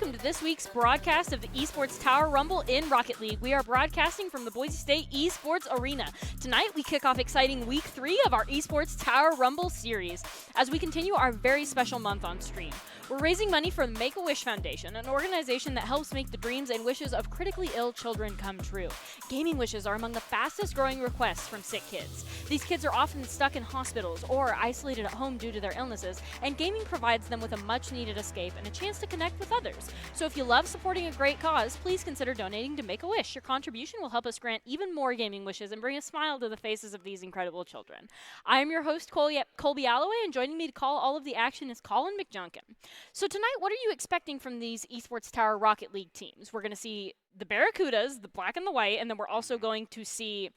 welcome to this week's broadcast of the Esports Tower Rumble in Rocket League. We are broadcasting from the Boise State Esports Arena. Tonight, we kick off exciting week 3 of our Esports Tower Rumble series as we continue our very special month on stream. We're raising money for the Make-A-Wish Foundation, an organization that helps make the dreams and wishes of critically ill children come true. Gaming wishes are among the fastest growing requests from sick kids. These kids are often stuck in hospitals or isolated at home due to their illnesses, and gaming provides them with a much-needed escape and a chance to connect with others. So if you love supporting a great cause, please consider donating to Make-A-Wish. Your contribution will help us grant even more gaming wishes and bring a smile to the faces of these incredible children. I am your host, Colby Alloway, and joining me to call all of the action is Colin McJunkin. So tonight, what are you expecting from these Esports Tower Rocket League teams? We're going to see the Barracudas, the black and the white, and then we're also going to see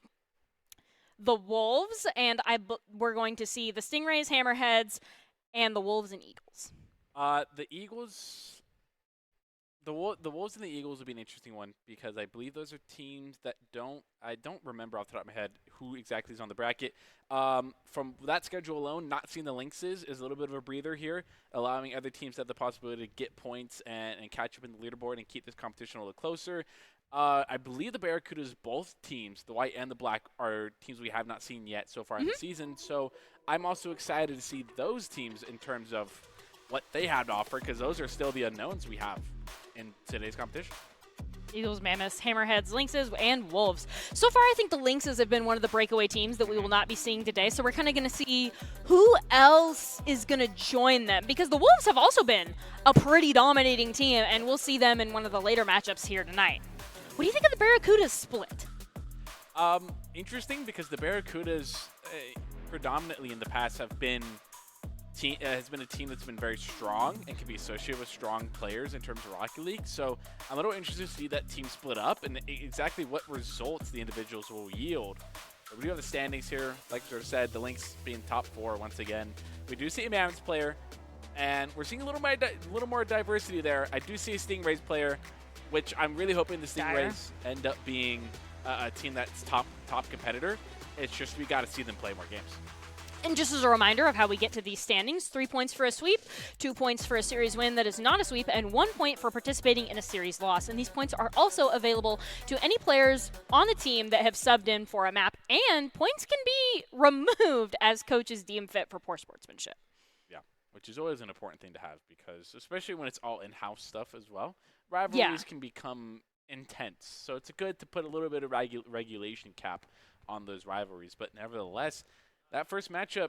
the Wolves, and we're going to see the Stingrays, Hammerheads, and the Wolves and Eagles. The Eagles... The Wolves and the Eagles would be an interesting one because I believe those are teams that I don't remember off the top of my head who exactly is on the bracket. From that schedule alone, not seeing the Lynxes is a little bit of a breather here, allowing other teams to have the possibility to get points and catch up in the leaderboard and keep this competition a little closer. I believe the Barracudas, both teams, the white and the black, are teams we have not seen yet so far in the season. So I'm also excited to see those teams in terms of what they have to offer because those are still the unknowns we have in today's competition. Eagles, Mammoths, Hammerheads, Lynxes, and Wolves. So far, I think the Lynxes have been one of the breakaway teams that we will not be seeing today. So we're kind of going to see who else is going to join them because the Wolves have also been a pretty dominating team, and we'll see them in one of the later matchups here tonight. What do you think of the Barracudas split? Interesting because the Barracudas predominantly in the past have been has been a team that's been very strong and can be associated with strong players in terms of Rocket League. So I'm a little interested to see that team split up and exactly what results the individuals will yield. We do have the standings here. Like I said, the Lynx being top 4 once again. We do see a Mammoths player, and we're seeing a little more diversity there. I do see a Stingrays player, which I'm really hoping the Stingrays end up being a team that's top competitor. It's just we got to see them play more games. And just as a reminder of how we get to these standings, 3 points for a sweep, 2 points for a series win that is not a sweep, and 1 point for participating in a series loss. And these points are also available to any players on the team that have subbed in for a map, and points can be removed as coaches deem fit for poor sportsmanship. Yeah, which is always an important thing to have because, especially when it's all in-house stuff as well, rivalries can become intense. So it's good to put a little bit of regulation cap on those rivalries, but nevertheless, that first matchup,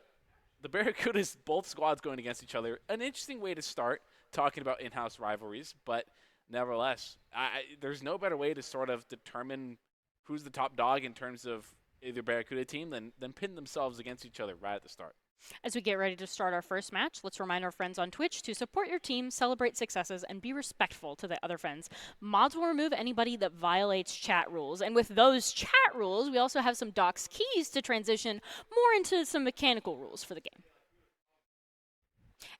the Barracudas, both squads going against each other. An interesting way to start talking about in-house rivalries, but nevertheless, there's no better way to sort of determine who's the top dog in terms of either Barracuda team than pin themselves against each other right at the start. As we get ready to start our first match, let's remind our friends on Twitch to support your team, celebrate successes, and be respectful to the other friends. Mods will remove anybody that violates chat rules. And with those chat rules, we also have some docs keys to transition more into some mechanical rules for the game.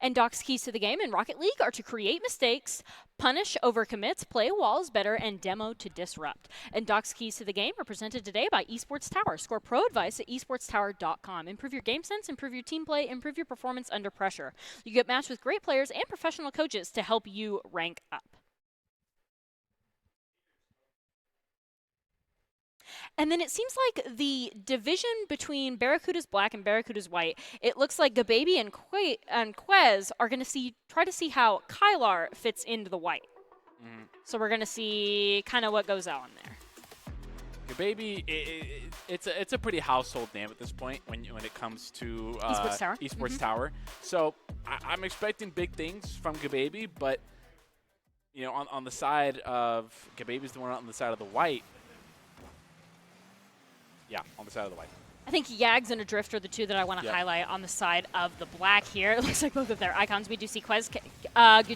And Doc's keys to the game in Rocket League are to create mistakes, punish overcommits, play walls better, and demo to disrupt. And Doc's keys to the game are presented today by Esports Tower. Score pro advice at esportstower.com. Improve your game sense, improve your team play, improve your performance under pressure. You get matched with great players and professional coaches to help you rank up. And then it seems like the division between Barracudas Black and Barracudas White, it looks like Gababy and Quez are going to try to see how Kylar fits into the white. So we're going to see kind of what goes on there. Gababy, it's a pretty household name at this point when it comes to Esports Tower. So I'm expecting big things from Gababy, but you know, on the side of Gababy's the one on the side of the white. Yeah, on the side of the white. I think Yags and Adrift are the two that I want to highlight on the side of the black here. It looks like both of their icons. We do see Quez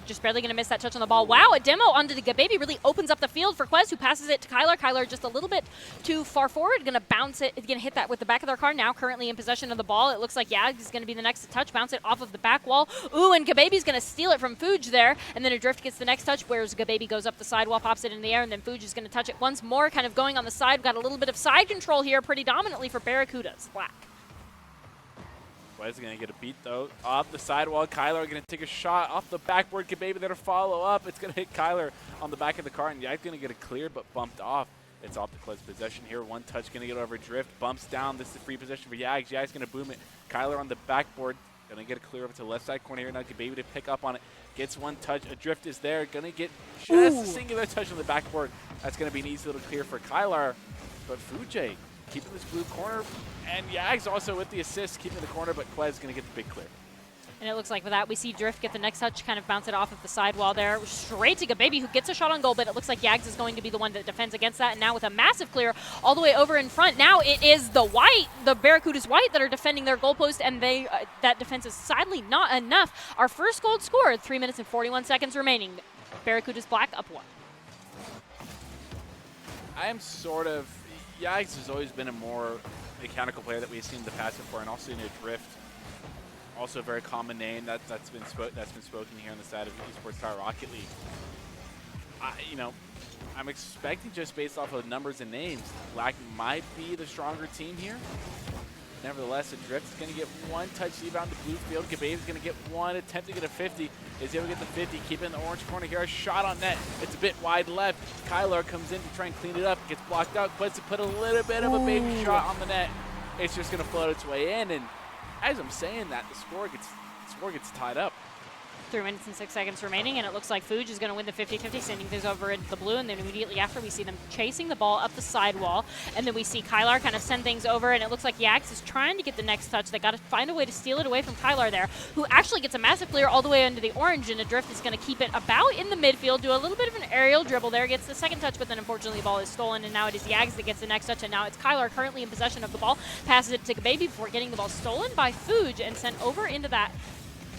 just barely going to miss that touch on the ball. Wow, a demo onto the Gababy really opens up the field for Quez, who passes it to Kylar. Kylar just a little bit too far forward. Going to bounce it. Going to hit that with the back of their car. Now currently in possession of the ball. It looks like Yags is going to be the next to touch. Bounce it off of the back wall. Ooh, and Gababy's going to steal it from Fuge there. And then Adrift gets the next touch, whereas Gababy goes up the sidewall, pops it in the air, and then Fuge is going to touch it once more, kind of going on the side. We've got a little bit of side control here pretty dominantly for Barracudas Black. Quez is going to get a beat, though. Off the sidewall, Kyler going to take a shot off the backboard. Gababy there to follow up. It's going to hit Kyler on the back of the car, and Yag's going to get a clear, but bumped off. It's off the Quez possession here. One touch going to get over Drift. Bumps down. This is a free possession for Yags. Yags going to boom it. Kyler on the backboard. Going to get a clear over to the left side corner here. Now Gababy to pick up on it. Gets one touch. Adrift is there. Going to get just a singular touch on the backboard. That's going to be an easy little clear for Kyler. But Fujay keeping this blue corner. And Yags also with the assist, keeping the corner, but Quez going to get the big clear. And it looks like with that, we see Drift get the next touch, kind of bounce it off of the sidewall there, straight to Gababy, who gets a shot on goal, but it looks like Yags is going to be the one that defends against that. And now with a massive clear all the way over in front, now it is the Barracudas white that are defending their goalpost, and that defense is sadly not enough. Our first goal scored, 3 minutes and 41 seconds remaining. Barracudas black up 1. I am sort of, Yags has always been a more mechanical player that we've seen in the past before, and also in Adrift. Also a very common name that's been spoken here on the side of Esports Tower Rocket League. I'm expecting, just based off of numbers and names, Black might be the stronger team here. Nevertheless, Adrift is going to get one touch rebound to blue field. Gababy is going to get one attempt to get a 50. Is he able to get the 50? Keep it in the orange corner here. A shot on net. It's a bit wide left. Kyler comes in to try and clean it up. Gets blocked out. Quez to put a little bit of a baby shot on the net. It's just going to float its way in. And as I'm saying that, the score gets tied up. 3 minutes and 6 seconds remaining, and it looks like Fuge is going to win the 50-50, sending things over into the blue, and then immediately after we see them chasing the ball up the sidewall, and then we see Kylar kind of send things over, and it looks like Yags is trying to get the next touch. They got to find a way to steal it away from Kylar there, who actually gets a massive clear all the way into the orange, and Adrift is going to keep it about in the midfield, do a little bit of an aerial dribble there, gets the second touch, but then unfortunately the ball is stolen, and now it is Yags that gets the next touch, and now it's Kylar currently in possession of the ball, passes it to Gababy before getting the ball stolen by Fuge and sent over into that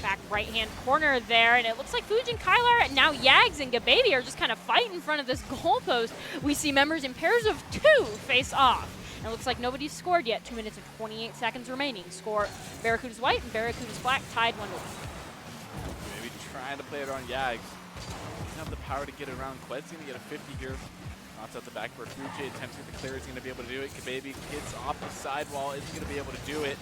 back right-hand corner there, and it looks like Fuge and Kylar, now Yags and Gababy are just kind of fighting in front of this goalpost. We see members in pairs of 2 face off. And it looks like nobody's scored yet. 2 minutes and 28 seconds remaining. Score Barracudas white and Barracudas black tied 1-1. Maybe trying to play it on Yags. Doesn't have the power to get it around. Qued's going to get a 50 here. Knocks out the backboard. Fuge attempts to get the clear. He's going to be able to do it. Gababy hits off the sidewall. Isn't going to be able to do it.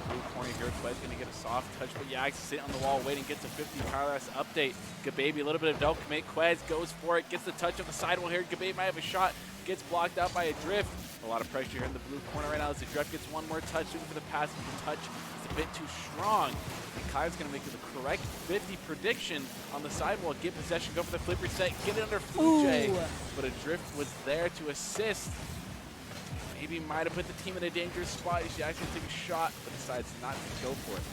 Blue corner here. Qued's going to get a soft touch, but Yags sitting on the wall waiting, gets a 50. Kyler has to update. Gababy, a little bit of doubt commit. Quez goes for it, gets the touch on the sidewall here. Gababy might have a shot, gets blocked out by Adrift. A lot of pressure here in the blue corner right now as Adrift gets one more touch, looking for the pass, but the touch is a bit too strong. And Kyler's going to make the correct 50 prediction on the sidewall. Get possession, go for the flipper set, get it under Fujay. But Adrift was there to assist. Maybe might have put the team in a dangerous spot. She actually took a shot, but decides not to go for it.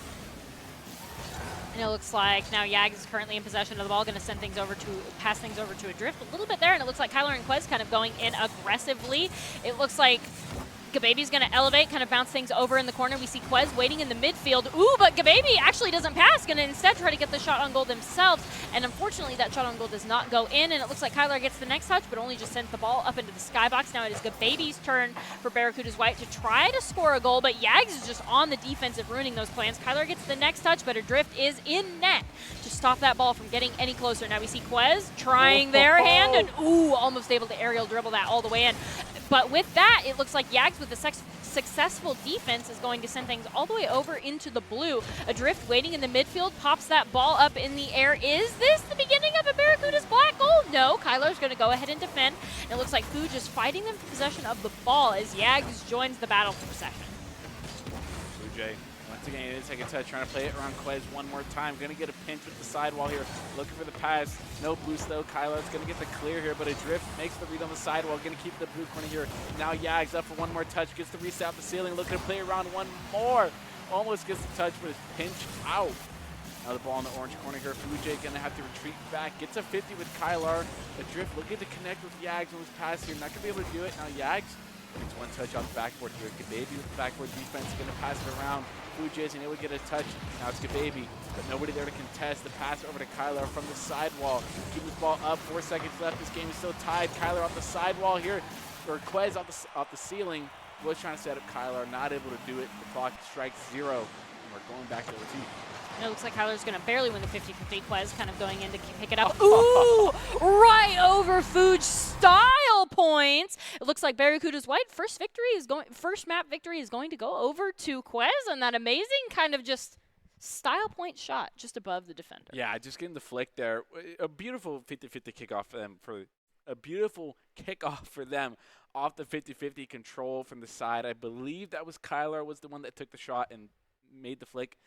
And it looks like now Yags is currently in possession of the ball, going to send things over to, pass things over to Adrift a little bit there, and it looks like Kyler and Quez kind of going in aggressively. It looks like Gababy's going to elevate, kind of bounce things over in the corner. We see Quez waiting in the midfield. Ooh, but Gababy actually doesn't pass, going to instead try to get the shot on goal themselves. And unfortunately, that shot on goal does not go in. And it looks like Kyler gets the next touch, but only just sends the ball up into the skybox. Now it is Gababy's turn for Barracudas white to try to score a goal, but Yags is just on the defensive, ruining those plans. Kyler gets the next touch, but Adrift is in net to stop that ball from getting any closer. Now we see Quez trying their hand, and ooh, almost able to aerial dribble that all the way in. But with that, it looks like Yags with the successful defense is going to send things all the way over into the blue. Adrift waiting in the midfield, pops that ball up in the air. Is this the beginning of a Barracudas black goal? No, Kyler's going to go ahead and defend. And it looks like Fuge is fighting them for possession of the ball as Yags joins the battle for possession. Fujay, once again, he take a touch, trying to play it around Quez one more time. Going to get a pinch with the sidewall here, looking for the pass. No boost though. Kyler's going to get the clear here, but Adrift makes the read on the sidewall. Going to keep the blue corner here. Now Yags up for one more touch, gets the reset off the ceiling, looking to play around one more. Almost gets the touch, but is pinched out. Now the ball in the orange corner here. Fujay going to have to retreat back. Gets a 50 with Kyler. Adrift looking to connect with Yags on this pass here. Not going to be able to do it. Now Yags gets one touch off the backboard here. Gababy with the backboard defense, going to pass it around. Fujay isn't able to get a touch. Now it's Gababy, but nobody there to contest. The pass over to Kyler from the sidewall. Keep this ball up. 4 seconds left. This game is still tied. Kyler off the sidewall here, or Quez off the ceiling. Was trying to set up Kyler, not able to do it. The clock strikes 0, and we're going back to OT. And it looks like Kyler's going to barely win the 50-50. Quez kind of going in to pick it up. Ooh, right over Fuge. Style points. It looks like Barracuda's white. First map victory is going to go over to Quez on that amazing kind of just style point shot just above the defender. Yeah, just getting the flick there. A beautiful 50-50 kickoff for them. Off the 50-50 control from the side. I believe that was Kyler was the one that took the shot and made the flick.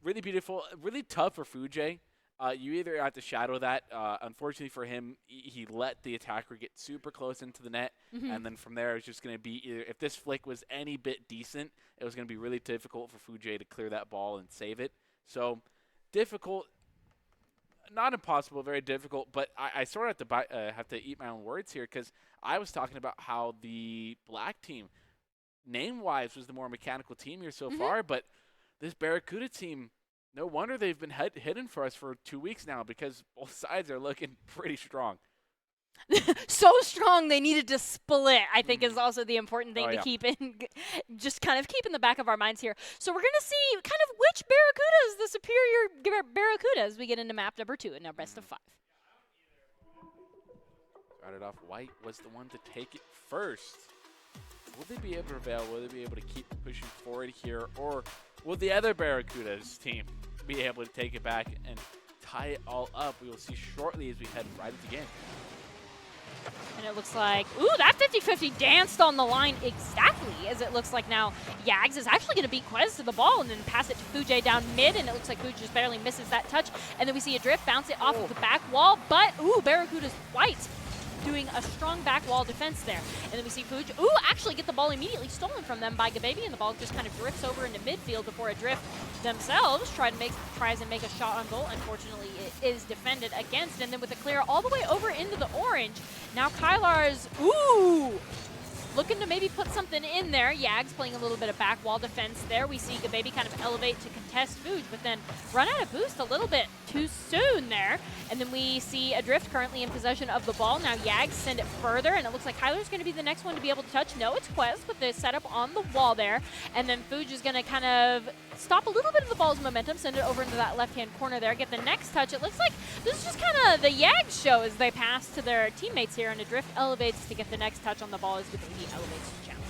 Really beautiful. Really tough for Fujay. You either have to shadow that. Unfortunately for him, he let the attacker get super close into the net, and then from there it's just going to be either, if this flick was any bit decent, it was going to be really difficult for Fujay to clear that ball and save it. So difficult, not impossible, very difficult. But I sort of have to eat my own words here, because I was talking about how the black team, name-wise, was the more mechanical team here so far, but this Barracuda team, no wonder they've been hidden for us for 2 weeks now, because both sides are looking pretty strong. So strong they needed to split, I think, is also the important thing to keep in, just kind of keep in the back of our minds here. So we're going to see kind of which Barracuda is the superior Barracuda as we get into map number 2 in our best of 5. Started off, White was the one to take it first. Will they be able to prevail? Will they be able to keep pushing forward here? Or will the other Barracudas team be able to take it back and tie it all up? We will see shortly as we head right into the game. And it looks like, ooh, that 50-50 danced on the line exactly as it looks like now Yags is actually going to beat Quez to the ball and then pass it to Fujay down mid, and it looks like Fujay just barely misses that touch. And then we see a drift bounce it off of the back wall, but, ooh, Barracuda's White doing a strong back wall defense there. And then we see Fuji, actually get the ball immediately stolen from them by Gababy, and the ball just kind of drifts over into midfield before a drift themselves tries and make a shot on goal. Unfortunately, it is defended against, and then with a clear all the way over into the orange, now Kylar's, looking to maybe put something in there. Yags playing a little bit of back wall defense there. We see Gababy kind of elevate to contest Fuj, but then run out of boost a little bit too soon there. And then we see Adrift currently in possession of the ball. Now Yags send it further, and it looks like Kyler's going to be the next one to be able to touch. No, it's Quez with the setup on the wall there. And then Fuj is going to kind of stop a little bit of the ball's momentum, send it over into that left-hand corner there, get the next touch. It looks like this is just kind of the Yags show as they pass to their teammates here, and Adrift elevates to get the next touch on the ball as Gababy elevates to challenge.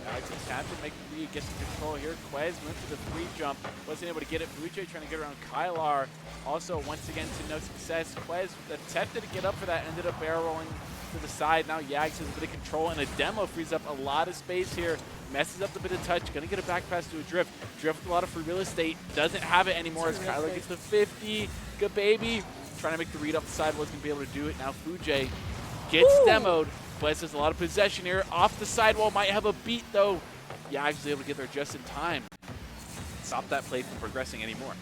Yags is tapped to make the gets the control here. Quez went to the free jump, wasn't able to get it. Fujay trying to get around Kylar. Also, once again, to no success. Quez attempted to get up for that, ended up barrel rolling to the side. Now Yags has a bit of control, and a demo frees up a lot of space here. Messes up the bit of touch, gonna get a back pass to Adrift. Drift with a lot of free real estate, doesn't have it anymore as Kyler gets the 50. Gababy trying to make the read off the side, wasn't gonna be able to do it. Now Fujay gets demoed. Quez has a lot of possession here. Off the sidewall, might have a beat though. Yags is able to get there just in time. Stop that play from progressing anymore.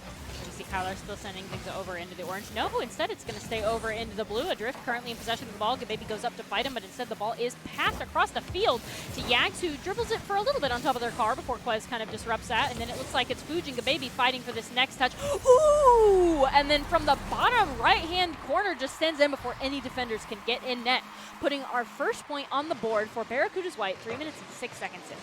You see Kyler still sending things over into the orange. No, instead it's going to stay over into the blue. Adrift currently in possession of the ball. Gababy goes up to fight him, but instead the ball is passed across the field to Yags, who dribbles it for a little bit on top of their car before Quez kind of disrupts that. And then it looks like it's Fuji and Gababy fighting for this next touch. Ooh! And then from the bottom right-hand corner just sends in before any defenders can get in net, putting our first point on the board for Barracuda's White, 3 minutes and 6 seconds in.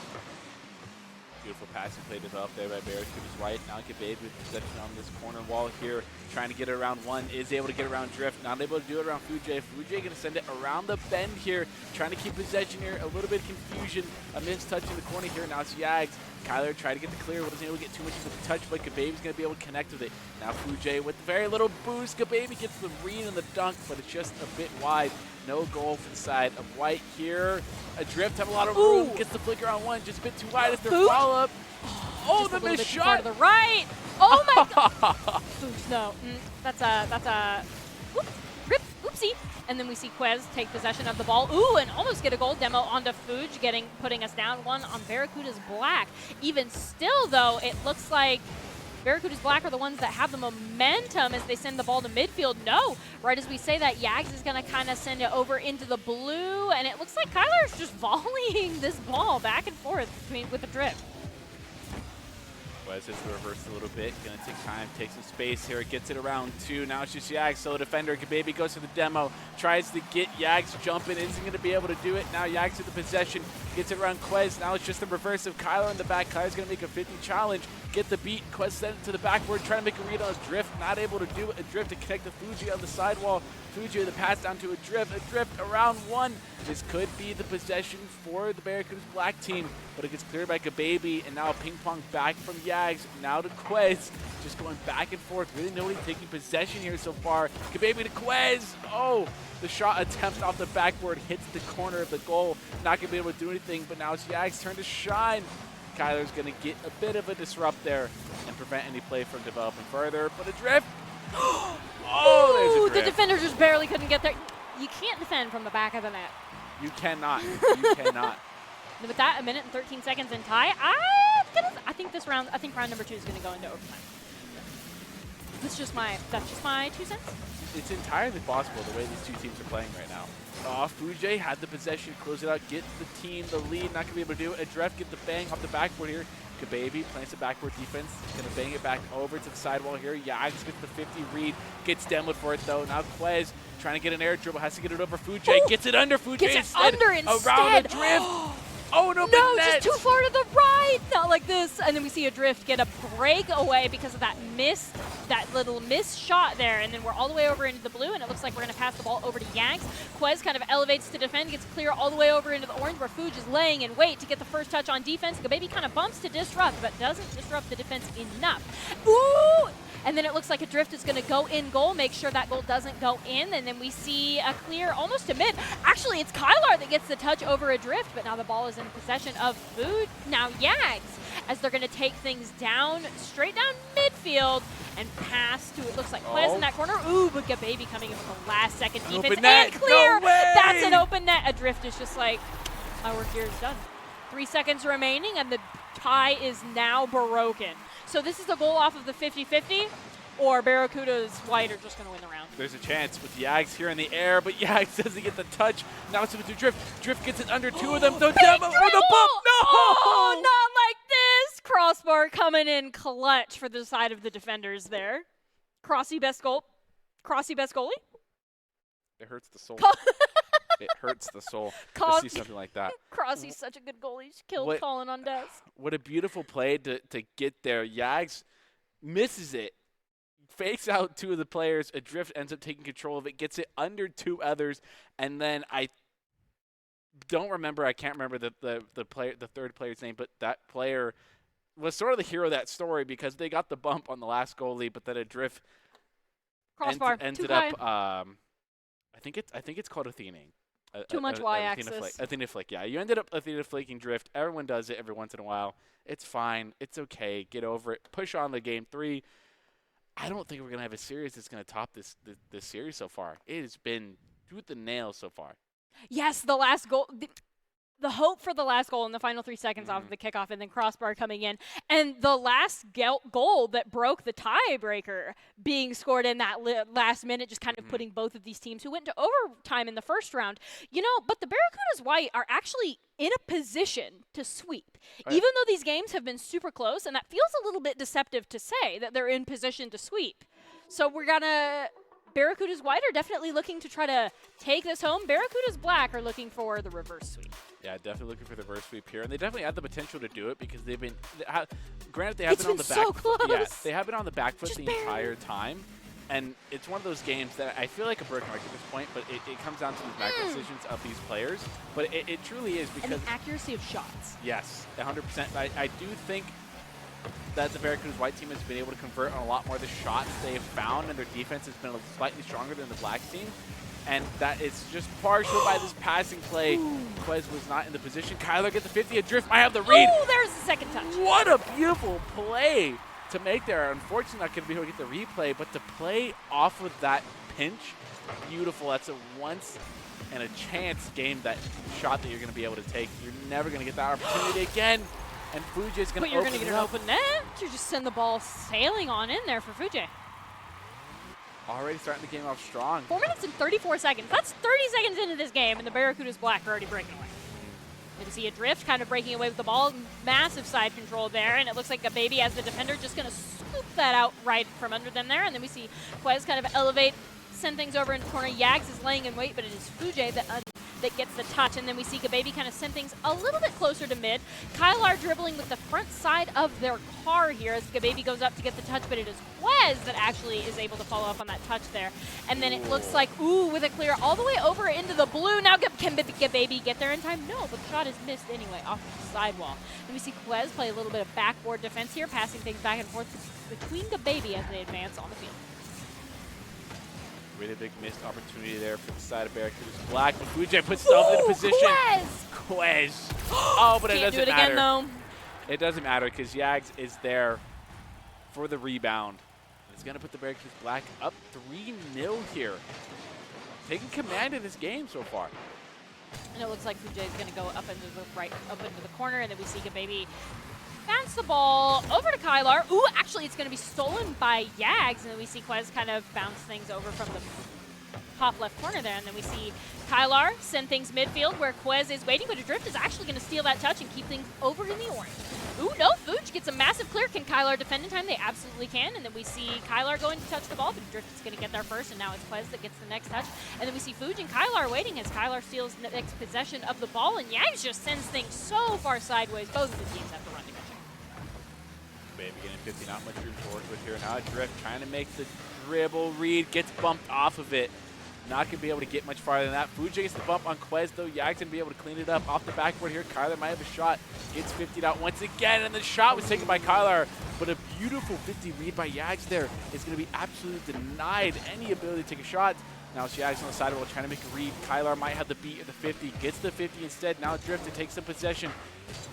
Beautiful passing play developed there by Barracuda's White. Now Gababy with possession on this corner wall here, trying to get it around one, is able to get around Drift, not able to do it around Fujay. Fujay gonna send it around the bend here, trying to keep possession here, a little bit of confusion, a missed touch in the corner here. Now it's Yags. Kyler tried to get the clear, wasn't able to get too much of the touch, but Gababy's gonna be able to connect with it. Now Fujay with very little boost. Gababy gets the read and the dunk, but it's just a bit wide. No goal for the side of White here. Adrift have a lot of room, gets the flicker on one, just a bit too wide as their follow-up. Oh, the missed shot! To the right! Oh my god! Oops, no. That's a oopsie. And then we see Quez take possession of the ball. Ooh, and almost get a goal. Demo onto Fuj, putting us down one on Barracuda's Black. Even still, though, it looks like Barracuda's Black are the ones that have the momentum as they send the ball to midfield. No, right as we say that, Yags is going to kind of send it over into the blue, and it looks like Kyler's just volleying this ball back and forth with the drift. Quez hits the reverse a little bit. Gonna take time, take some space here. Gets it around 2. Now it's just Yags. Solo defender. Baby goes for the demo. Tries to get Yags jumping. Isn't gonna be able to do it. Now Yags with the possession. Gets it around Quez. Now it's just the reverse of Kyler in the back. Kyler's gonna make a 50 challenge. Get the beat. Quez sent it to the backboard. Trying to make a read on a drift. Not able to do it. A drift to connect to Fuji on the sidewall. Fuji with the pass down to a drift. A drift around 1. This could be the possession for the Barracudas black team, but it gets cleared by Kababy, and now a ping pong back from Yags. Now to Quez, just going back and forth. Really nobody taking possession here so far. Kababy to Quez. Oh, the shot attempt off the backboard hits the corner of the goal. Not going to be able to do anything, but now it's Yags' turn to shine. Kyler's going to get a bit of a disrupt there and prevent any play from developing further, but a drift. Oh, there's a drift. The defender just barely couldn't get there. You can't defend from the back of the net. You cannot. You cannot. With that, 1 minute and 13 seconds in tie, I think round number 2 is going to go into overtime. That's just my 2 cents. It's entirely possible the way these two teams are playing right now. Fuji had the possession, close it out, get the team the lead, not going to be able to do it. Adref get the bang off the backboard here. Kababy plays the backboard defense, going to bang it back over to the sidewall here. Yags gets the 50 read, gets demoed for it though. Now Quez trying to get an air dribble, has to get it over Fuji, gets it under Fuji gets it under instead. Around a drift. Oh no, no, just too far to the right. Not like this. And then we see a drift get a breakaway because of that little miss shot there. And then we're all the way over into the blue, and it looks like we're going to pass the ball over to Yags. Quez kind of elevates to defend, gets clear all the way over into the orange, where Fuji is laying in wait to get the first touch on defense. Kababy kind of bumps to disrupt, but doesn't disrupt the defense enough. Ooh! And then it looks like a drift is going to go in goal, make sure that goal doesn't go in, and then we see a clear almost to mid. Actually, it's Kyler that gets the touch over a drift, but now the ball is in possession of Now Yags, as they're going to take things down, straight down midfield, and pass to, it looks like Quez in that corner. Ooh, but Kababy coming in with the last second defense and clear. No way. That's an open net. A drift is just like, my work here is done. 3 seconds remaining, and the tie is now broken. So this is a goal off of the 50-50, or Barracuda's white are just going to win the round. There's a chance with Yags here in the air, but Yags doesn't get the touch. Now it's with the drift. Drift gets it under 2 of them. The demo or the bump. No! Oh, not like this. Crossbar coming in clutch for the side of the defenders there. Crossy best goal. Crossy best goalie. It hurts the soul. It hurts the soul to see something like that. Crossy's such a good goalie. He's killed Colin on Des. What a beautiful play to get there. Yags misses it, fakes out 2 of the players. Adrift ends up taking control of it, gets it under 2 others, and then I don't remember. I can't remember the player, the third player's name, but that player was sort of the hero of that story because they got the bump on the last goalie, but then Adrift ended up. I think it's called Athening. Too much y-axis. Athena flick, yeah. You ended up Athena flicking drift. Everyone does it every once in a while. It's fine. It's okay. Get over it. Push on to game 3. I don't think we're going to have a series that's going to top this series so far. It has been tooth and nail so far. Yes, the last goal. The hope for the last goal in the final 3 seconds off of the kickoff, and then Crossbar coming in. And the last goal that broke the tiebreaker being scored in that last minute, just kind of putting both of these teams who went to overtime in the first round. You know, but the Barracudas white are actually in a position to sweep. Right. Even though these games have been super close, and that feels a little bit deceptive to say that they're in position to sweep. So we're going to... Barracudas white are definitely looking to try to take this home. Barracudas black are looking for the reverse sweep. Yeah, definitely looking for the reverse sweep here, and they definitely have the potential to do it because they've been. Granted, they have been on the back. So close. Yeah, they have been on the back foot the entire time, and it's one of those games that I feel like a broken record at this point, but it comes down to these macro decisions of these players. But it truly is because and the accuracy of shots. Yes, 100%. I do think that the Barracudas white team has been able to convert on a lot more of the shots they have found, and their defense has been slightly stronger than the black team. And that is just partial by this passing play. Quez was not in the position. Kyler get the 50. Adrift might have the read. Oh, there's the second touch. What a beautiful play to make there. Unfortunately, not going to be able to get the replay, but to play off of that pinch, beautiful. That's a once and a chance game, that shot that you're going to be able to take. You're never going to get that opportunity again. And Fuji is going to open it up. But you're going to get an open net. You just send the ball sailing on in there for Fuji. Already starting the game off strong. 4 minutes and 34 seconds. That's 30 seconds into this game, and the Barracudas black are already breaking away. You can see a Drift kind of breaking away with the ball. Massive side control there, and it looks like a baby as the defender just going to scoop that out right from under them there. And then we see Quez kind of elevate, send things over into the corner. Yags is laying in wait, but it is Fujay that gets the touch. And then we see Gababy kind of send things a little bit closer to mid. Kylar dribbling with the front side of their car here as Gababy goes up to get the touch, but it is Quez that actually is able to follow up on that touch there. And then it looks like, ooh, with a clear all the way over into the blue. Now can Gababy get there in time? No, but the shot is missed anyway off the sidewall. And we see Quez play a little bit of backboard defense here, passing things back and forth between Gababy as they advance on the field. Really big missed opportunity there for the side of Barracudas Black. But Fujay puts himself in a position. Quez! Oh, but it doesn't matter. Can't do it again, though. It doesn't matter because Yags is there for the rebound. It's going to put the Barracudas Black up 3-0 here. Taking command of this game so far. And it looks like Fujay is going to go up into the corner, and then we see Gababy bounce the ball over to Kylar. Ooh, actually, it's going to be stolen by Yags, and then we see Quez kind of bounce things over from the top left corner there, and then we see Kylar send things midfield where Quez is waiting, but a Drift is actually going to steal that touch and keep things over in the orange. Ooh, no, Fuj gets a massive clear. Can Kylar defend in time? They absolutely can, and then we see Kylar going to touch the ball, but Drift is going to get there first, and now it's Quez that gets the next touch. And then we see Fuj and Kylar waiting as Kylar steals the next possession of the ball, and Yags just sends things so far sideways. Both of the teams have to run together. Baby getting 50, not much room forward with here. Now Drift trying to make the dribble read, gets bumped off of it. Not going to be able to get much farther than that. Fuji gets the bump on Quez, though. Yags going to be able to clean it up off the backboard here. Kylar might have a shot. Gets 50'd out once again, and the shot was taken by Kylar. But a beautiful 50 read by Yags there is going to be absolutely denied any ability to take a shot. Now it's Yags on the sidewall trying to make a read. Kylar might have the beat of the 50. Gets the 50 instead. Now Drift to take some possession.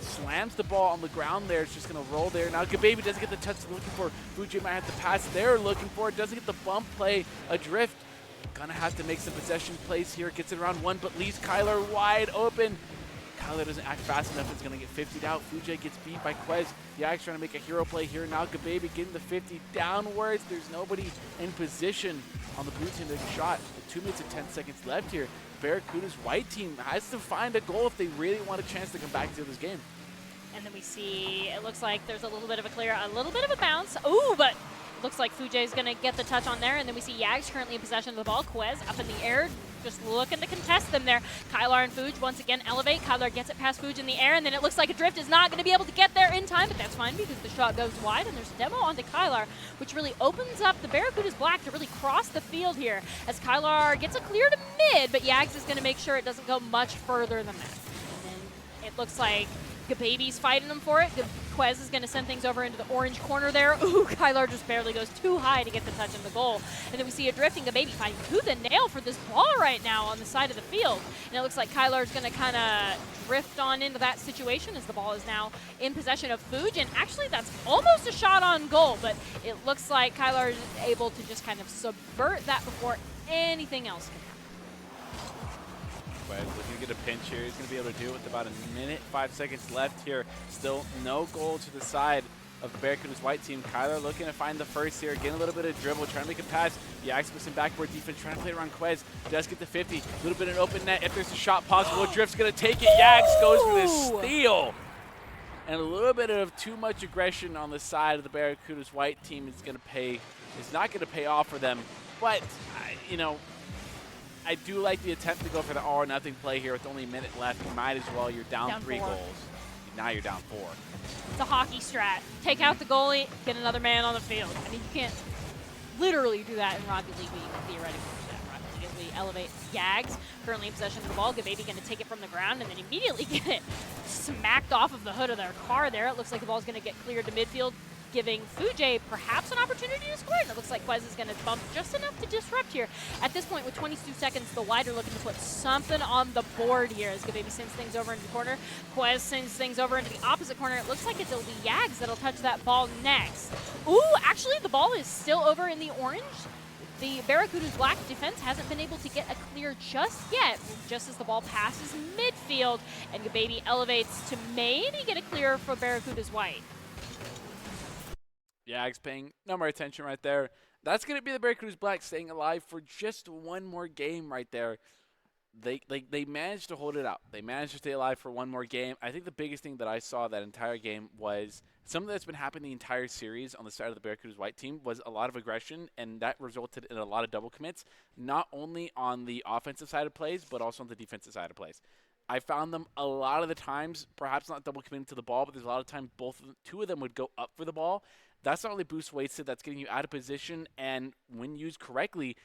Slams the ball on the ground there. It's just going to roll there. Now Gababy doesn't get the touch they're looking for. Fuji might have the pass they're looking for. Doesn't get the bump play. Adrift gonna have to make some possession plays here. Gets it around one, but leaves Kylar wide open. Kylar doesn't act fast enough. It's gonna get 50'd out. Fuji gets beat by Quez. Yags trying to make a hero play here. Now Gababy getting the 50 downwards. There's nobody in position on the blue team to make a shot. 2 minutes and 10 seconds left here. Barracuda's white team has to find a goal if they really want a chance to come back to this game. And then we see, it looks like there's a little bit of a clear, a little bit of a bounce. Ooh, but looks like Fujay is going to get the touch on there. And then we see Yags currently in possession of the ball. Quez up in the air, just looking to contest them there. Kylar and Fuj once again elevate. Kylar gets it past Fuj in the air, and then it looks like a Drift is not going to be able to get there in time, but that's fine because the shot goes wide, and there's a demo onto Kylar, which really opens up the Barracuda's Black to really cross the field here as Kylar gets a clear to mid, but Yags is going to make sure it doesn't go much further than that. And then it looks like Gababy's fighting them for it. Quez is going to send things over into the orange corner there. Ooh, Kylar just barely goes too high to get the touch in the goal. And then we see a drifting Gababy fighting tooth and nail for this ball right now on the side of the field. And it looks like Kylar's going to kind of drift on into that situation as the ball is now in possession of Fuj. And actually, that's almost a shot on goal, but it looks like Kylar is able to just kind of subvert that before anything else can happen. Quez looking to get a pinch here. He's going to be able to do it with about a minute, 5 seconds left here. Still no goal to the side of the Barracuda's white team. Kylar looking to find the first here. Getting a little bit of dribble, trying to make a pass. Yags with some backboard defense, trying to play around Quez. Does get the 50. A little bit of open net. If there's a shot possible, Drift's going to take it. Yags goes for this steal. And a little bit of too much aggression on the side of the Barracuda's white team is going to pay. It's not going to pay off for them. But, you know, I do like the attempt to go for the all or nothing play here with only a minute left. You might as well. You're down 3 goals. Now you're down 4. It's a hockey strat. Take out the goalie, get another man on the field. I mean, you can't literally do that in Rocket League, but you can theoretically do that in Rocket League. As we elevate Yags, currently in possession of the ball. Gababy going to take it from the ground and then immediately get it smacked off of the hood of their car there. It looks like the ball's going to get cleared to midfield, giving Fujay perhaps an opportunity to score. And it looks like Quez is going to bump just enough to disrupt here. At this point, with 22 seconds, the White are looking to put something on the board here as Gababy sends things over into the corner. Quez sends things over into the opposite corner. It looks like it'll be Yags that'll touch that ball next. Ooh, actually, the ball is still over in the orange. The Barracuda's Black defense hasn't been able to get a clear just yet, just as the ball passes midfield, and Gababy elevates to maybe get a clear for Barracuda's White. Yags paying no more attention right there. That's going to be the Barracuda's Black staying alive for just one more game right there. they managed to hold it out. They managed to stay alive for one more game. I think the biggest thing that I saw that entire game was something that's been happening the entire series on the side of the Barracuda's white team was a lot of aggression, and that resulted in a lot of double commits, not only on the offensive side of plays, but also on the defensive side of plays. I found them a lot of the times, perhaps not double committing to the ball, but there's a lot of times two of them would go up for the ball. That's not only boost wasted, that's getting you out of position, and when used correctly,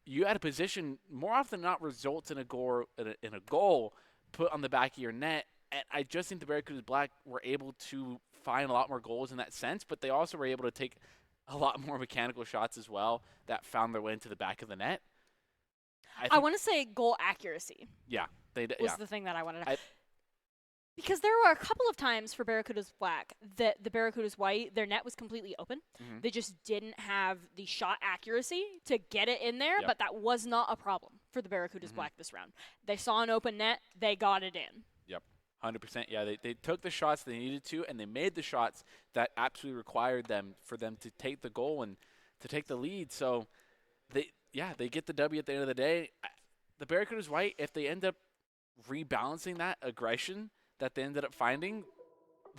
you out of position more often than not results in a goal put on the back of your net. And I just think the Barracudas Black were able to find a lot more goals in that sense, but they also were able to take a lot more mechanical shots as well that found their way into the back of the net. I want to say goal accuracy. Yeah. Was the thing that I wanted to because there were a couple of times for Barracudas Black that the Barracudas White, their net was completely open. Mm-hmm. They just didn't have the shot accuracy to get it in there, but that was not a problem for the Barracudas Black this round. They saw an open net, they got it in. Yep, 100%. Yeah, they took the shots they needed to, and they made the shots that absolutely required them for them to take the goal and to take the lead. So, they get the W at the end of the day. The Barracudas White, if they end up rebalancing that aggression that they ended up finding,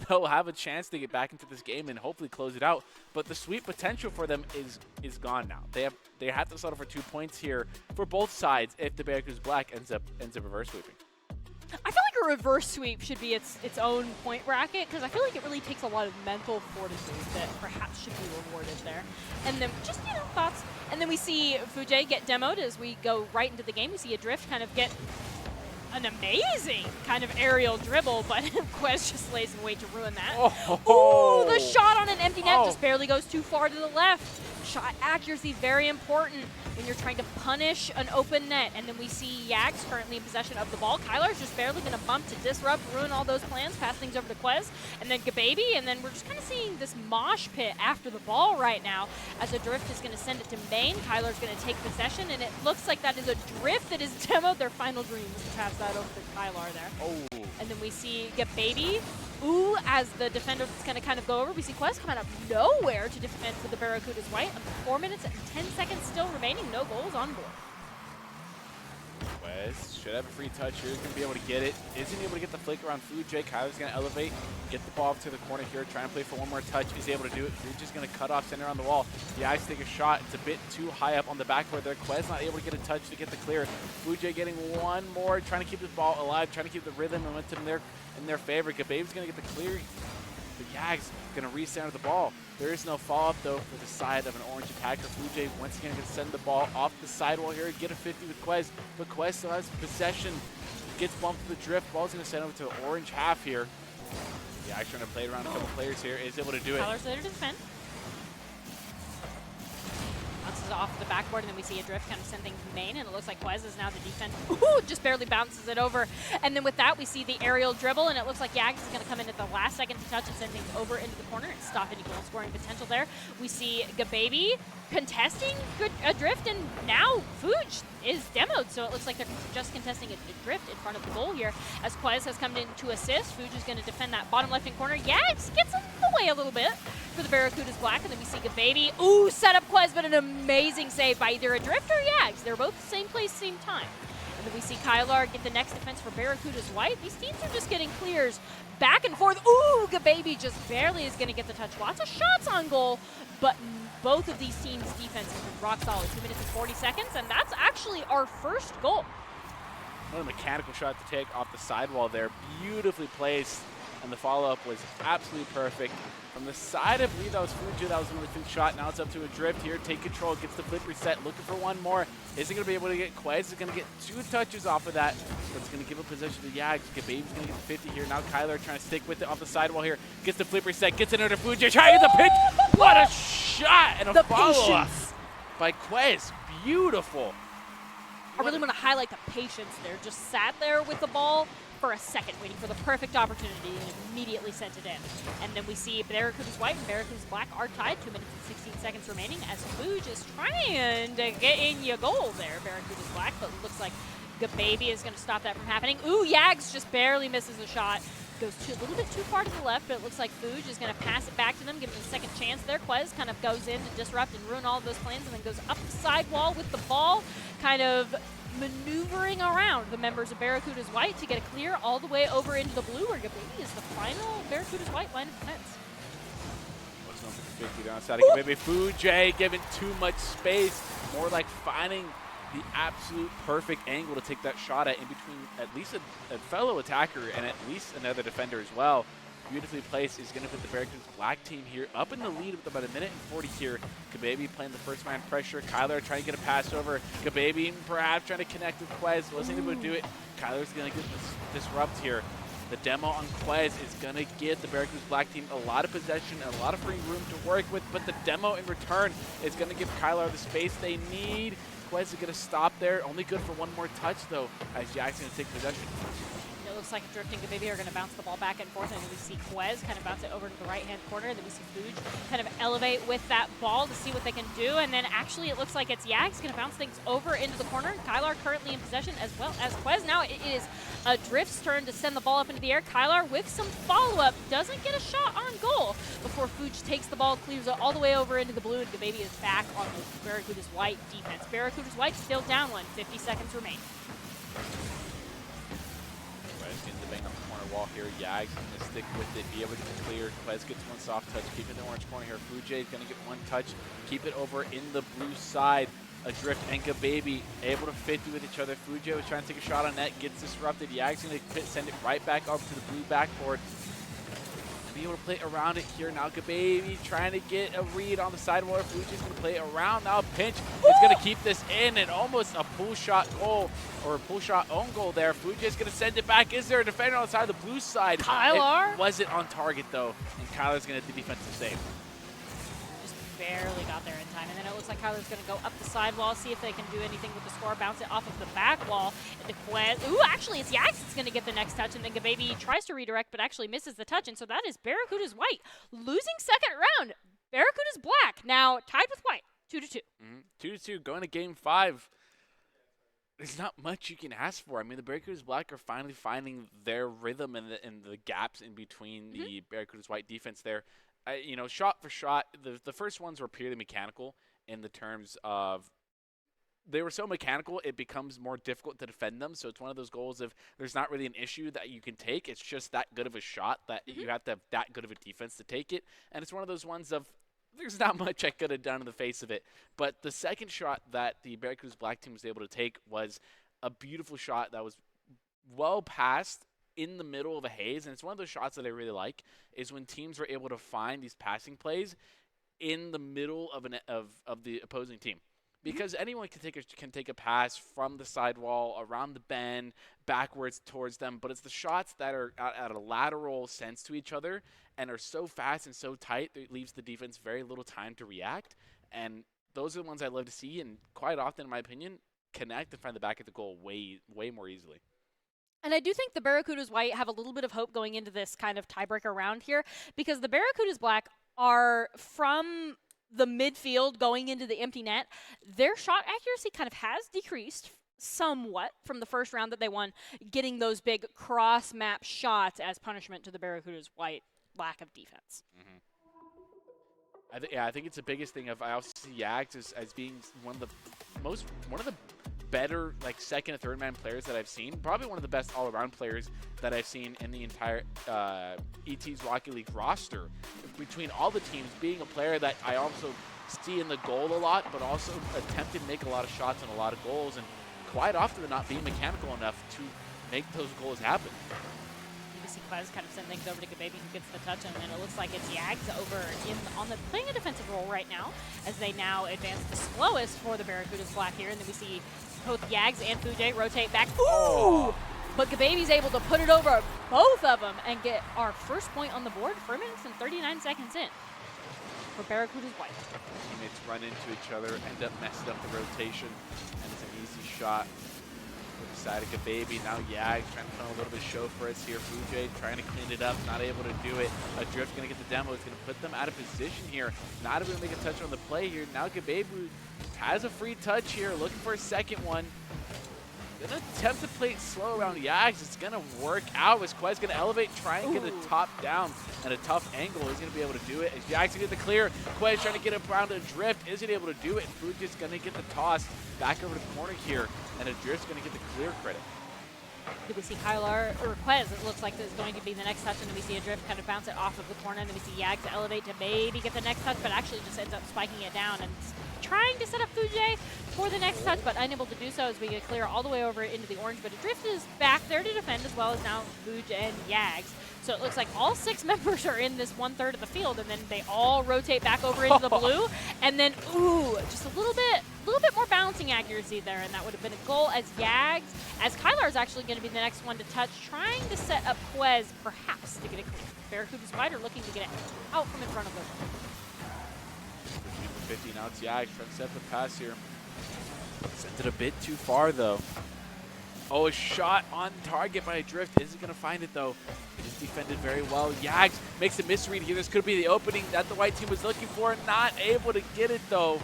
they'll have a chance to get back into this game and hopefully close it out. But the sweep potential for them is gone now. They have to settle for 2 points here for both sides if the Barracudas Black ends up reverse sweeping. I feel like a reverse sweep should be its own point bracket because I feel like it really takes a lot of mental fortitude that perhaps should be rewarded there. And then just, thoughts. And then we see Fujay get demoed as we go right into the game. We see Adrift kind of get an amazing kind of aerial dribble, but Quez just lays in wait to ruin that. Oh, the shot on an empty net just barely goes too far to the left. Shot accuracy, very important when you're trying to punish an open net. And then we see Yags currently in possession of the ball. Kyler's just barely going to bump to disrupt, ruin all those plans, pass things over to Quez, and then Gababy. And then we're just kind of seeing this mosh pit after the ball right now as Adrift is going to send it to Maine. Kyler's going to take possession, and it looks like that is Adrift that is demoed their final dreams to pass that over to Kyler there. Oh. And then we see Gababy. Ooh, as the defender is going to kind of go over, we see Quez come out of nowhere to defend for the Barracudas White. 4 minutes and 10 seconds still remaining, no goals on board. Quez should have a free touch here. He's going to be able to get it. Isn't able to get the flick around Fujay. Kyler's going to elevate, get the ball to the corner here, trying to play for one more touch. Is able to do it. Fujay's going to cut off center on the wall. The Yags take a shot. It's a bit too high up on the backboard there. Quez not able to get a touch to get the clear. Fujay getting one more, trying to keep this ball alive, trying to keep the rhythm and momentum in their favor. Gababy's going to get the clear. The Yags going to recenter the ball. There is no follow-up, though, for the side of an orange attacker. Fujay once again going to send the ball off the sidewall here, get a 50 with Quez, but Quez still has possession. Gets bumped to the drift. Ball's going to send over to the orange half here. The Yags trying to play around a couple players here, is able to do it. Kyler's there to defend. Bounces off the backboard, and then we see Adrift kind of send things to Maine, and it looks like Quez is now the defense. Ooh, just barely bounces it over. And then with that, we see the aerial dribble, and it looks like Yags is going to come in at the last second to touch and send things over into the corner and stop any goal scoring potential there. We see Gababy contesting Adrift, and now Fuj is demoed, so it looks like they're just contesting Adrift in front of the goal here as Quez has come in to assist. Fuj is going to defend that bottom left-hand corner. Yags gets in the way a little bit for the Barracudas Black, and then we see Gababy. Ooh, set up Quez, but an amazing save by either Adrift or Yags. They're both the same place, same time. And then we see Kylar get the next defense for Barracudas White. These teams are just getting clears back and forth. Ooh, Gababy just barely is going to get the touch. Lots of shots on goal, but both of these teams' defense has been rock solid. 2 minutes and 40 seconds, and that's actually our first goal. Another mechanical shot to take off the sidewall there. Beautifully placed, and the follow-up was absolutely perfect. From the side, I believe that was Fuji. That was a really good shot. Now it's up to Adrift here. Take control, gets the flip reset, looking for one more. Isn't going to be able to get Quez. Is going to get 2 touches off of that, but it's going to give a possession to Yags. Gababy's going to get the 50 here. Now Kyler trying to stick with it off the sidewall here. Gets the flip reset, gets it under Fuji. Trying to get the pitch. What a shot and a follow-up by Quez. Beautiful. I really want to highlight the patience there. Just sat there with the ball for a second, waiting for the perfect opportunity, and immediately sent it in. And then we see Barracudas White and Barracudas Black are tied, 2 minutes and 16 seconds remaining, as Fuj is trying to get in your goal there, Barracudas Black, but it looks like Gababy is going to stop that from happening. Ooh, Yags just barely misses a shot. Goes a little bit too far to the left, but it looks like Fuj is going to pass it back to them, give them a second chance there. Quez kind of goes in to disrupt and ruin all of those plans, and then goes up the sidewall with the ball, kind of maneuvering around the members of Barracuda's White to get a clear all the way over into the blue, where Gababy is the final Barracuda's White line of defense. What's known for 50 down side of Gababy. Fujay given too much space, more like finding the absolute perfect angle to take that shot at in between at least a fellow attacker and at least another defender as well. Beautifully placed is going to put the Barracuda's Black team here up in the lead with about 1:40 here. Gababy playing the first man pressure. Kyler trying to get a pass over. Gababy perhaps trying to connect with Quez. Wasn't able to do it. Kyler's going to get disrupt here. The demo on Quez is going to get the Barracuda's Black team a lot of possession and a lot of free room to work with, but the demo in return is going to give Kyler the space they need. Quez is going to stop there. Only good for one more touch, though, as Jack's going to take possession. It looks like Drift and Gababy are going to bounce the ball back and forth, and then we see Quez kind of bounce it over to the right-hand corner, and then we see Fuge kind of elevate with that ball to see what they can do, and then actually it looks like it's Yags going to bounce things over into the corner. Kylar currently in possession as well as Quez. Now it is a Drift's turn to send the ball up into the air. Kylar with some follow-up doesn't get a shot on goal before Fuge takes the ball, clears it all the way over into the blue, and Gababy is back on the Barracuda's White defense. Barracuda's White still down one, 50 seconds remain. Getting the bang on the corner wall here. Yags going to stick with it, be able to get it clear. Quez gets one soft touch, keep it in the orange corner here. Fujay is going to get one touch, keep it over in the blue side. Adrift and Gababy able to 50 with each other. Fujay was trying to take a shot on net, gets disrupted. Yags going to send it right back up to the blue backboard. Be able to play around it here now. Gababy trying to get a read on the sidewall. Fujay's going to play around now. Pinch is going to keep this in, and almost a pull shot goal or a pull shot own goal there. Fujay's going to send it back. Is there a defender on the side of the blue side? Kyler? It wasn't on target though, and Kyler's going to do defensive save. Just barely got there in time, and then it looks like Kyler's going to go up the sidewall, see if they can do anything with the score, bounce it off of the back wall into Quez. Ooh, actually it's Yags that's going to get the next touch, and then Gababy tries to redirect but actually misses the touch, and so that is Barracuda's White losing second round. Barracuda's Black now tied with White, 2-2. 2-2 going to game 5. There's not much you can ask for. I mean, the Barracuda's Black are finally finding their rhythm and the gaps in between the Barracuda's White defense there. You know, shot for shot, the first ones were purely mechanical in the terms of they were so mechanical it becomes more difficult to defend them. So it's one of those goals of there's not really an issue that you can take. It's just that good of a shot that you have to have that good of a defense to take it. And it's one of those ones of there's not much I could have done in the face of it. But the second shot that the Barracuda's Black team was able to take was a beautiful shot that was well past in the middle of a haze, and it's one of those shots that I really like, is when teams are able to find these passing plays in the middle of the opposing team. Because anyone can take a pass from the sidewall, around the bend, backwards towards them, but it's the shots that are at a lateral sense to each other and are so fast and so tight that it leaves the defense very little time to react. And those are the ones I love to see, and quite often, in my opinion, connect and find the back of the goal way more easily. And I do think the Barracuda's White have a little bit of hope going into this kind of tiebreaker round here, because the Barracuda's Black are from the midfield going into the empty net. Their shot accuracy kind of has decreased somewhat from the first round that they won, getting those big cross-map shots as punishment to the Barracuda's White lack of defense. I think it's the biggest thing. I also see Yags as being one of the better second and third man players that I've seen. Probably one of the best all-around players that I've seen in the entire ET's Rocket League roster. Between all the teams, being a player that I also see in the goal a lot, but also attempted to make a lot of shots and a lot of goals, and quite often not being mechanical enough to make those goals happen. You see Quez kind of send things over to Gababy, who gets the touch, and then it looks like it's Yags over playing a defensive role right now, as they now advance the slowest for the Barracuda's Black here, and then we see both Yags and Fujay rotate back. Ooh! But Gababy's able to put it over both of them and get our first point on the board 4 minutes and 39 seconds in for Barracuda's White. Teammates run into each other, end up messing up the rotation, and it's an easy shot for the side of Gababy. Now Yags trying to put on a little bit of show for us here. Fujay trying to clean it up, not able to do it. Adrift going to get the demo. It's going to put them out of position here. Not able to make a touch on the play here. Now Gababy has a free touch here, looking for a second one. Gonna attempt to play it slow around Yags. It's gonna work out. As Quez gonna elevate, try and get a top down and a tough angle. He's gonna be able to do it. As Yags gonna get the clear, Quez trying to get up around a drift. Isn't able to do it. Fuji's gonna get the toss back over the corner here, and a drift's gonna get the clear credit. Do we see Kylar, or Quez, it looks like this is going to be the next touch, and then we see a drift kind of bounce it off of the corner, and then we see Yags elevate to maybe get the next touch, but actually just ends up spiking it down and trying to set up Fuji for the next touch, but unable to do so as we get clear all the way over into the orange, but a drift is back there to defend as well as now Fuji and Yags. So it looks like all 6 members are in this 1/3 of the field, and then they all rotate back over into the blue, and then, ooh, just a little bit more bouncing accuracy there, and that would have been a goal as Yags, as Kylar is actually going to be the next one to touch, trying to set up Quez, perhaps, to get it clear. Barracuda's wide are looking to get it out from in front of them. 50, now it's Yags trying to set the pass here. Sent it a bit too far, though. Oh, a shot on target by a drift. Isn't going to find it, though. It is defended very well. Yags makes a misread here. This could be the opening that the white team was looking for. Not able to get it, though.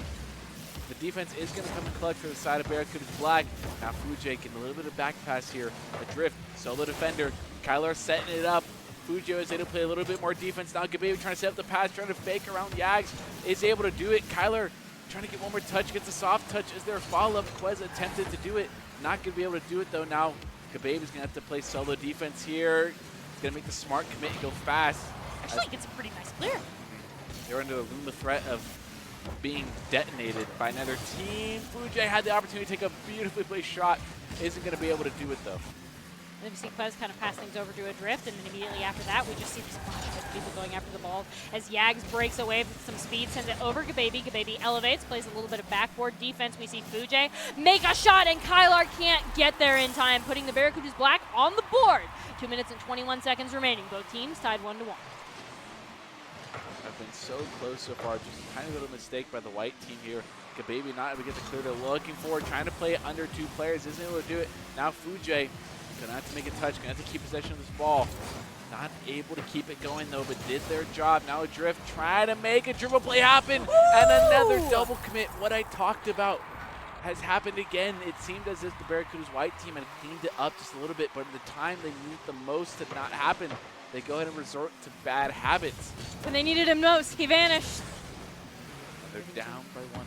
The defense is going to come in clutch for the side of Barracuda's Black. Now Fuji getting a little bit of back pass here. A drift, solo defender. Kylar setting it up. Fuji is able to play a little bit more defense. Now Gababy trying to set up the pass, trying to fake around Yags. Is able to do it. Kylar trying to get one more touch, gets a soft touch. Is there a follow-up? Quez attempted to do it. Not going to be able to do it, though. Now Gababy's going to have to play solo defense here. He's going to make the smart commit and go fast. Actually gets a pretty nice clear. They're under the loom of threat of being detonated by another team. Fuji had the opportunity to take a beautifully placed shot. Isn't going to be able to do it, though. Then we see Quez kind of pass things over to a drift, and then immediately after that, we just see this bunch of people going after the ball. As Yags breaks away with some speed, sends it over Gababy. Gababy elevates, plays a little bit of backboard defense. We see Fuji make a shot, and Kylar can't get there in time, putting the Barracudas Black on the board. 2 minutes and 21 seconds remaining. Both teams tied 1-1. I've been so close so far. Just a tiny little mistake by the white team here. Gababy not able to get the clear they're looking for. Trying to play it under 2 players. Isn't able to do it. Now Fuji gonna have to make a touch. Gonna have to keep possession of this ball. Not able to keep it going though, but did their job. Now a drift. Trying to make a dribble play happen. And another double commit. What I talked about has happened again. It seemed as if the Barracuda's white team had cleaned it up just a little bit, but at the time they needed the most to not happen, they go ahead and resort to bad habits. When they needed him most, he vanished. And they're down by 1.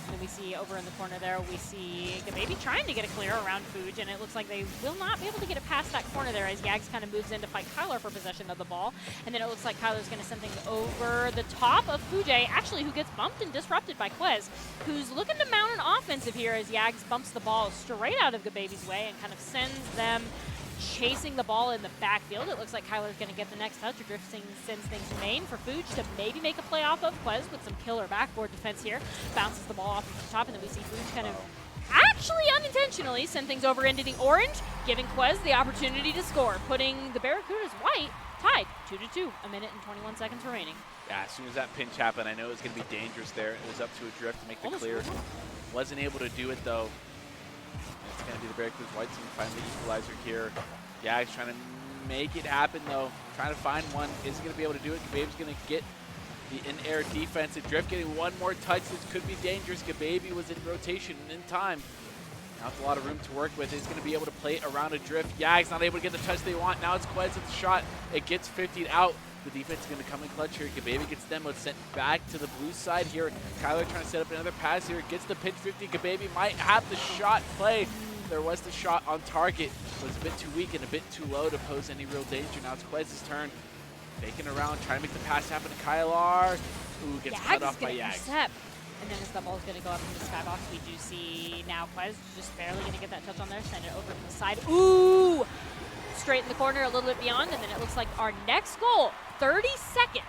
And then we see over in the corner there, we see Gababy trying to get a clear around Fuji, and it looks like they will not be able to get it past that corner there as Yags kind of moves in to fight Kylar for possession of the ball. And then it looks like Kylar's going to send things over the top of Fuji, actually, who gets bumped and disrupted by Quez, who's looking to mount an offensive here as Yags bumps the ball straight out of Gababy's way and kind of sends them chasing the ball in the backfield. It looks like Kylar's going to get the next touch. Drifting sends things main for Fuji to maybe make a play off of Quez with some killer backboard defense here. Bounces the ball off of the top, and then we see Fuji kind of actually unintentionally send things over into the orange, giving Quez the opportunity to score, putting the Barracudas white tied 2-2. 1 minute and 21 seconds remaining. Yeah, as soon as that pinch happened, I know it was going to be dangerous there. It was up to a drift to make the clear. Wasn't able to do it, though. It's going to be the Barracudas white team find the equalizer here. Yags trying to make it happen, though. Trying to find one. Isn't going to be able to do it. Gababy's going to get the in-air defensive drift, getting one more touch. This could be dangerous. Gababy was in rotation in time. Not a lot of room to work with. He's going to be able to play it around a drift. Yags not able to get the touch they want. Now it's Quez at the shot. It gets 50 out. The defense is going to come in clutch here. Gababy gets demoed, sent back to the blue side here. Kylar trying to set up another pass here. Gets the pinch 50. Gababy might have the shot play. There was the shot on target. It was a bit too weak and a bit too low to pose any real danger. Now it's Quez's turn. Faking around, trying to make the pass happen to Kylar. Ooh, gets cut off by Yags. Intercept. And then as the ball's going to go up into the skybox, we do see now Quez just barely going to get that touch on there. Send it over to the side. Ooh! Straight in the corner, a little bit beyond. And then it looks like our next goal, 30 seconds.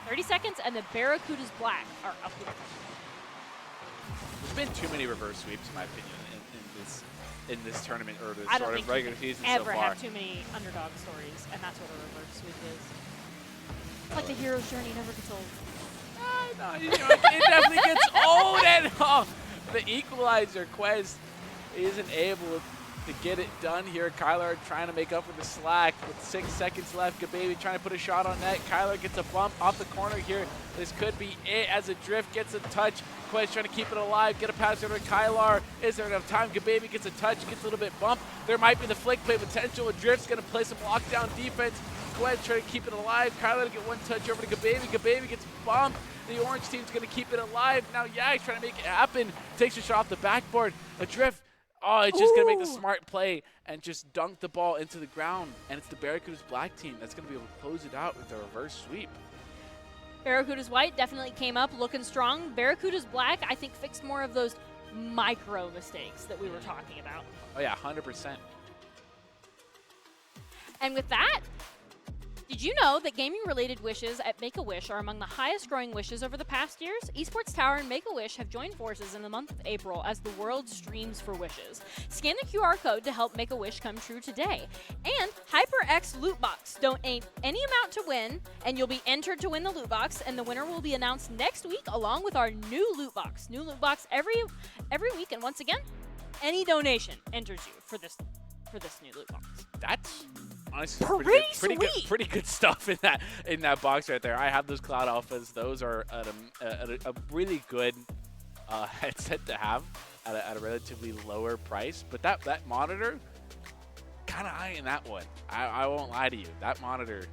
30 seconds, and the Barracudas Black are up with it. There's been too many reverse sweeps, in my opinion, in this tournament or this I don't sort think of regular season so ever far. have too many underdog stories, and that's what a reverse sweep is. It's like the hero's journey never gets old. No, you know, it definitely gets old and the equalizer. Quez isn't able to get it done here. Kyler trying to make up for the slack with 6 seconds left. Gababy trying to put a shot on net. Kyler gets a bump off the corner here. This could be it as a drift gets a touch. Quez trying to keep it alive, get a pass over to Kyler. Is there enough time? Gababy gets a touch, gets a little bit bumped. There might be the flick play potential. A drift's going to play some lockdown defense. Quez trying to keep it alive. Kyler to get one touch over to Gababy. Gababy gets bumped. The orange team's going to keep it alive. Now Yag trying to make it happen. Takes a shot off the backboard. A drift. Oh, it's just going to make the smart play and just dunk the ball into the ground. And it's the Barracudas black team that's going to be able to close it out with a reverse sweep. Barracudas white definitely came up looking strong. Barracudas black, I think, fixed more of those micro mistakes that we were talking about. Oh, yeah, 100%. And with that, did you know that gaming-related wishes at Make-A-Wish are among the highest-growing wishes over the past years? Esports Tower and Make-A-Wish have joined forces in the month of April as the world streams for wishes. Scan the QR code to help make a wish come true today. And HyperX Loot Box. Donate any amount to win, and you'll be entered to win the loot box, and the winner will be announced next week along with our new loot box. New loot box every week, and once again, any donation enters you for this new loot box. That's honestly pretty good stuff in that box right there. I have those Cloud Alphas. Those are at a really good headset to have at a relatively lower price. But that monitor, kind of eyeing that one. I won't lie to you. That monitor.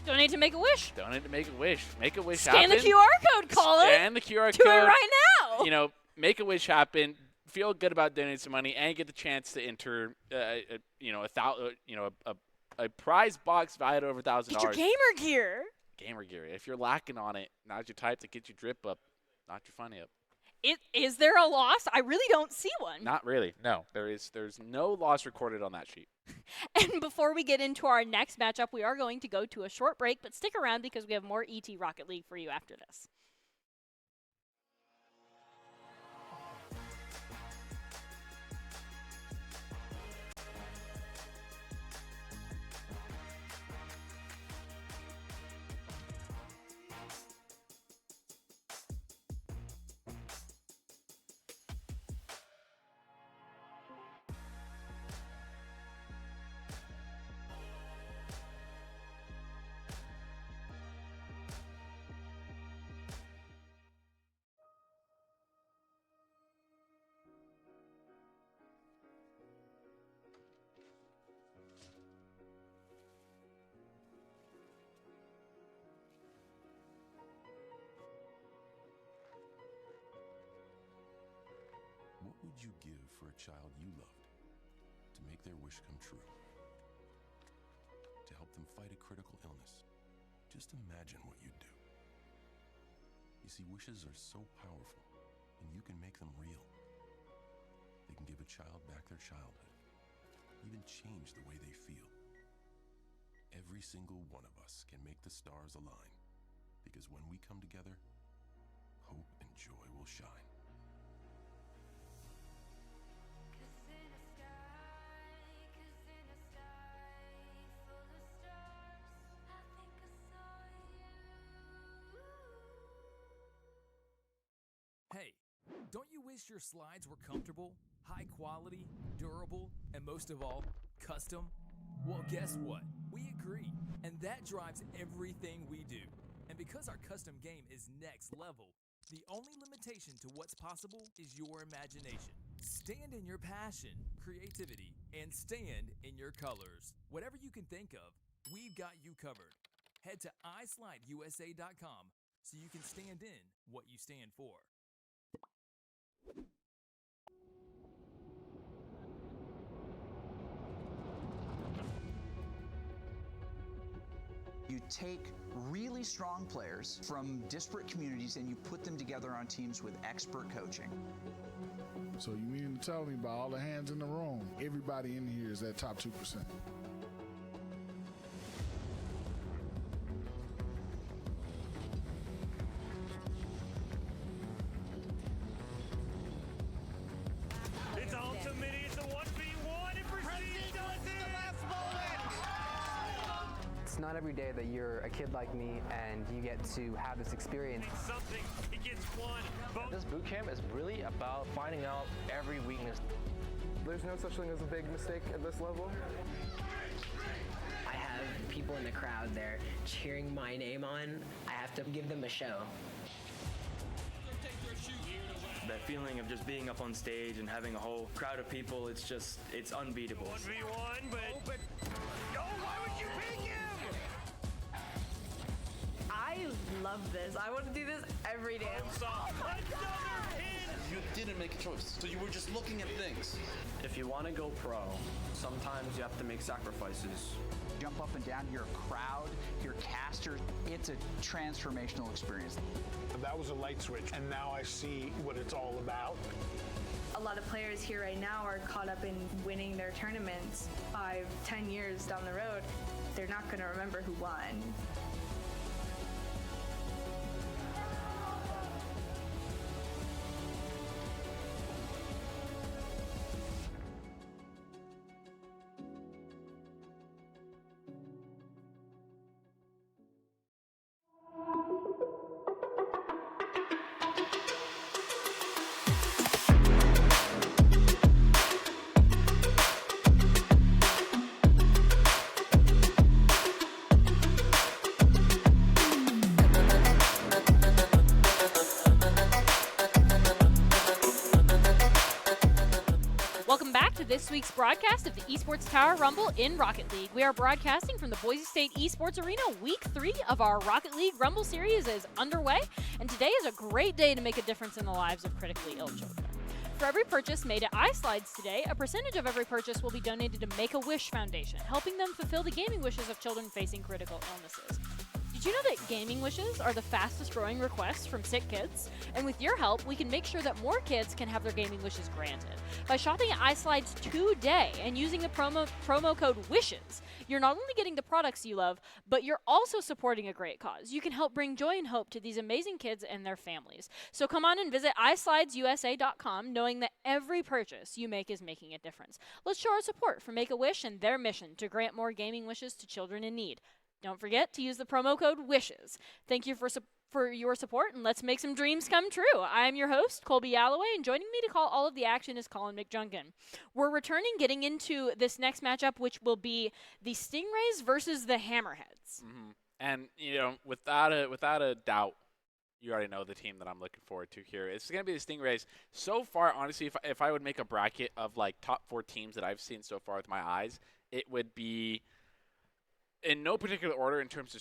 Donate to Make-A-Wish. Donate to Make-A-Wish. Make-A-Wish Scan happen. the QR code, Colin. Scan the QR code. Do it right now. You know, Make-A-Wish happen. Feel good about donating some money and get the chance to enter, a prize box valued over $1,000. Get your gamer gear. Gamer gear. If you're lacking on it, now's your type to get your drip up, not your funny up. Is there a loss? I really don't see one. Not really. No, there's no loss recorded on that sheet. And before we get into our next matchup, we are going to go to a short break, but stick around because we have more ET Rocket League for you after this. What would you give for a child you loved to make their wish come true? To help them fight a critical illness? Just imagine what you'd do. You see, wishes are so powerful, and you can make them real. They can give a child back their childhood, even change the way they feel. Every single one of us can make the stars align, because when we come together, hope and joy will shine. Hey, don't you wish your slides were comfortable, high quality, durable, and most of all, custom? Well, guess what? We agree, and that drives everything we do. And because our custom game is next level, the only limitation to what's possible is your imagination. Stand in your passion, creativity, and stand in your colors. Whatever you can think of, we've got you covered. Head to iSlideUSA.com so you can stand in what you stand for. You take really strong players from disparate communities and you put them together on teams with expert coaching. So you mean to tell me about all the hands in the room, everybody in here is that top 2%? It's ultimate, it's a 1v1, and Prestige does it! It's not every day that you're a kid like me and you get to have this experience. Something, he gets one. This boot camp is really about finding out every weakness. There's no such thing as a big mistake at this level. I have people in the crowd there cheering my name on. I have to give them a show. That feeling of just being up on stage and having a whole crowd of people, it's unbeatable. 1v1, but oh, why would you pick him? I love this. I want to do this every day. You didn't make a choice, so you were just looking at things. If you want to go pro, sometimes you have to make sacrifices. Jump up and down, you're a crowd, you're casters. It's a transformational experience. That was a light switch, and now I see what it's all about. A lot of players here right now are caught up in winning their tournaments 5-10 years down the road. They're not going to remember who won. Welcome back to this week's broadcast of the Esports Tower Rumble in Rocket League. We are broadcasting from the Boise State Esports Arena. Week 3 of our Rocket League Rumble series is underway, and today is a great day to make a difference in the lives of critically ill children. For every purchase made at iSlides today, a percentage of every purchase will be donated to Make-A-Wish Foundation, helping them fulfill the gaming wishes of children facing critical illnesses. Did you know that gaming wishes are the fastest growing requests from sick kids? And with your help, we can make sure that more kids can have their gaming wishes granted. By shopping at iSlides today and using the promo code WISHES, you're not only getting the products you love, but you're also supporting a great cause. You can help bring joy and hope to these amazing kids and their families. So come on and visit iSlidesUSA.com, knowing that every purchase you make is making a difference. Let's show our support for Make-A-Wish and their mission to grant more gaming wishes to children in need. Don't forget to use the promo code WISHES. Thank you for your support, and let's make some dreams come true. I am your host, Colby Alloway, and joining me to call all of the action is Colin McJunkin. We're returning, getting into this next matchup, which will be the Stingrays versus the Hammerheads. Mm-hmm. And, you know, without a doubt, you already know the team that I'm looking forward to here. It's going to be the Stingrays. So far, honestly, if I would make a bracket of, like, top 4 teams that I've seen so far with my eyes, it would be in no particular order in terms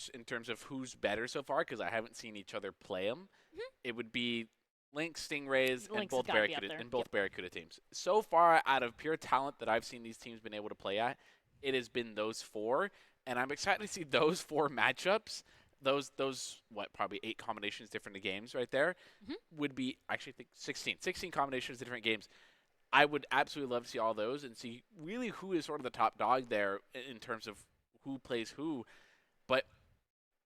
of who's better so far, because I haven't seen each other play them. Mm-hmm. It would be Lynx, Stingrays, and both Barracuda teams. So far, out of pure talent that I've seen these teams been able to play at, it has been those 4, and I'm excited to see those 4 matchups. Those probably 8 combinations different games right there would be, actually I think 16 combinations different games. I would absolutely love to see all those and see really who is sort of the top dog there in terms of who plays who. But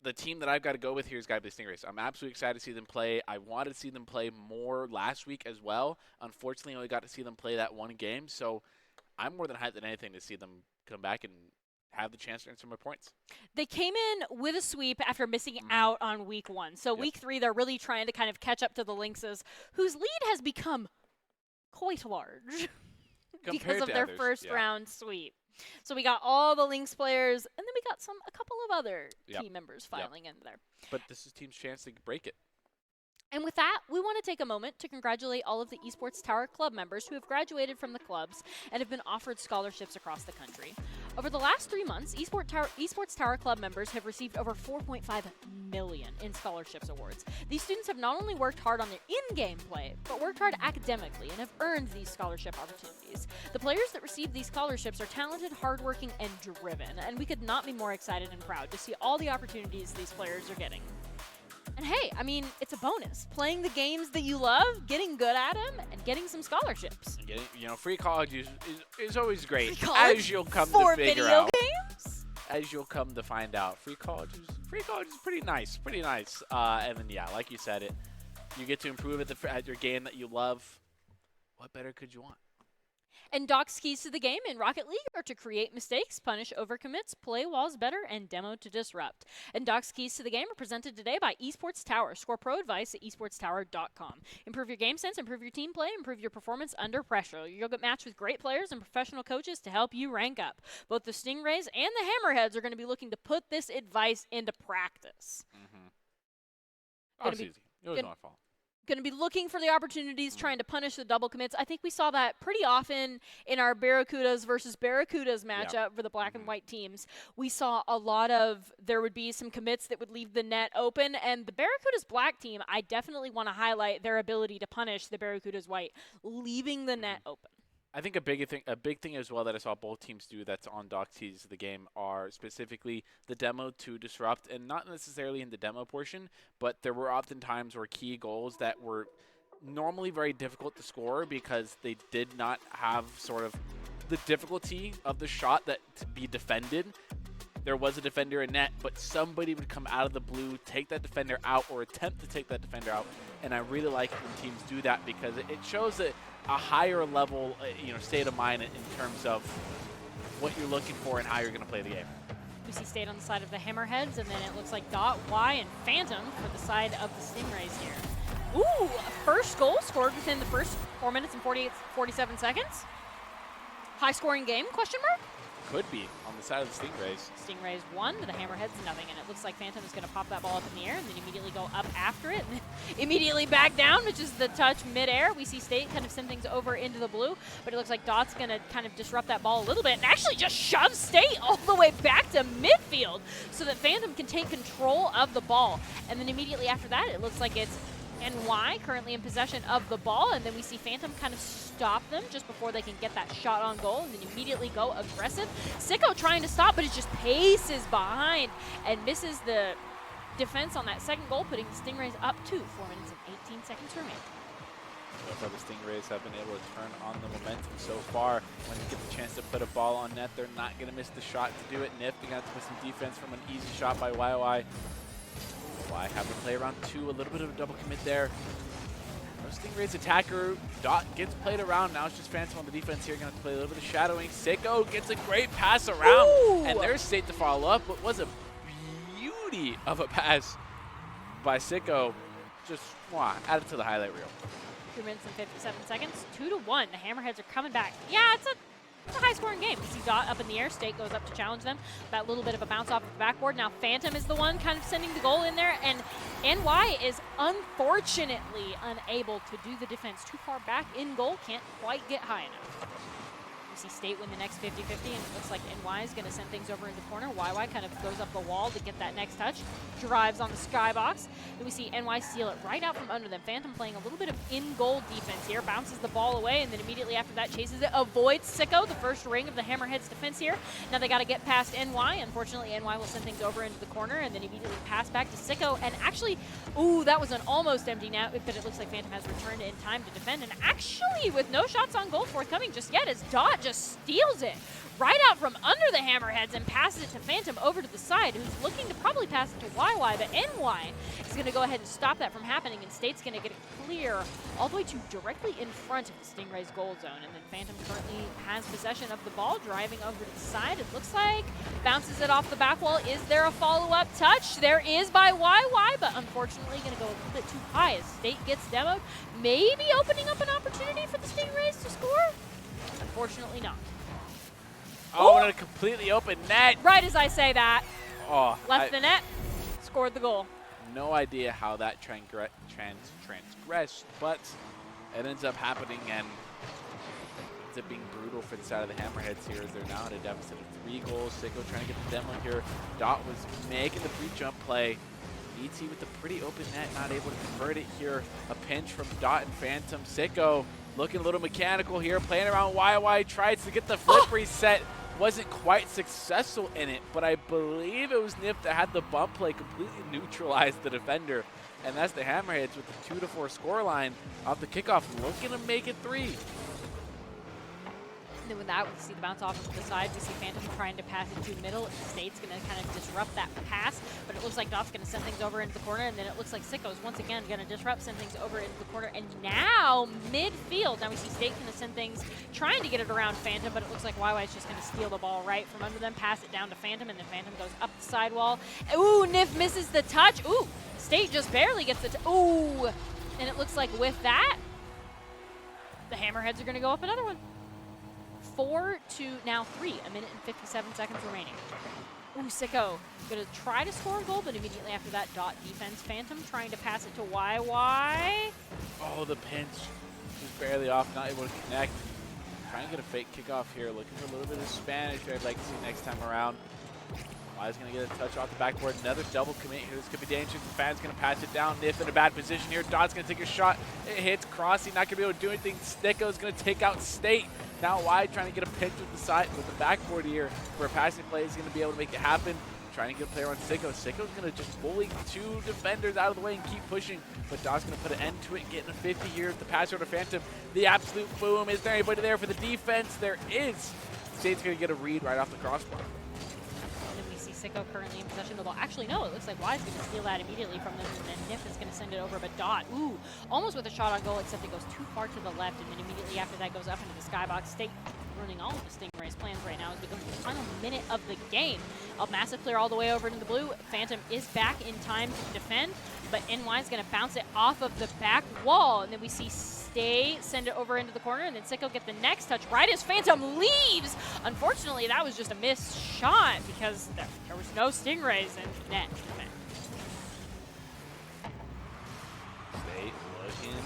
the team that I've got to go with here is got to be the Stingrays. I'm absolutely excited to see them play. I wanted to see them play more last week as well. Unfortunately, I only got to see them play that one game. So I'm more than hyped than anything to see them come back and have the chance to earn some more points. They came in with a sweep after missing out on week 1. So week 3, they're really trying to kind of catch up to the Lynxes, whose lead has become quite large because of their first round sweep. So we got all the Lynx players, and then we got a couple of other team members filing in there. But this is team's chance to break it. And with that, we want to take a moment to congratulate all of the Esports Tower Club members who have graduated from the clubs and have been offered scholarships across the country. Over the last 3 months, Esports Tower Club members have received over $4.5 million in scholarships awards. These students have not only worked hard on their in-game play, but worked hard academically and have earned these scholarship opportunities. The players that receive these scholarships are talented, hardworking, and driven, and we could not be more excited and proud to see all the opportunities these players are getting. And hey, I mean, it's a bonus. Playing the games that you love, getting good at them, and getting some scholarships. Free college is always great, as you'll come to figure out. Games? As you'll come to find out. Free college is pretty nice, and then, like you said, you get to improve at your game that you love. What better could you want? And Doc's keys to the game in Rocket League are to create mistakes, punish overcommits, play walls better, and demo to disrupt. And Doc's keys to the game are presented today by Esports Tower. Score pro advice at esportstower.com. Improve your game sense, improve your team play, improve your performance under pressure. You'll get matched with great players and professional coaches to help you rank up. Both the Stingrays and the Hammerheads are going to be looking to put this advice into practice. Oh, it's easy. It was my fault. Going to be looking for the opportunities, trying to punish the double commits. I think we saw that pretty often in our Barracudas versus Barracudas matchup for the black and white teams. We saw a lot of, there would be some commits that would leave the net open, and the Barracudas black team, I definitely want to highlight their ability to punish the Barracudas white, leaving the net open. I think a big thing as well that I saw both teams do that's on Doc's keys of the game are specifically the demo to disrupt, and not necessarily in the demo portion, but there were often times where key goals that were normally very difficult to score because they did not have sort of the difficulty of the shot that to be defended. There was a defender in net, but somebody would come out of the blue, take that defender out, or attempt to take that defender out. And I really like it when teams do that because it shows a higher level, state of mind in terms of what you're looking for and how you're going to play the game. We see State on the side of the Hammerheads, and then it looks like Dot, Y, and Phantom for the side of the Stingrays here. Ooh, first goal scored within the first 4 minutes and 47 seconds. High scoring game, question mark? Could be on the side of the Stingrays. Stingrays 1, the Hammerheads nothing, and it looks like Phantom is going to pop that ball up in the air and then immediately go up after it and immediately back down, which is the touch midair. We see State kind of send things over into the blue, but it looks like Dot's going to kind of disrupt that ball a little bit and actually just shove State all the way back to midfield so that Phantom can take control of the ball. And then immediately after that, it looks like it's NY currently in possession of the ball, and then we see Phantom kind of stop them just before they can get that shot on goal and then immediately go aggressive. Sicko trying to stop, but it just paces behind and misses the defense on that second goal, putting the Stingrays up to 4 minutes and 18 seconds remaining. So far, the Stingrays have been able to turn on the momentum so far. When they get the chance to put a ball on net, they're not going to miss the shot to do it. Nif, going to have to put some defense from an easy shot by YY. Why have to play around 2, a little bit of a double commit there. No Stingrays attacker. Dot gets played around. Now it's just Phantom on the defense here. Going to have to play a little bit of shadowing. Sicko gets a great pass around. Ooh. And there's State to follow up. But was a beauty of a pass by Sicko. Just added to the highlight reel. 2 minutes and 57 seconds. 2-1. The Hammerheads are coming back. Yeah, it's a high-scoring game. You see Dot up in the air. State goes up to challenge them. That little bit of a bounce off of the backboard. Now Phantom is the one kind of sending the goal in there, and NY is unfortunately unable to do the defense too far back in goal. Can't quite get high enough. We see State win the next 50-50, and it looks like NY is going to send things over into the corner. YY kind of goes up the wall to get that next touch, drives on the skybox. Then we see NY steal it right out from under them. Phantom playing a little bit of in-goal defense here, bounces the ball away, and then immediately after that chases it, avoids Sicko, the first ring of the Hammerheads defense here. Now they got to get past NY. Unfortunately, NY will send things over into the corner, and then immediately pass back to Sicko. And actually, that was an almost empty net, but it looks like Phantom has returned in time to defend. And actually, with no shots on goal forthcoming just yet, as Dot just steals it right out from under the Hammerheads and passes it to Phantom over to the side, who's looking to probably pass it to YY, but NY is going to go ahead and stop that from happening, and State's going to get it clear all the way to directly in front of the Stingrays' goal zone. And then Phantom currently has possession of the ball, driving over to the side. It looks like bounces it off the back wall. Is there a follow-up touch? There is by YY, but unfortunately going to go a little bit too high as State gets demoed. Maybe opening up an opportunity for the Stingrays to score? Unfortunately not. Oh, and a completely open net. Right as I say that. Oh, left the net, scored the goal. No idea how that transgressed, but it ends up happening, and ends up being brutal for the side of the Hammerheads here as they're now at a deficit of 3 goals. Sicko trying to get the demo here. Dot was making the pre-jump play. ET with a pretty open net, not able to convert it here. A pinch from Dot and Phantom. Sicko looking a little mechanical here, playing around YY, tries to get the flip reset. Wasn't quite successful in it, but I believe it was Nif that had the bump play completely neutralize the defender. And that's the Hammerheads with the 2-4 scoreline off the kickoff, looking to make it 3. And then with that, we see the bounce off to the side. We see Phantom trying to pass it to middle. State's going to kind of disrupt that pass, but it looks like Dot's going to send things over into the corner, and then it looks like Sicko's once again going to disrupt, send things over into the corner, and now midfield. Now we see State going to send things, trying to get it around Phantom, but it looks like YY's just going to steal the ball right from under them, pass it down to Phantom, and then Phantom goes up the sidewall. Ooh, Nif misses the touch. Ooh, State just barely gets the ooh, and it looks like with that, the Hammerheads are going to go up another one. 4 to now 3, a minute and 57 seconds remaining. Ooh, Sicko gonna try to score a goal, but immediately after that, Dot defense. Phantom trying to pass it to YY. Oh, the pinch. Just barely off, not able to connect. Trying to get a fake kickoff here, looking for a little bit of Spanish I'd like to see next time around. Y's gonna get a touch off the backboard. Another double commit here. This could be dangerous. The fan's gonna pass it down. Nif in a bad position here. Dot's gonna take a shot. It hits Crossy, not gonna be able to do anything. Sticko's gonna take out State. Now Y trying to get a pinch with the side, with the backboard here for a passing play. Is gonna be able to make it happen. Trying to get a player on Sicko. Sicko's gonna just bully 2 defenders out of the way and keep pushing. But Dot's gonna put an end to it, getting a 50 here. The pass over to Phantom. The absolute boom. Is there anybody there for the defense? There is. State's gonna get a read right off the crossbar. Sicko currently in possession of the ball. Actually, no, it looks like Y's going to steal that immediately from them, and then Nif is going to send it over, but Dot, ooh, almost with a shot on goal, except it goes too far to the left, and then immediately after that goes up into the skybox. State ruining all of the Stingrays' plans right now as we come to the final minute of the game. A massive clear all the way over into the blue. Phantom is back in time to defend, but NY is going to bounce it off of the back wall, and then we see Stay send it over into the corner, and then Sicko get the next touch right as Phantom leaves. Unfortunately, that was just a missed shot because there was no Stingrays in net. State looking,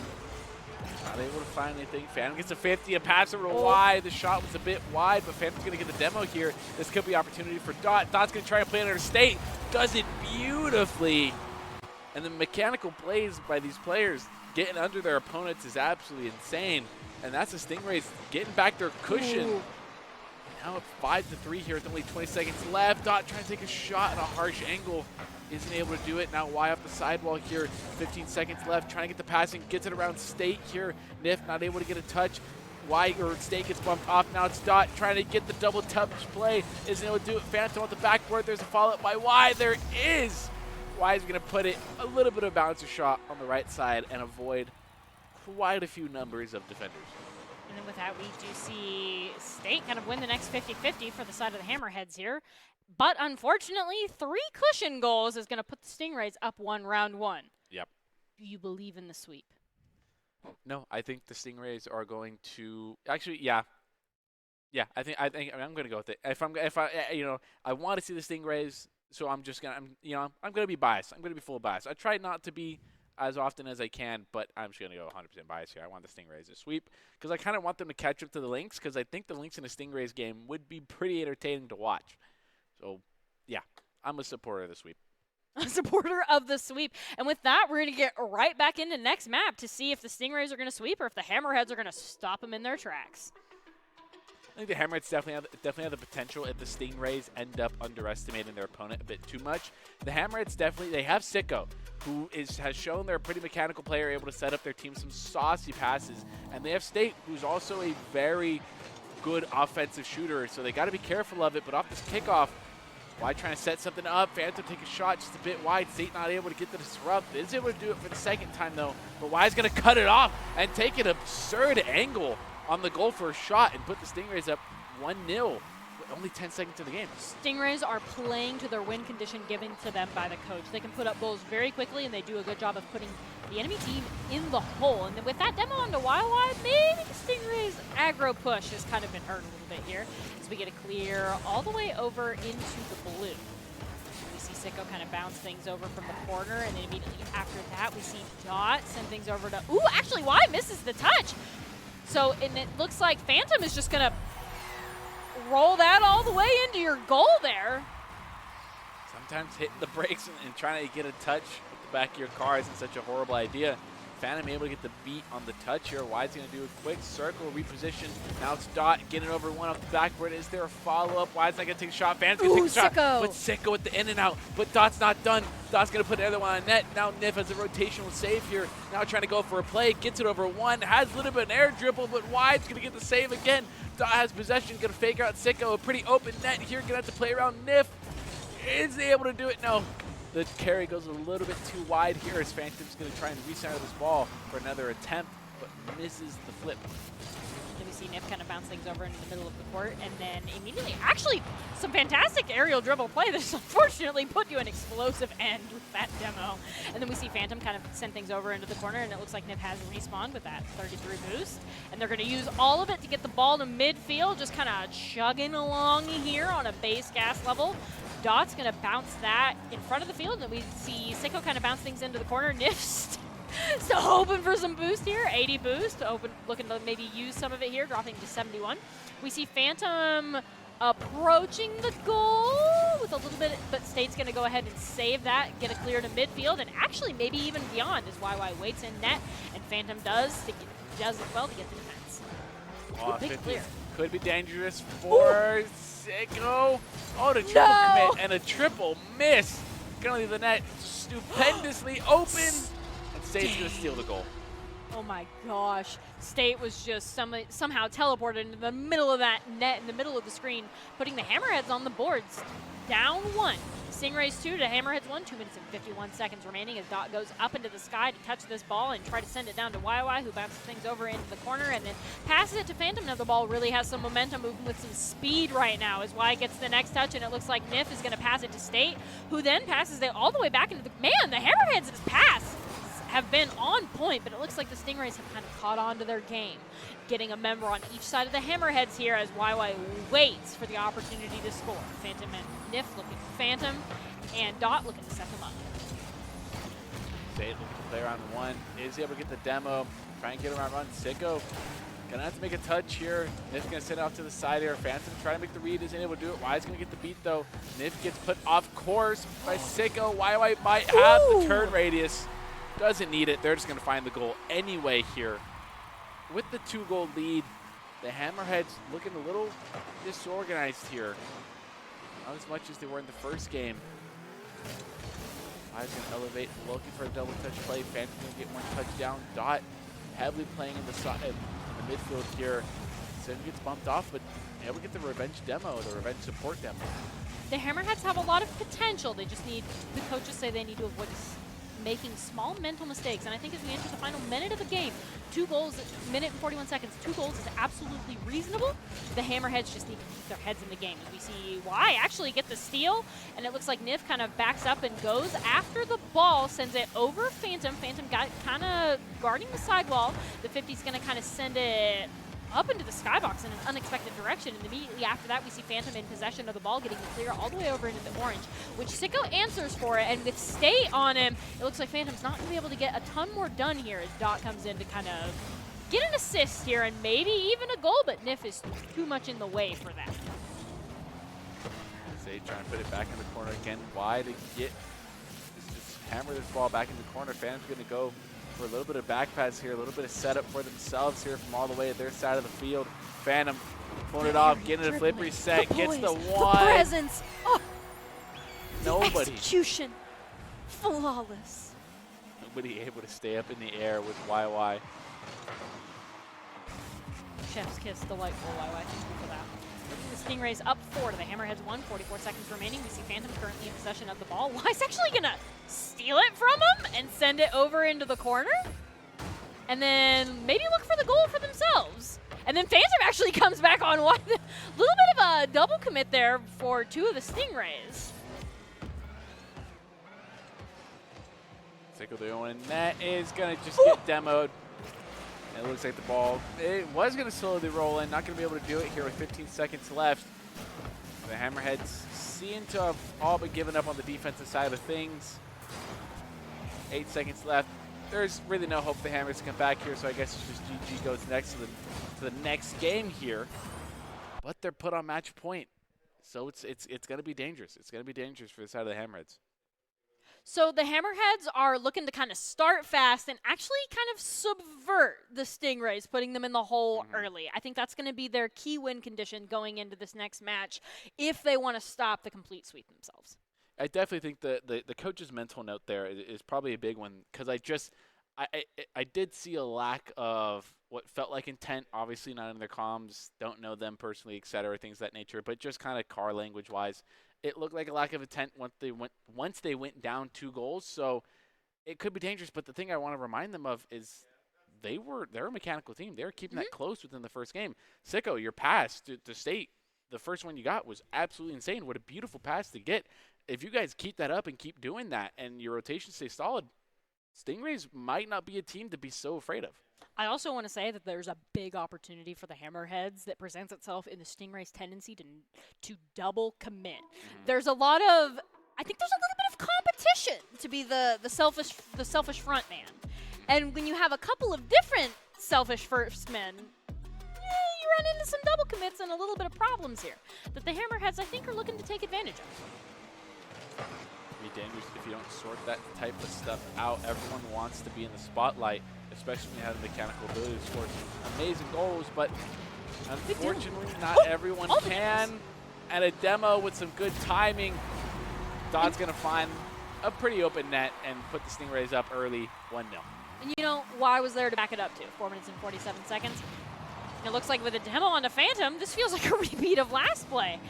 not able to find anything. Phantom gets a 50, a pass over to Y. The shot was a bit wide, but Phantom's going to get the demo here. This could be opportunity for Dot. Dot's going to try and play it under State. Does it beautifully. And the mechanical plays by these players getting under their opponents is absolutely insane. And that's the Stingrays getting back their cushion. Ooh. Now it's 5-3 here with only 20 seconds left. Dot trying to take a shot at a harsh angle. Isn't able to do it. Now Y off the sidewall here. 15 seconds left. Trying to get the passing. Gets it around State here. Nif not able to get a touch. Y or State gets bumped off. Now it's Dot trying to get the double touch play. Isn't able to do it. Phantom on the backboard. There's a follow-up by Y. There is. Y is going to put it a little bit of a bouncer shot on the right side and avoid quite a few numbers of defenders. And then with that, we do see State kind of win the next 50-50 for the side of the Hammerheads here. But unfortunately, 3 cushion goals is going to put the Stingrays up round 1. Yep. Do you believe in the sweep? No, I think the Stingrays are going to actually, yeah. Yeah, I think I'm going to go with it. If I want to see the Stingrays. So I'm going to be biased. I'm going to be full bias. I try not to be as often as I can, but I'm just going to go 100% biased here. I want the Stingrays to sweep because I kind of want them to catch up to the Lynx because I think the Lynx in a Stingrays game would be pretty entertaining to watch. So, yeah, I'm a supporter of the sweep. A supporter of the sweep. And with that, we're going to get right back into next map to see if the Stingrays are going to sweep or if the Hammerheads are going to stop them in their tracks. I think the Hammerheads definitely have the potential if the Stingrays end up underestimating their opponent a bit too much. The Hammerheads they have Sicko, who has shown they're a pretty mechanical player, able to set up their team some saucy passes. And they have State, who's also a very good offensive shooter, so they got to be careful of it. But off this kickoff, Y trying to set something up. Phantom take a shot just a bit wide. State not able to get the disrupt. Is able to do it for the second time, though. But Y's going to cut it off and take an absurd angle on the goal for a shot and put the Stingrays up 1-0 with only 10 seconds in the game. Stingrays are playing to their win condition given to them by the coach. They can put up goals very quickly, and they do a good job of putting the enemy team in the hole. And then with that demo onto YY, maybe the Stingrays' aggro push has kind of been hurt a little bit here as we get a clear all the way over into the blue. We see Sicko kind of bounce things over from the corner, and then immediately after that, we see Dot send things over to, ooh, actually Y misses the touch. So, and it looks like Phantom is just going to roll that all the way into your goal there. Sometimes hitting the brakes and trying to get a touch with the back of your car isn't such a horrible idea. Phantom able to get the beat on the touch here. Wide's going to do a quick circle, reposition. Now it's Dot getting over one off the backboard. Is there a follow-up? Wide's not going to take a shot. Phantom's going to take a shot. Sicko. But Sicko with the in and out. But Dot's not done. Dot's going to put the other one on net. Now Nif has a rotational save here. Now trying to go for a play. Gets it over one. Has a little bit of an air dribble, but Wide's going to get the save again. Dot has possession. Going to fake out Sicko. A pretty open net here. Going to have to play around Nif. Is he able to do it? No. The carry goes a little bit too wide here as Phantom's going to try and recenter this ball for another attempt, but misses the flip. Then we see Nif kind of bounce things over into the middle of the court, and then immediately, actually, some fantastic aerial dribble play that's unfortunately put you an explosive end with that demo. And then we see Phantom kind of send things over into the corner, and it looks like Nif has respawned with that 33 boost. And they're going to use all of it to get the ball to midfield, just kind of chugging along here on a base gas level. Dot's going to bounce that in front of the field, and we see Sicko kind of bounce things into the corner. Nif's still hoping for some boost here. 80 boost, looking to maybe use some of it here, dropping to 71. We see Phantom approaching the goal with a little bit, but State's going to go ahead and save that, get it clear to midfield, and actually maybe even beyond as YY waits in net, and Phantom does as well to get the defense. Oh, big clear. Could be dangerous for Sicko. Oh, the triple commit and a triple miss. Gonna leave the net stupendously open, and State's gonna steal the goal. Oh my gosh. State was just somehow teleported into the middle of that net, in the middle of the screen, putting the Hammerheads on the boards. Down 1. Stingrays 2 to Hammerheads 1. 2 minutes and 51 seconds remaining as Dot goes up into the sky to touch this ball and try to send it down to YY, who bounces things over into the corner and then passes it to Phantom. Now the ball really has some momentum, moving with some speed right now as Y gets the next touch, and it looks like Nif is going to pass it to State, who then passes it all the way back into the... Man, the Hammerheads' pass have been on point, but it looks like the Stingrays have kind of caught on to their game, getting a member on each side of the Hammerheads here as YY waits for the opportunity to score. Phantom and Nif looking Phantom, and Dot looking to set them up. State looking to play around one, is able to get the demo, try and get around run. Sicko gonna have to make a touch here. Nif's gonna send it off to the side here. Phantom trying to make the read, isn't able to do it. Y's gonna get the beat though. Nif gets put off course by Sicko. YY might have the turn radius. Doesn't need it. They're just going to find the goal anyway here. With the 2-goal lead, the Hammerheads looking a little disorganized here. Not as much as they were in the first game. I's going to elevate, looking for a double touch play. Phantom's going to get one touchdown. Dot heavily playing in the midfield here. Sim gets bumped off, but able to get the revenge demo, the revenge support demo. The Hammerheads have a lot of potential. They just need, the coaches say they need to avoid making small mental mistakes, and I think as we enter the final minute of the game, 2 goals, minute and 41 seconds, 2 goals is absolutely reasonable. The Hammerheads just need to keep their heads in the game. As we see Y actually get the steal, and it looks like Nif kind of backs up and goes after the ball, sends it over Phantom. Phantom got kind of guarding the sidewall. The 50's going to kind of send it up into the skybox in an unexpected direction, and immediately after that we see Phantom in possession of the ball, getting the clear all the way over into the orange, which Sicko answers for it, and with State on him, it looks like Phantom's not going to be able to get a ton more done here as Dot comes in to kind of get an assist here and maybe even a goal, but Nif is too much in the way for that. State trying to put it back in the corner again. Y to get, just hammer this ball back in the corner. Phantom's going to go for a little bit of back pass here, a little bit of setup for themselves here from all the way at their side of the field. Phantom pulling it off, getting a flip reset, gets the one. The presence. Oh, nobody. The execution. Flawless. Nobody able to stay up in the air with YY. Chef's kiss, delightful YY. Thank you for that. The Stingrays up 4 to the Hammerheads 1, 44 seconds remaining. We see Phantom currently in possession of the ball. Y's actually going to steal it from him and send it over into the corner. And then maybe look for the goal for themselves. And then Phantom actually comes back on one. A little bit of a double commit there for 2 of the Stingrays. Sicko the one, and that is going to just get demoed. It looks like the ball, it was going to slowly roll in, not going to be able to do it here with 15 seconds left. The Hammerheads seem to have all but given up on the defensive side of things. 8 seconds left. There's really no hope for the Hammers to come back here, so I guess it's just GG goes next to the next game here. But they're put on match point, so it's going to be dangerous. It's going to be dangerous for the side of the Hammerheads. So the Hammerheads are looking to kind of start fast and actually kind of subvert the Stingrays, putting them in the hole early. I think that's going to be their key win condition going into this next match if they want to stop the complete sweep themselves. I definitely think the coach's mental note there is probably a big one, because I did see a lack of what felt like intent, obviously not in their comms, don't know them personally, et cetera, things of that nature, but just kind of car language-wise. It looked like a lack of intent once they went down 2 goals, so it could be dangerous. But the thing I want to remind them of is they're a mechanical team. They're keeping that close within the first game. Sicko, your pass to State, the first one you got was absolutely insane. What a beautiful pass to get. If you guys keep that up and keep doing that and your rotation stays solid, Stingrays might not be a team to be so afraid of. I also want to say that there's a big opportunity for the Hammerheads that presents itself in the Stingrays' tendency to double commit. There's a lot of, I think there's a little bit of competition to be the selfish front man. And when you have a couple of different selfish first men, you run into some double commits and a little bit of problems here that the Hammerheads, I think, are looking to take advantage of. Be dangerous if you don't sort that type of stuff out. Everyone wants to be in the spotlight, especially when you have the mechanical ability to score some amazing goals, but unfortunately not everyone can. And a demo with some good timing, Dot's going to find a pretty open net and put the Stingrays up early 1-0. And you know, why was there to back it up to? 4 minutes and 47 seconds. It looks like with a demo on the Phantom, this feels like a repeat of last play.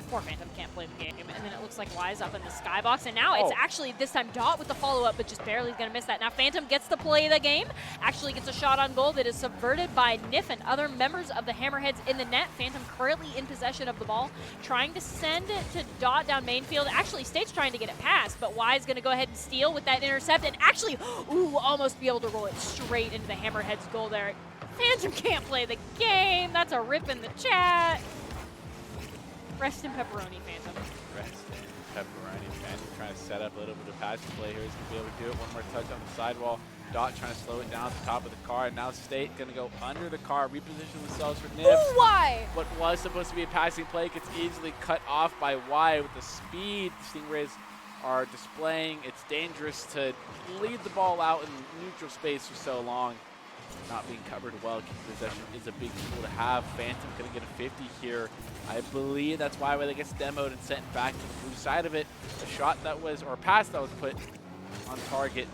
Poor Phantom can't play the game. And then it looks like Wise up in the skybox. And now it's actually, this time, Dot with the follow-up, but just barely going to miss that. Now Phantom gets to play the game, actually gets a shot on goal that is subverted by Nif and other members of the Hammerheads in the net. Phantom currently in possession of the ball, trying to send it to Dot down main field. Actually, State's trying to get it past, but Wise going to go ahead and steal with that intercept and actually, almost be able to roll it straight into the Hammerheads goal there. Phantom can't play the game. That's a rip in the chat. Rest in pepperoni, Phantom. Rest in pepperoni, Phantom trying to set up a little bit of passing play here. He's going to be able to do it. One more touch on the sidewall. Dot trying to slow it down at the top of the car. And now State going to go under the car, reposition themselves for Nif. Why? What was supposed to be a passing play gets easily cut off by Y with the speed the Stingrays are displaying. It's dangerous to lead the ball out in neutral space for so long. Not being covered well, keeping possession is a big tool to have. Phantom going to get a 50 here. I believe that's why it gets demoed and sent back to the blue side of it. A shot that was, or a pass that was put on target.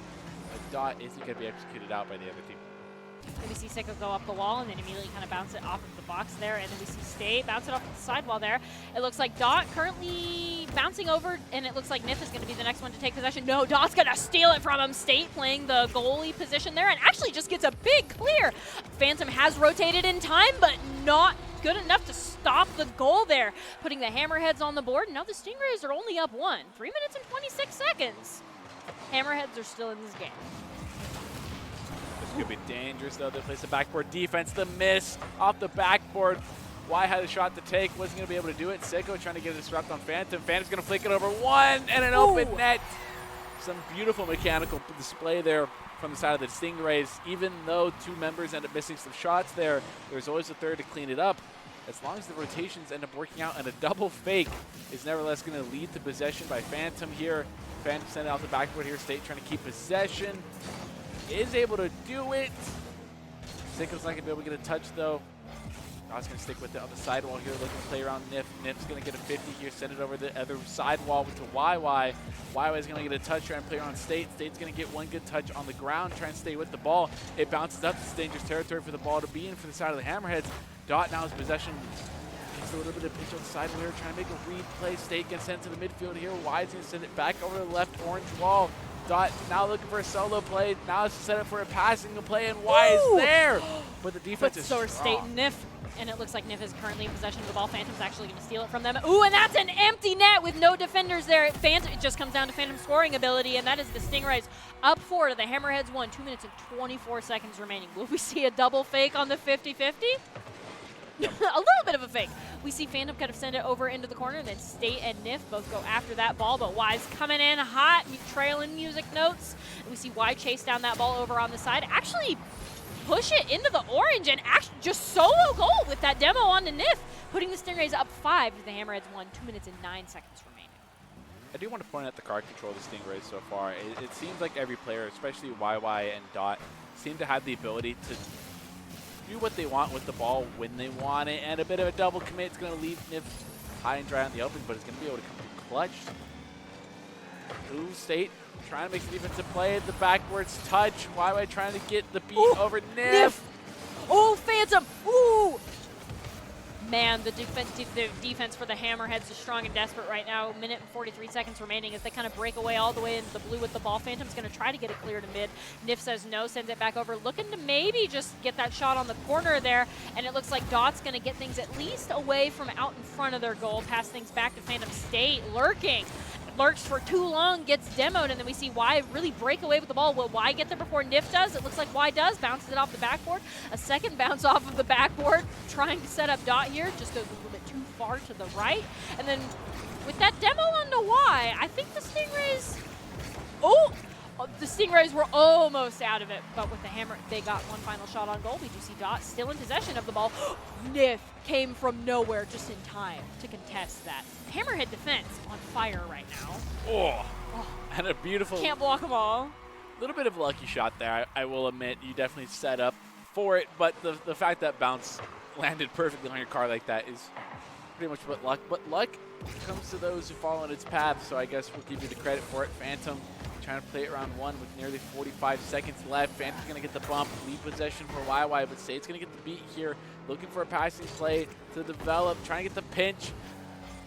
A Dot isn't going to be executed out by the other team. Then we see Sicko go up the wall and then immediately kind of bounce it off of the box there. And then we see State bounce it off the sidewall there. It looks like Dot currently bouncing over, and it looks like Nif is going to be the next one to take possession. No, Dot's going to steal it from him. State playing the goalie position there and actually just gets a big clear. Phantom has rotated in time, but not good enough to stop the goal there, putting the Hammerheads on the board. Now the Stingrays are only up 1. 3 minutes and 26 seconds. Hammerheads are still in this game. This could be dangerous, though. They place the backboard defense. The miss off the backboard. Y had a shot to take. Wasn't going to be able to do it. Sicko trying to get a disrupt on Phantom. Phantom's going to flick it over 1 and an open net. Some beautiful mechanical display there from the side of the Stingrays. Even though 2 members end up missing some shots there, there's always a third to clean it up. As long as the rotations end up working out, and a double fake is nevertheless going to lead to possession by Phantom here. Phantom sending out the backboard here. State trying to keep possession. Is able to do it. Sicko's not going to be able to get a touch, though. Dot's going to stick with it on the sidewall here, looking to play around Nif. Nif's going to get a 50 here, send it over the other sidewall to YY. YY is going to get a touch, trying to play around State. State's going to get one good touch on the ground, trying to stay with the ball. It bounces up. It's dangerous territory for the ball to be in for the side of the Hammerheads. Dot now has possession. Takes a little bit of pitch on the sidewall here, trying to make a read play. State gets sent to the midfield here. Y is going to send it back over the left orange wall. Dot now looking for a solo play. Now it's set up for a passing play, and Y is there. But the defense is so are strong. State and Nif. And it looks like Nif is currently in possession of the ball. Phantom's actually going to steal it from them. Ooh, and that's an empty net with no defenders there. Phantom, it just comes down to Phantom's scoring ability, and that is the Stingrays up 4 to the Hammerheads 1. 2 minutes and 24 seconds remaining. Will we see a double fake on the 50-50? A little bit of a fake. We see Phantom kind of send it over into the corner, and then State and Nif both go after that ball, but Y's coming in hot, trailing music notes. And we see Y chase down that ball over on the side, actually push it into the orange, and actually just solo goal with that demo on the Nif, putting the Stingrays up 5 to the Hammerheads 1. 2 minutes and 9 seconds remaining. I do want to point out the card control of the Stingrays so far. It seems like every player, especially YY and Dot, seem to have the ability to do what they want with the ball when they want it. And a bit of a double commit is going to leave Nif high and dry on the open, but it's going to be able to come through clutch. Blue State trying to make some defensive play. The backwards touch. YY trying to get the beat over Nif. Oh, Phantom. Ooh. Man, the defense for the Hammerheads is strong and desperate right now. Minute and 43 seconds remaining as they kind of break away all the way into the blue with the ball. Phantom's going to try to get it clear to mid. Nif says no, sends it back over, looking to maybe just get that shot on the corner there. And it looks like Dot's going to get things at least away from out in front of their goal. Pass things back to Phantom State. Lurking. Lurks for too long, gets demoed, and then we see Y really break away with the ball. Will Y get there before Nif does? It looks like Y does. Bounces it off the backboard. A second bounce off of the backboard, trying to set up Dot here. Just goes a little bit too far to the right. And then with that demo onto Y, I think the Stingrays... Oh! The Stingrays were almost out of it, but with the Hammer, they got one final shot on goal. We do see Dot still in possession of the ball. Nif came from nowhere just in time to contest that. Hammerhead defense on fire right now. Oh, and a beautiful... Can't block them all. Little bit of a lucky shot there, I will admit. You definitely set up for it, but the fact that bounce landed perfectly on your car like that is pretty much what luck. But luck comes to those who follow in its path, so I guess we'll give you the credit for it. Phantom trying to play it round one with nearly 45 seconds left. Phantom's going to get the bump, lead possession for YY, but State's going to get the beat here. Looking for a passing play to develop, trying to get the pinch.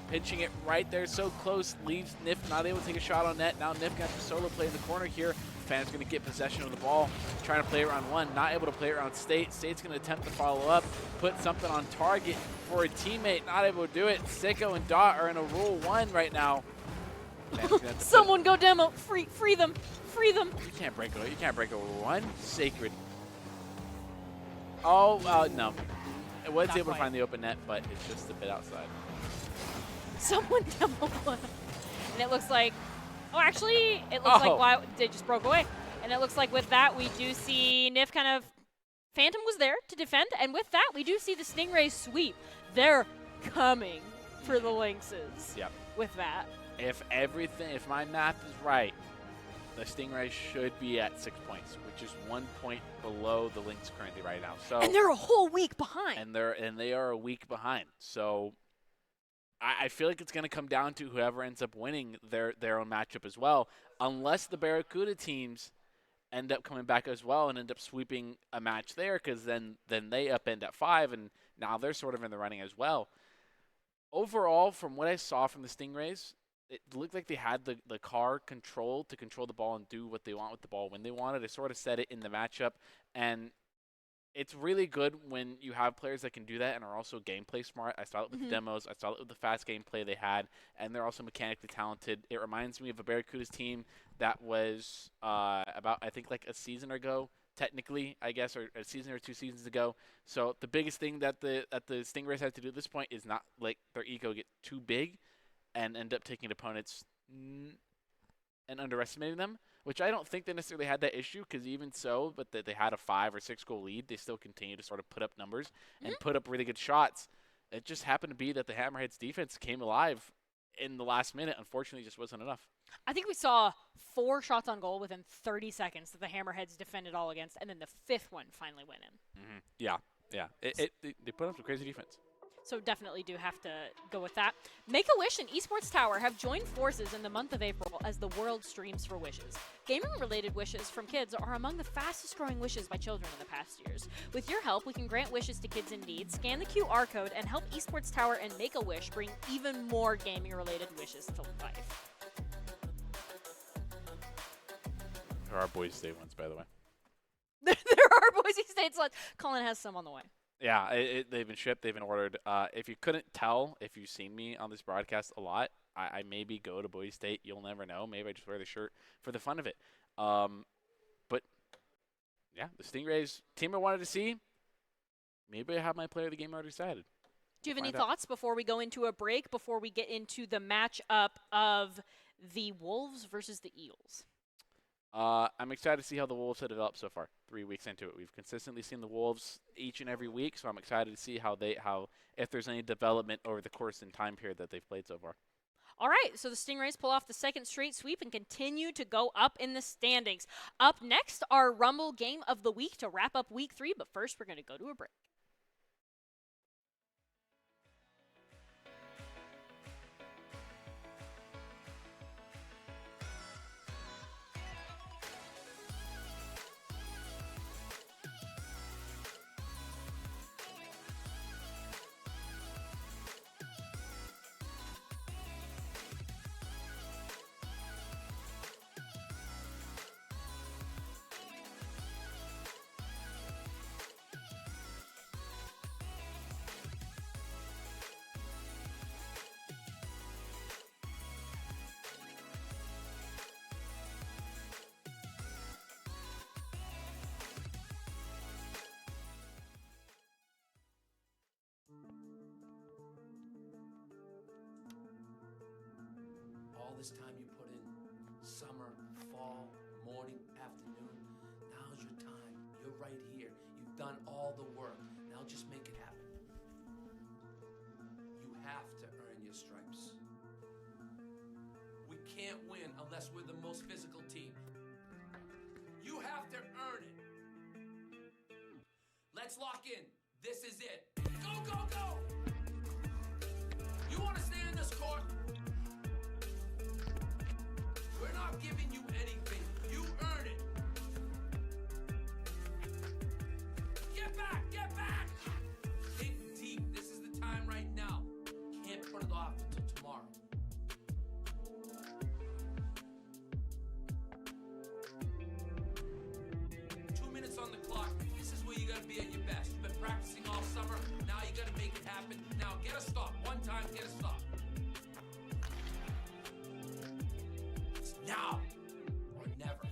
Pinching it right there, so close, leaves Nif not able to take a shot on net. Now Nif got the solo play in the corner here. Phantom's going to get possession of the ball, trying to play it round one, not able to play it around State. State's going to attempt to follow up, put something on target for a teammate, not able to do it. Sicko and Dot are in a rule one right now. Someone go demo, free them, free them. You can't break a one. Sacred. Oh, no. It was able to find the open net, but it's just a bit outside. Someone demo one. And it looks like, oh, actually, it looks like why they just broke away. And it looks like with that, we do see Nif kind of, Phantom was there to defend. And with that, we do see the Stingrays sweep. They're coming for the Lynxes. Yep. With that. If my math is right, the Stingrays should be at 6 points, which is 1 point below the Lynx currently right now. So and they're a whole week behind. And they are a week behind. So I feel like it's going to come down to whoever ends up winning their own matchup as well, unless the Barracuda teams end up coming back as well and end up sweeping a match there, because then they upend at 5, and now they're sort of in the running as well. Overall, from what I saw from the Stingrays, it looked like they had the car control to control the ball and do what they want with the ball when they wanted. They sort of said it in the matchup, and it's really good when you have players that can do that and are also gameplay smart. I saw it with the demos. I saw it with the fast gameplay they had, and they're also mechanically talented. It reminds me of a Barracudas team that was about, I think, like a season ago, technically, I guess, or a season or 2 seasons ago. So the biggest thing that the Stingrays have to do at this point is not let their ego get too big and end up taking opponents and underestimating them, which I don't think they necessarily had that issue, because even so, but they had a 5 or 6 goal lead, they still continue to sort of put up numbers and put up really good shots. It just happened to be that the Hammerheads defense came alive in the last minute. Unfortunately, it just wasn't enough. I think we saw 4 shots on goal within 30 seconds that the Hammerheads defended all against, and then the 5th one finally went in. Yeah. They put up some crazy defense. So definitely do have to go with that. Make-A-Wish and Esports Tower have joined forces in the month of April as the world streams for wishes. Gaming-related wishes from kids are among the fastest-growing wishes by children in the past years. With your help, we can grant wishes to kids in need, scan the QR code, and help Esports Tower and Make-A-Wish bring even more gaming-related wishes to life. There are Boise State ones, by the way. There are Boise State slots. Colin has some on the way. Yeah, they've been shipped. They've been ordered. If you couldn't tell, if you've seen me on this broadcast a lot, I maybe go to Boise State. You'll never know. Maybe I just wear the shirt for the fun of it. But, yeah, the Stingrays, team I wanted to see, maybe I have my player of the game already decided. Do you have any thoughts before we go into a break, before we get into the matchup of the Wolves versus the Eagles? I'm excited to see how the Wolves have developed so far. 3 weeks into it, we've consistently seen the Wolves each and every week, so I'm excited to see how if there's any development over the course and time period that they've played so far. All right, so the Stingrays pull off the second straight sweep and continue to go up in the standings. Up next, our Rumble game of the week to wrap up week 3, but first we're going to go to a break. All this time you put in, summer, fall, morning, afternoon, now's your time. You're right here. You've done all the work. Now just make it happen. You have to earn your stripes. We can't win unless we're the most physical team. You have to earn it. Let's lock in. This is it. Go, go, go! You want to stay in this court? We're not giving you anything. You earn it. Get back! Get back! Hit deep. This is the time right now. Can't put it off until tomorrow. On the clock. This is where you gotta be at your best. You've been practicing all summer. Now you gotta make it happen. Now get a stop. One time, get a stop. It's now or never.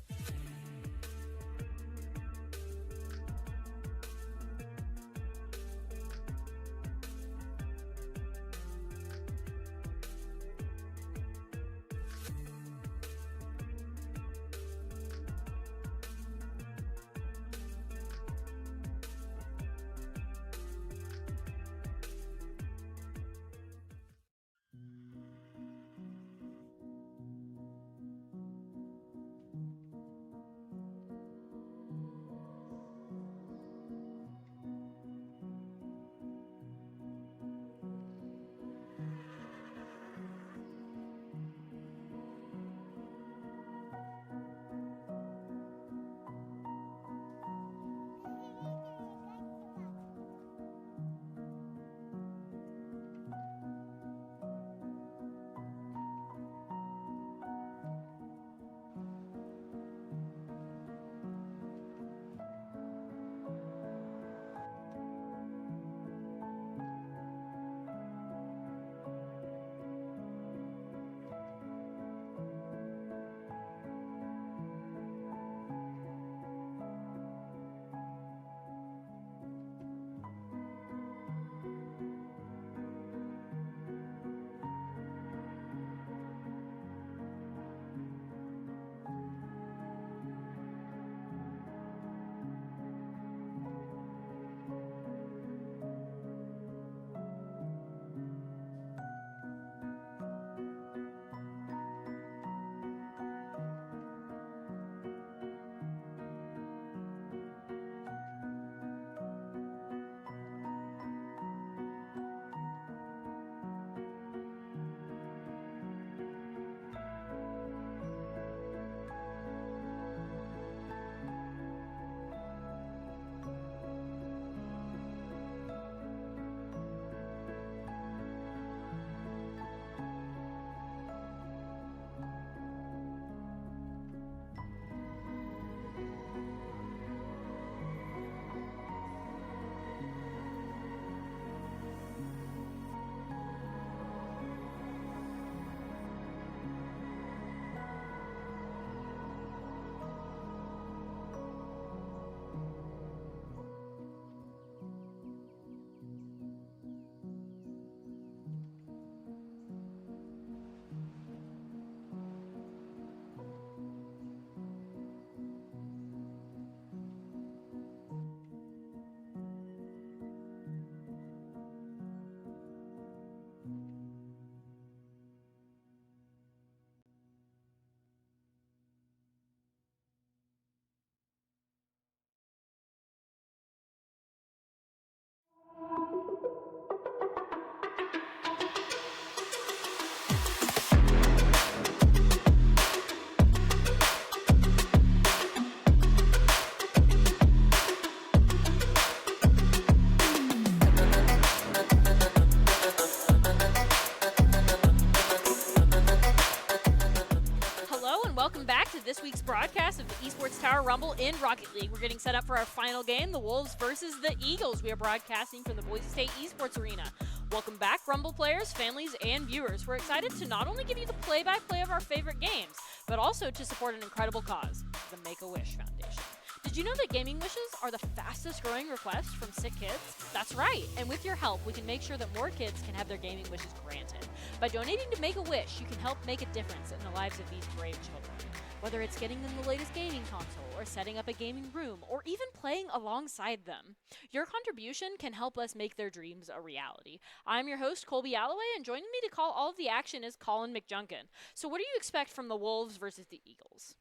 welcome back to this week's broadcast of the Esports Tower Rumble in Rocket League. We're getting set up for our final game, the Wolves versus the Eagles. We are broadcasting from the Boise State Esports Arena. Welcome back, Rumble players, families, and viewers. We're excited to not only give you the play-by-play of our favorite games, but also to support an incredible cause, the Make-A-Wish Foundation. Did you know that gaming wishes are the fastest growing request from sick kids? That's right, and with your help, we can make sure that more kids can have their gaming wishes granted. By donating to Make-A-Wish, you can help make a difference in the lives of these brave children. Whether it's getting them the latest gaming console, or setting up a gaming room, or even playing alongside them, your contribution can help us make their dreams a reality. I'm your host, Colby Alloway, and joining me to call all of the action is Colin McJunkin. So what do you expect from the Wolves versus the Eagles?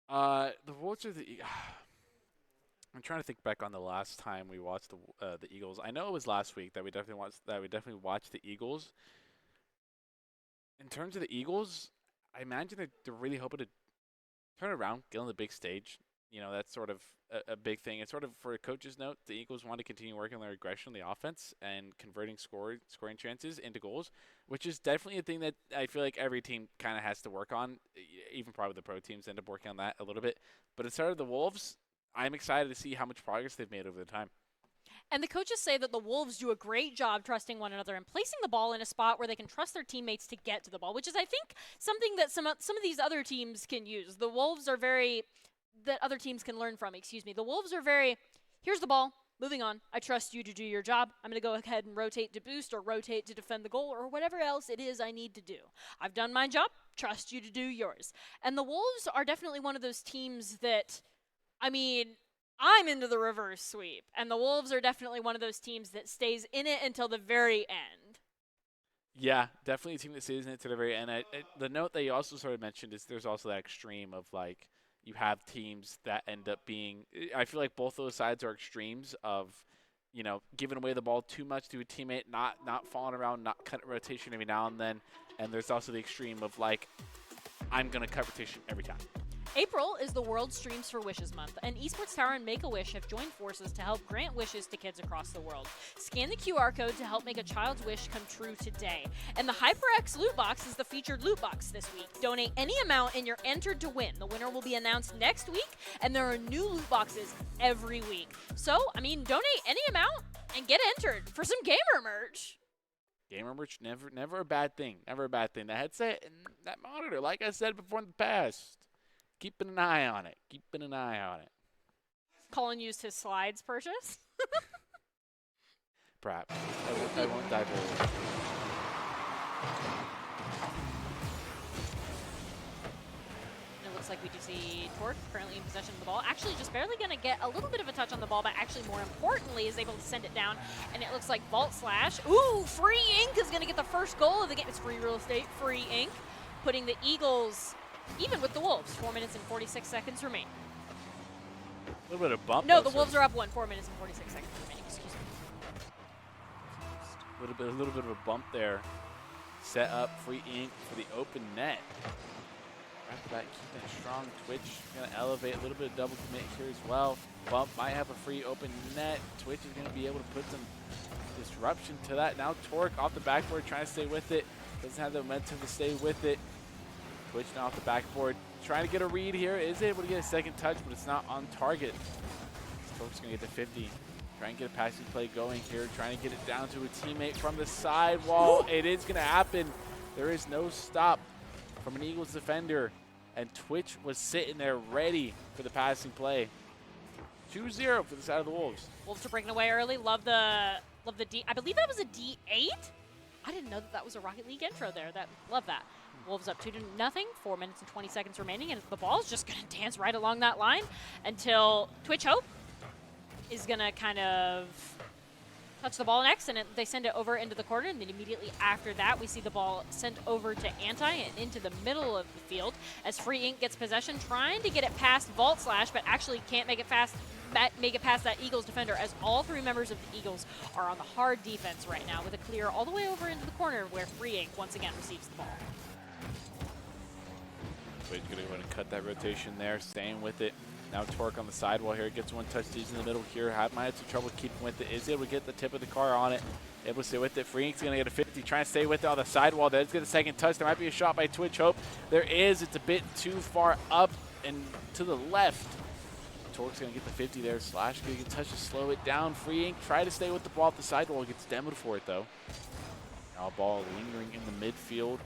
The Wolves are the... I'm trying to think back on the last time we watched the Eagles. I know it was last week that we definitely watched the Eagles. In terms of the Eagles, I imagine that they're really hoping to turn around, get on the big stage. You know, that's sort of a big thing. It's sort of, for a coach's note, the Eagles want to continue working on their aggression on the offense and converting scoring chances into goals, which is definitely a thing that I feel like every team kind of has to work on. Even probably the pro teams end up working on that a little bit. But instead of the Wolves, I'm excited to see how much progress they've made over the time. And the coaches say that the Wolves do a great job trusting one another and placing the ball in a spot where they can trust their teammates to get to the ball, which is, I think, something that some of these other teams can use. The Wolves are that other teams can learn from, The Wolves are here's the ball, moving on. I trust you to do your job. I'm going to go ahead and rotate to boost or rotate to defend the goal or whatever else it is I need to do. I've done my job. Trust you to do yours. And the Wolves are definitely one of those teams that, I'm into the reverse sweep, and the Wolves are definitely one of those teams that stays in it until the very end. Yeah, definitely a team that stays in it to the very end. The note that you also sort of mentioned is there's also that extreme of, like, you have teams that end up being – I feel like both those sides are extremes of, you know, giving away the ball too much to a teammate, not falling around, not cutting rotation every now and then. And there's also the extreme of, like, I'm going to cut rotation every time. April is the World Streams for Wishes Month, and Esports Tower and Make-A-Wish have joined forces to help grant wishes to kids across the world. Scan the QR code to help make a child's wish come true today. And the HyperX Loot Box is the featured loot box this week. Donate any amount and you're entered to win. The winner will be announced next week, and there are new loot boxes every week. So, donate any amount and get entered for some gamer merch. Gamer merch, never a bad thing. Never a bad thing. The headset and that monitor, like I said before in the past. Keeping an eye on it. Colin used his slides purchase. Perhaps. I won't divulge. It looks like we do see Torque currently in possession of the ball. Actually just barely going to get a little bit of a touch on the ball, but actually more importantly is able to send it down. And it looks like Vault Slash. Ooh, Free Ink is going to get the first goal of the game. It's free real estate, Free Ink, putting the Eagles even with the Wolves. 4 minutes and 46 seconds remaining. A little bit of bump. No, the Wolves are up 4 minutes and 46 seconds remaining. Excuse me. A little bit of a bump there. Set up Free Ink for the open net. Right back, keeping it strong. Twitch going to elevate a little bit of double commit here as well. Bump might have a free open net. Twitch is going to be able to put some disruption to that. Now Torque off the backboard trying to stay with it. Doesn't have the momentum to stay with it. Twitch now off the backboard, trying to get a read here. Is able to get a second touch, but it's not on target. Torque's going to get to 50. Trying to get a passing play going here. Trying to get it down to a teammate from the sidewall. It is going to happen. There is no stop from an Eagles defender. And Twitch was sitting there ready for the passing play. 2-0 for the side of the Wolves. Wolves are breaking away early. Love the D. I believe that was a D8. I didn't know that was a Rocket League intro there. Love that. Wolves up 2-0. 4 minutes and 20 seconds remaining, and the ball's just going to dance right along that line until Twitch Hope is going to kind of touch the ball next, and they send it over into the corner, and then immediately after that, we see the ball sent over to Anti and into the middle of the field as Free Ink gets possession, trying to get it past Vault Slash, but actually can't make it past that Eagles defender, as all three members of the Eagles are on the hard defense right now with a clear all the way over into the corner where Free Ink once again receives the ball. Twitch going to go and cut that rotation there, staying with it. Now Torque on the sidewall here, gets one touch, he's in the middle here. Might have some trouble keeping with it. Is able to get the tip of the car on it. Able to stay with it. Free Ink's going to get a 50. Trying to stay with it on the sidewall. There's going to get a second touch. There might be a shot by Twitch Hope. There is. It's a bit too far up and to the left. Torque's going to get the 50 there. Slash going to get a touch to slow it down. Free Ink try to stay with the ball at the sidewall. Gets demoed for it, though. Now ball lingering in the midfield.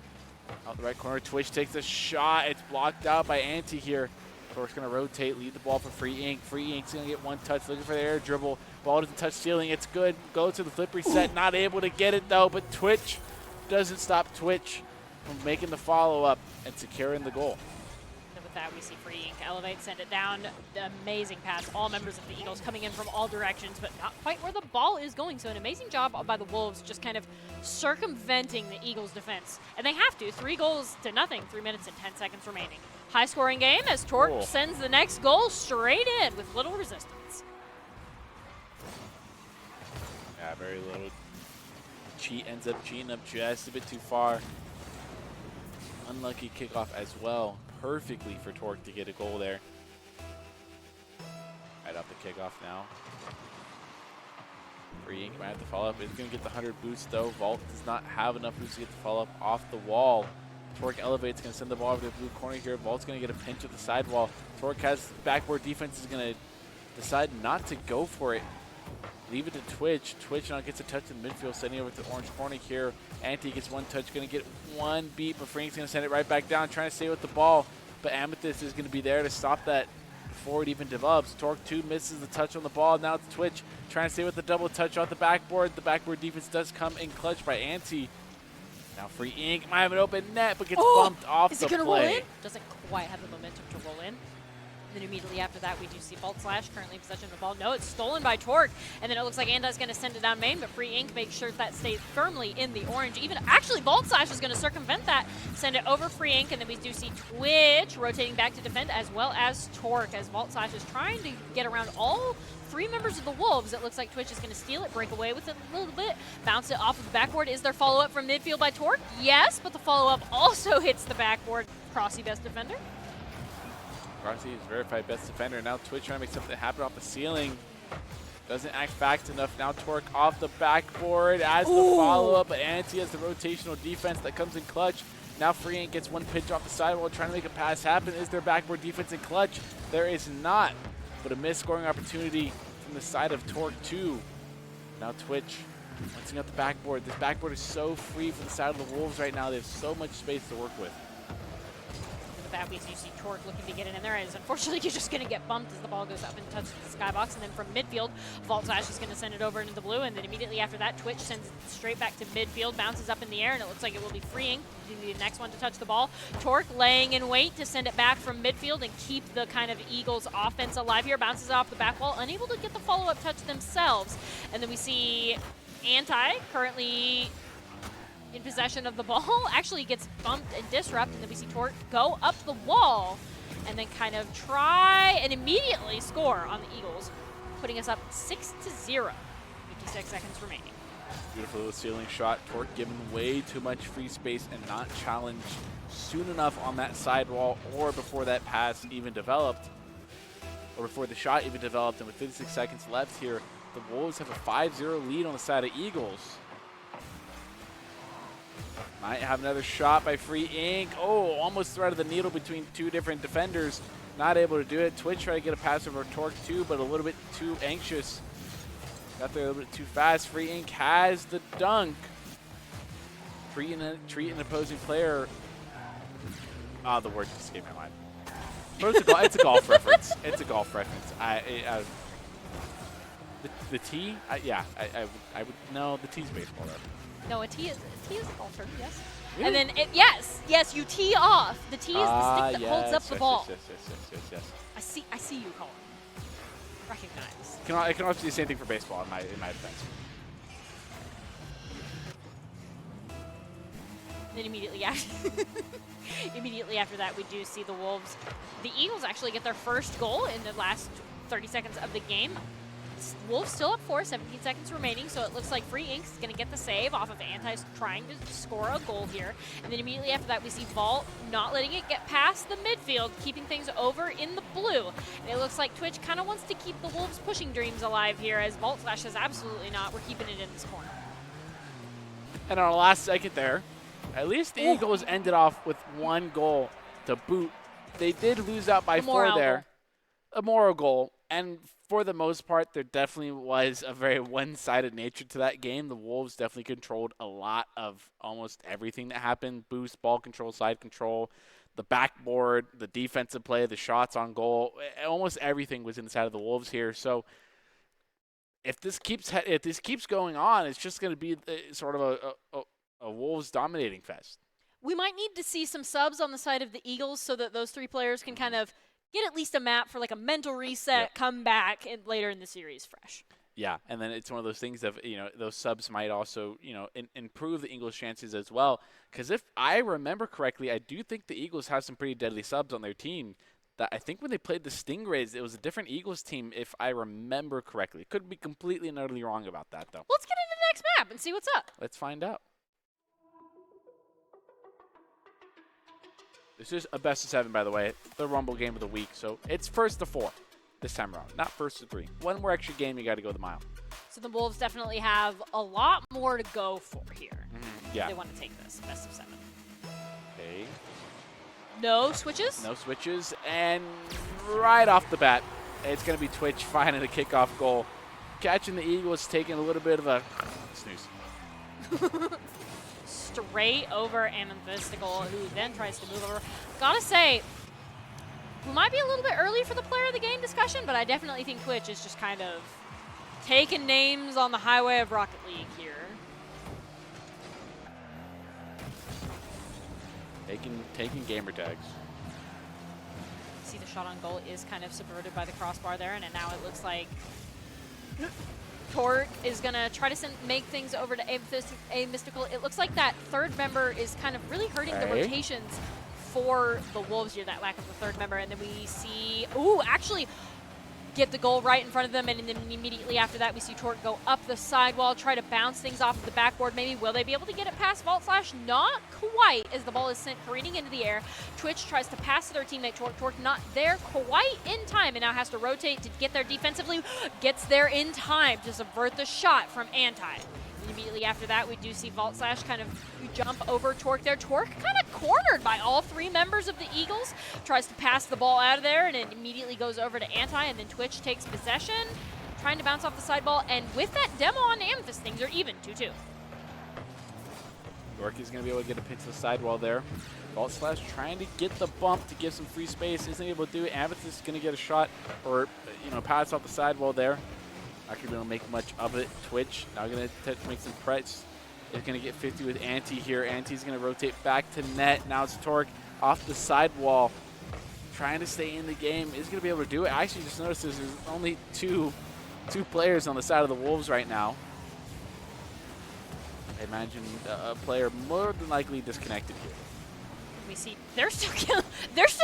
Out the right corner. Twitch takes a shot. It's blocked out by Ante here. Torque's going to rotate, lead the ball for Free Ink. Free Ink's going to get one touch, looking for the air dribble. Ball doesn't touch ceiling. It's good. Go to the flip reset. Not able to get it, though, but Twitch doesn't stop Twitch from making the follow-up and securing the goal. And with that, we see Free Ink elevate, send it down. The amazing pass. All members of the Eagles coming in from all directions, but not quite where the ball is going. So an amazing job by the Wolves just kind of circumventing the Eagles' defense. And they have to. 3 goals to nothing. 3 minutes and 10 seconds remaining. High-scoring game as Torque sends the next goal straight in with little resistance. Yeah, very little. Ends up cheating up just a bit too far. Unlucky kickoff as well. Perfectly for Torque to get a goal there. Right off the kickoff now. Free Ink might have to follow up. It's going to get the 100 boost, though. Vault does not have enough boost to get the follow-up off the wall. Torque elevates, going to send the ball over to the blue corner here. Vault's going to get a pinch at the sidewall. Torque has backboard defense, is going to decide not to go for it. Leave it to Twitch. Twitch now gets a touch in midfield, sending it over to the orange corner here. Ante gets one touch, going to get one beat, but Free Ink's going to send it right back down, trying to stay with the ball. But Amethyst is going to be there to stop that before it even develops. Torque 2 misses the touch on the ball. Now it's Twitch trying to stay with the double touch off the backboard. The backboard defense does come in clutch by Ante. Now Free Ink might have an open net, but gets bumped off the play. Is it going to roll in? Doesn't quite have the momentum to roll in. Then immediately after that, we do see Vault Slash currently in possession of the ball. No, it's stolen by Torque. And then it looks like Anti's going to send it down main, but Free Ink makes sure that stays firmly in the orange. Even actually, Vault Slash is going to circumvent that, send it over Free Ink, and then we do see Twitch rotating back to defend, as well as Torque, as Vault Slash is trying to get around all 3 members of the Wolves. It looks like Twitch is going to steal it, break away with it a little bit, bounce it off of the backboard. Is there follow-up from midfield by Torque? Yes, but the follow-up also hits the backboard. Crossy best defender. Crossy is verified best defender. Now Twitch trying to make something happen off the ceiling. Doesn't act fast enough. Now Torque off the backboard as the follow-up, but Ante has the rotational defense that comes in clutch. Now Free Ink gets one pitch off the sidewall, trying to make a pass happen. Is there backboard defense in clutch? There is not, but a missed scoring opportunity from the side of Torque 2. Now Twitch rinsing out the backboard. This backboard is so free for the side of the Wolves right now. They have so much space to work with. That we see Torque looking to get it in there, as unfortunately you're just going to get bumped as the ball goes up and touches the skybox. And then from midfield, Vault Slash is going to send it over into the blue, and then immediately after that, Twitch sends it straight back to midfield, bounces up in the air, and it looks like it will be Free Ink the next one to touch the ball. Torque laying in wait to send it back from midfield and keep the kind of Eagles offense alive here. Bounces off the back wall, unable to get the follow-up touch themselves. And then we see Anti currently in possession of the ball, actually gets bumped and disrupted, and then we see Torque go up the wall and then kind of try and immediately score on the Eagles, putting us up 6-0. 56 seconds remaining. Beautiful little ceiling shot. Torque given way too much free space and not challenged soon enough on that sidewall, or before that pass even developed, or before the shot even developed. And with 56 seconds left here, the Wolves have a 5-0 lead on the side of Eagles. Might have another shot by Free Ink. Oh, almost threaded the needle between 2 different defenders. Not able to do it. Twitch tried to get a pass over Torque 2, but a little bit too anxious. Got there a little bit too fast. Free Ink has the dunk. Treating an opposing player. The word just escaped my mind. But it's a golf reference. It's a golf reference. The tee? Yeah, I would. No, the tee's baseball though. No, a tee is a golf term, yes. Really? And then, yes, you tee off. The tee is the stick that holds up the ball. Yes. I see you, Colin. Recognize. I can also do the same thing for baseball in my defense. Then immediately after that, we do see the Wolves. The Eagles actually get their first goal in the last 30 seconds of the game. Wolves still up 4, 17 seconds remaining, so it looks like Free Ink is going to get the save off of Anti trying to score a goal here. And then immediately after that, we see Vault not letting it get past the midfield, keeping things over in the blue. And it looks like Twitch kind of wants to keep the Wolves' pushing dreams alive here, as Vault Slash says absolutely not. We're keeping it in this corner. And on the last second there, at least the Eagles ended off with 1 goal to boot. They did lose out by 4 there. A moral goal. And for the most part, there definitely was a very one-sided nature to that game. The Wolves definitely controlled a lot of almost everything that happened. Boost, ball control, side control, the backboard, the defensive play, the shots on goal. Almost everything was inside of the Wolves here. So if this keeps going on, it's just going to be sort of a Wolves dominating fest. We might need to see some subs on the side of the Eagles so that those 3 players can kind of get at least a map for like a mental reset, come back later in the series fresh. Yeah, and then it's one of those things of, those subs might also, improve the Eagles' chances as well. Because if I remember correctly, I do think the Eagles have some pretty deadly subs on their team. That I think when they played the Stingrays, it was a different Eagles team, if I remember correctly. Could be completely and utterly wrong about that, though. Let's get into the next map and see what's up. Let's find out. This is a best of 7, by the way, the Rumble game of the week. So it's first to 4 this time around, not first to 3. One more extra game, you got to go the mile. So the Wolves definitely have a lot more to go for here. Yeah. They want to take this best of 7. Okay. No switches? No switches. And right off the bat, it's going to be Twitch finding a kickoff goal. Catching the Eagles, taking a little bit of a snooze. Straight over Amethysticall, who then tries to move over. Gotta say, we might be a little bit early for the player of the game discussion, but I definitely think Twitch is just kind of taking names on the highway of Rocket League here. Taking gamer tags. See, the shot on goal is kind of subverted by the crossbar there, and now it looks like Torque is going to try to make things over to Amethysticall. It looks like that 3rd member is kind of really hurting the rotations for the Wolves here, that lack of the 3rd member. And then we see, actually get the goal right in front of them, and then immediately after that we see Torque go up the sidewall, try to bounce things off of the backboard. Maybe will they be able to get it past Vault Slash? Not quite, as the ball is sent careening into the air. Twitch tries to pass to their teammate Torque. Torque not there quite in time, and now has to rotate to get there defensively. Gets there in time to subvert the shot from Anti. Immediately after that, we do see Vault Slash kind of jump over Torque there. Torque kind of cornered by all 3 members of the Eagles. Tries to pass the ball out of there, and it immediately goes over to Anti, and then Twitch takes possession, trying to bounce off the sideball. And with that demo on Amethyst, things are even, 2-2. Torque is going to be able to get a pinch to the sidewall there. Vault Slash trying to get the bump to give some free space. Isn't able to do it. Amethyst is going to get a shot, or, pass off the sidewall there. Not going to be able to make much of it. Twitch now going to make some press. Is going to get 50 with Anti here. Anti's going to rotate back to net. Now it's Torque off the sidewall, trying to stay in the game. Is going to be able to do it. I actually just noticed there's only two players on the side of the Wolves right now. I imagine a player more than likely disconnected here. We see they're still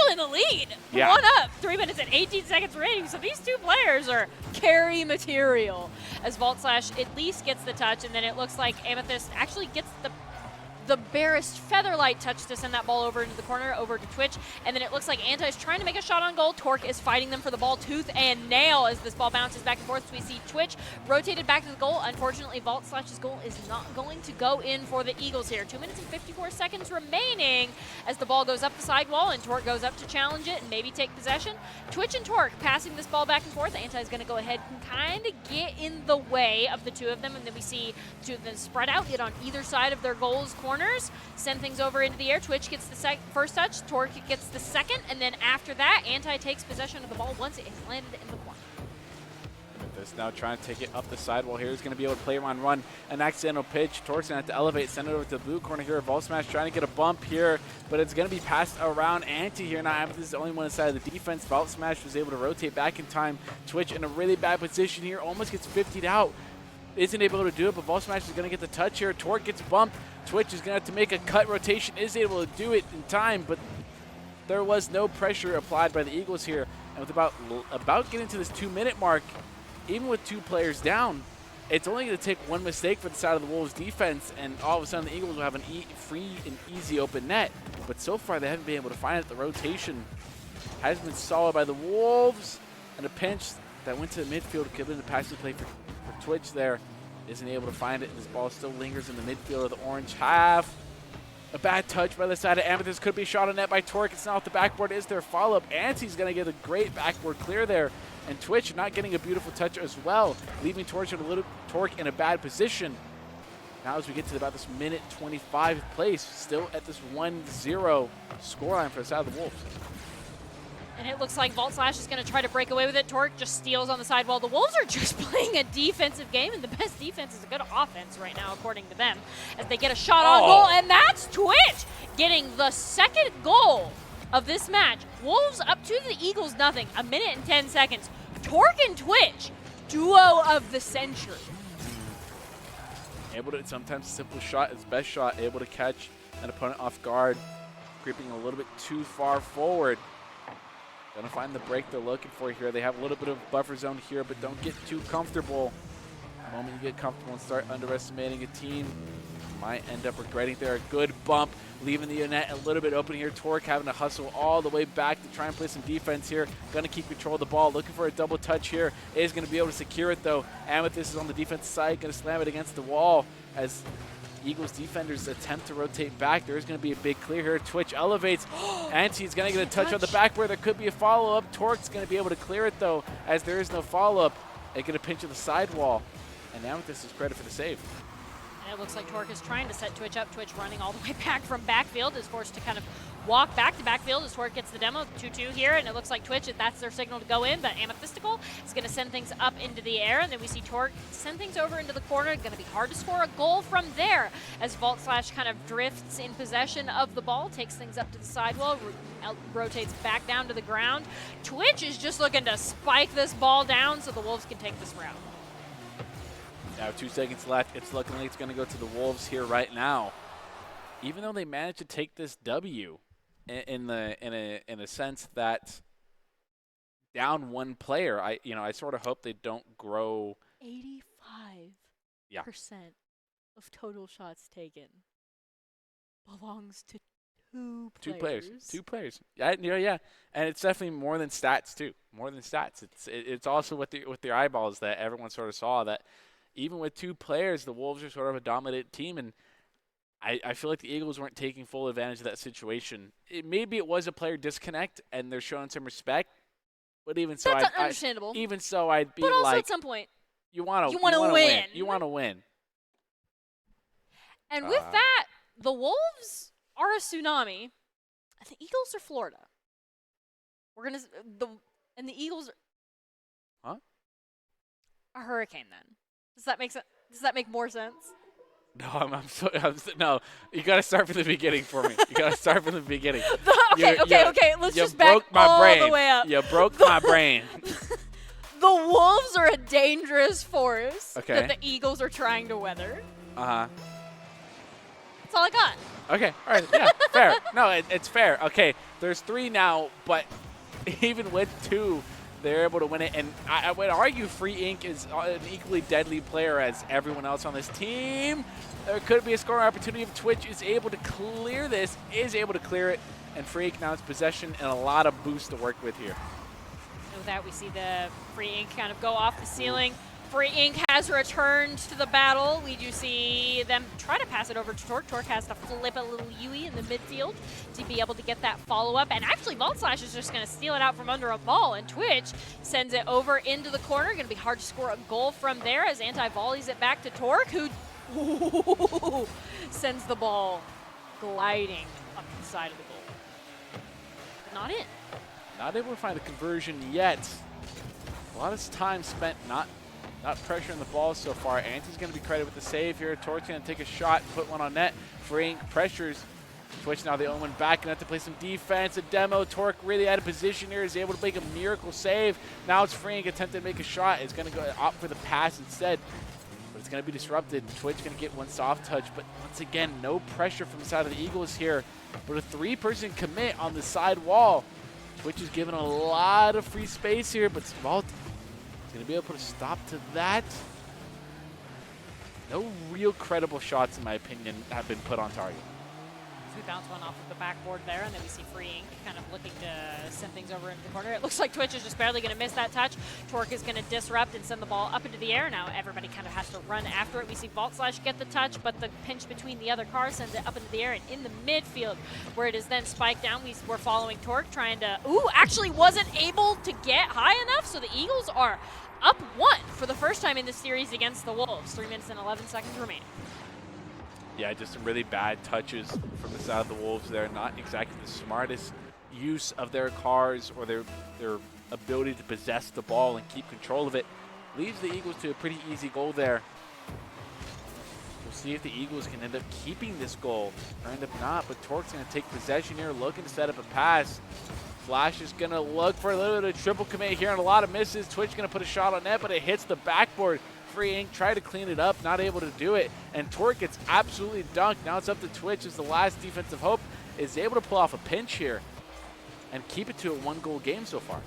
in the lead. Yeah. 1 up, 3 minutes and 18 seconds remaining. So these 2 players are carry material. As Vault Slash at least gets the touch, and then it looks like Amethyst actually gets the barest featherlight touch to send that ball over into the corner, over to Twitch. And then it looks like Anti is trying to make a shot on goal. Torque is fighting them for the ball tooth and nail as this ball bounces back and forth. So we see Twitch rotated back to the goal. Unfortunately, Vault Slash's goal is not going to go in for the Eagles here. 2 minutes and 54 seconds remaining as the ball goes up the sidewall, and Torque goes up to challenge it and maybe take possession. Twitch and Torque passing this ball back and forth. Anti is going to go ahead and kind of get in the way of the 2 of them, and then we see 2 of them spread out, get on either side of their goals corners, send things over into the air. Twitch gets the first touch, Torque gets the second, and then after that, Anti takes possession of the ball once it has landed in the corner. Amethyst now trying to take it up the sidewall here. He's going to be able to play on run. An accidental pitch. Torque's going to have to elevate, send it over to the blue corner here. Vault Smash trying to get a bump here, but it's going to be passed around Anti here. Now Amethyst is the only one inside of the defense. Vault Smash was able to rotate back in time. Twitch in a really bad position here. Almost gets 50'd out. Isn't able to do it, but Vault Smash is going to get the touch here. Torque gets bumped. Twitch is going to have to make a cut rotation. Is able to do it in time, but there was no pressure applied by the Eagles here. And with about getting to this 2-minute mark, even with 2 players down, it's only going to take 1 mistake for the side of the Wolves defense, and all of a sudden the Eagles will have a free and easy open net. But so far they haven't been able to find it. The rotation has been solid by the Wolves, and a pinch that went to the midfield could have been a passing play for Twitch there. isn't able to find it. This ball still lingers in the midfield of the orange half. A bad touch by the side of Amethyst. Could be shot on net by Torque. It's not off the backboard. Is there a follow-up? Anti's going to get a great backboard clear there. And Twitch not getting a beautiful touch as well, leaving Torque in a bad position. Now as we get to about this minute 25 place, still at this 1-0 scoreline for the side of the Wolves. And it looks like Vault Slash is going to try to break away with it. Torque just steals on the sidewall. The Wolves are just playing a defensive game, and the best defense is a good offense right now, according to them, as they get a shot on goal, and that's Twitch getting the second goal of this match. Wolves up to the Eagles nothing. 1 minute and 10 seconds. Torque and Twitch, duo of the century. Able to, sometimes a simple shot is best shot, able to catch an opponent off guard, creeping a little bit too far forward. Gonna find the break they're looking for here. They have a little bit of buffer zone here, but don't get too comfortable. The moment you get comfortable and start underestimating a team, you might end up regretting there. A good bump, leaving the net a little bit open here. Torque having to hustle all the way back to try and play some defense here. Gonna keep control of the ball, looking for a double touch here. Is gonna be able to secure it though. Amethyst is on the defensive side, gonna slam it against the wall as Eagles defenders attempt to rotate back. There's going to be a big clear here. Twitch elevates. Anti's going to get a touch on the backboard. There could be a follow-up. Torque's going to be able to clear it, though, as there is no follow-up. They get a pinch of the sidewall. And Amethyst is credit for the save. And it looks like Torque is trying to set Twitch up. Twitch running all the way back from backfield is forced to kind of walk back to backfield as Torque gets the demo. 2-2 here, and it looks like Twitch, that's their signal to go in, but Amethystical is going to send things up into the air, and then we see Torque send things over into the corner. Going to be hard to score a goal from there as Vault Slash kind of drifts in possession of the ball, takes things up to the sidewall, rotates back down to the ground. Twitch is just looking to spike this ball down so the Wolves can take this route. Now 2 seconds left. It's looking like it's going to go to the Wolves here right now. Even though they managed to take this W in a sense that down one player, I sort of hope they don't grow. 85% of total shots taken belongs to two players. Two players. Yeah. And it's definitely more than stats too. More than stats. It's also with their eyeballs that everyone sort of saw that even with 2 players, the Wolves are sort of a dominant team, and I feel like the Eagles weren't taking full advantage of that situation. Maybe it was a player disconnect, and they're showing some respect. But even so, that's understandable. Even so, I'd be but also like, at some point, you want to win. You want to win. And with that, the Wolves are a tsunami, and the Eagles are Florida. And the Eagles are a hurricane. Then does that make sense? Does that make more sense? No, no. You got to start from the beginning for me. You got to start from the beginning. Okay. Let's just back all the way up. You broke my brain. The Wolves are a dangerous force that the Eagles are trying to weather. Uh-huh. That's all I got. Okay. All right. Yeah. Fair. No, it's fair. Okay. There's 3 now, but even with 2, they're able to win it. And I would argue Free Ink is an equally deadly player as everyone else on this team. There could be a scoring opportunity if Twitch is able to clear this, and Free Ink now has possession and a lot of boost to work with here. So with that, we see the Free Ink kind of go off the ceiling. Free Ink has returned to the battle. We do see them try to pass it over to Torque. Torque has to flip a little Yui in the midfield to be able to get that follow-up. And actually, Vault Slash is just going to steal it out from under a ball, and Twitch sends it over into the corner. Going to be hard to score a goal from there as Anti-volleys it back to Torque, who sends the ball gliding up the side of the goal. But not in. Not able to find a conversion yet. A lot of time spent not pressuring the ball so far. Anti's going to be credited with the save here. Torque's going to take a shot, put one on net. Free Ink pressures. Twitch now the only one back, and have to play some defense. A demo. Torque really out of position here, is able to make a miracle save. Now it's Free Ink attempting to make a shot. It's going to go opt for the pass instead, but it's going to be disrupted. Twitch going to get one soft touch, but once again, no pressure from the side of the Eagles here. But a 3-person commit on the side wall. Twitch is given a lot of free space here, but Vault going to be able to put a stop to that. No real credible shots, in my opinion, have been put on target. We bounce one off of the backboard there, and then we see Free Ink kind of looking to send things over into the corner. It looks like Twitch is just barely going to miss that touch. Torque is going to disrupt and send the ball up into the air. Now everybody kind of has to run after it. We see Vault Slash get the touch, but the pinch between the other cars sends it up into the air and in the midfield, where it is then spiked down. We're following Torque, trying to, actually wasn't able to get high enough, so the Eagles are up 1 for the first time in this series against the Wolves. 3 minutes and 11 seconds remaining. Yeah, just some really bad touches from the side of the Wolves there. Not exactly the smartest use of their cars or their ability to possess the ball and keep control of it. Leaves the Eagles to a pretty easy goal there. We'll see if the Eagles can end up keeping this goal or end up not, but Torque's going to take possession here, looking to set up a pass. Flash is going to look for a little bit of triple commit here and a lot of misses. Twitch going to put a shot on net, but it hits the backboard. Free Ink tried to clean it up, not able to do it, and Torque gets absolutely dunked. Now it's up to Twitch as the last defensive hope is able to pull off a pinch here and keep it to a 1-goal game so far.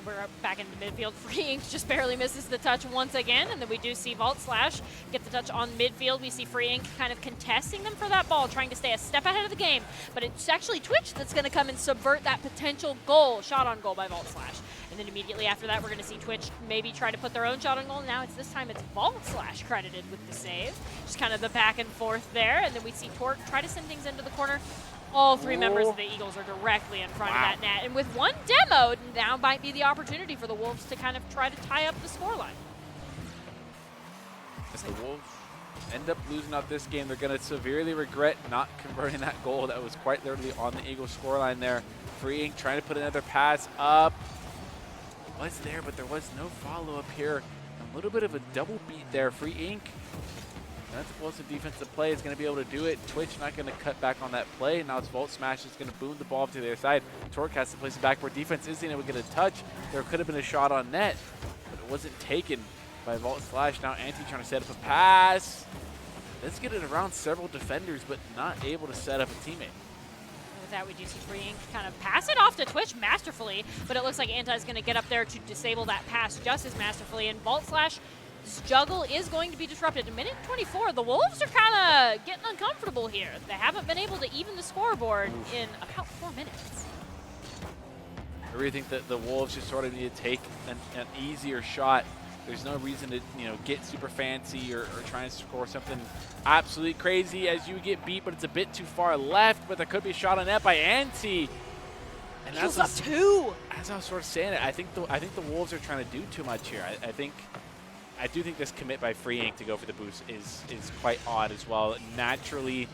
We're back into midfield. Free Ink just barely misses the touch once again, and then we do see Vault Slash get the touch on midfield. We see Free Ink kind of contesting them for that ball, trying to stay a step ahead of the game, but it's actually Twitch that's going to come and subvert that potential goal, shot on goal by Vault Slash. And then immediately after that, we're going to see Twitch maybe try to put their own shot on goal. Now this time it's Vault Slash credited with the save. Just kind of the back and forth there, and then we see Torque try to send things into the corner. All 3 members of the Eagles are directly in front of that net. And with one demoed, now might be the opportunity for the Wolves to kind of try to tie up the scoreline. As the Wolves end up losing out this game, they're going to severely regret not converting that goal that was quite literally on the Eagles scoreline there. Free Ink trying to put another pass up. It was there, but there was no follow-up here. A little bit of a double beat there. Free Ink. That's a close defensive play. Is going to be able to do it. Twitch not going to cut back on that play. Now it's Vault Smash is going to boom the ball to the other side. Torque has to place it backward. Defense isn't able to get a touch. There could have been a shot on net, but it wasn't taken by Vault Slash. Now Anti trying to set up a pass. Let's get it around several defenders, but not able to set up a teammate. With that, we do see Free Ink kind of pass it off to Twitch masterfully, but it looks like Anti is going to get up there to disable that pass just as masterfully, and Vault Slash juggle is going to be disrupted. In minute 24, the Wolves are kind of getting uncomfortable here. They haven't been able to even the scoreboard in about 4 minutes. I really think that the Wolves just sort of need to take an easier shot. There's no reason to get super fancy or try and score something absolutely crazy as you get beat, but it's a bit too far left, but there could be a shot on net by Anti. And that's up 2. As I was sort of saying it, I think the Wolves are trying to do too much here. I do think this commit by Free Ink to go for the boost is quite odd as well. Naturally,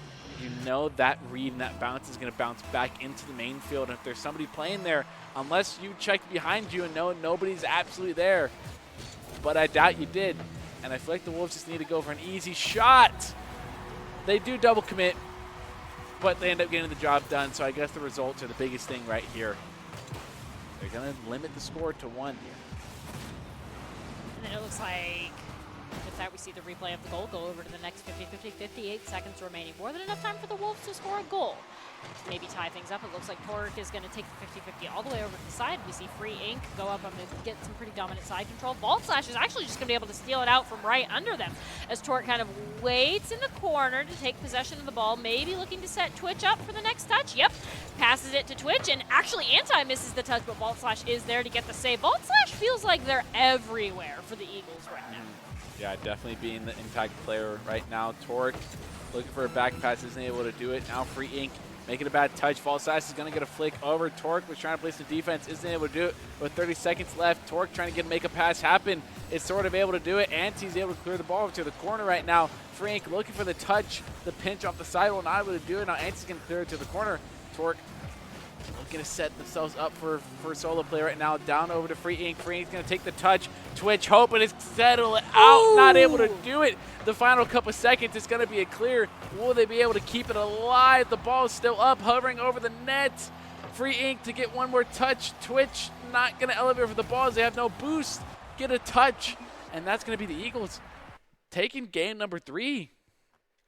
that read and that bounce is going to bounce back into the main field. And if there's somebody playing there, unless you checked behind you and know nobody's absolutely there, but I doubt you did. And I feel like the Wolves just need to go for an easy shot. They do double commit, but they end up getting the job done. So I guess the results are the biggest thing right here. They're going to limit the score to 1 here. And then it looks like with that we see the replay of the goal go over to the next 58 seconds remaining. More than enough time for the Wolves to score a goal. To maybe tie things up. It looks like Torque is going to take the 50-50 all the way over to the side. We see Free Ink go up and get some pretty dominant side control. Vault Slash is actually just going to be able to steal it out from right under them as Torque kind of waits in the corner to take possession of the ball, maybe looking to set Twitch up for the next touch. Yep, passes it to Twitch, and actually Anti misses the touch, but Vault Slash is there to get the save. Vault Slash feels like they're everywhere for the Eagles right now. Yeah, definitely being the impact player right now. Torque looking for a back pass, isn't able to do it. Now Free Ink making a bad touch. Vault Slash is going to get a flick over. Torque was trying to place the defense, isn't able to do it. With 30 seconds left, Torque trying to make a pass happen. Is sort of able to do it. Anti's able to clear the ball over to the corner right now. Free Ink looking for the touch, the pinch off the sidewall, not able to do it. Now Anti's going to clear it to the corner. Torque looking to set themselves up for a solo play right now. Down over to Free Ink. Free Ink's going to take the touch. Twitch hoping to settle it out. Not able to do it. The final couple seconds is going to be a clear. Will they be able to keep it alive? The ball is still up, hovering over the net. Free Ink to get one more touch. Twitch not going to elevate for the ball as they have no boost. Get a touch. And that's going to be the Eagles taking game number 3.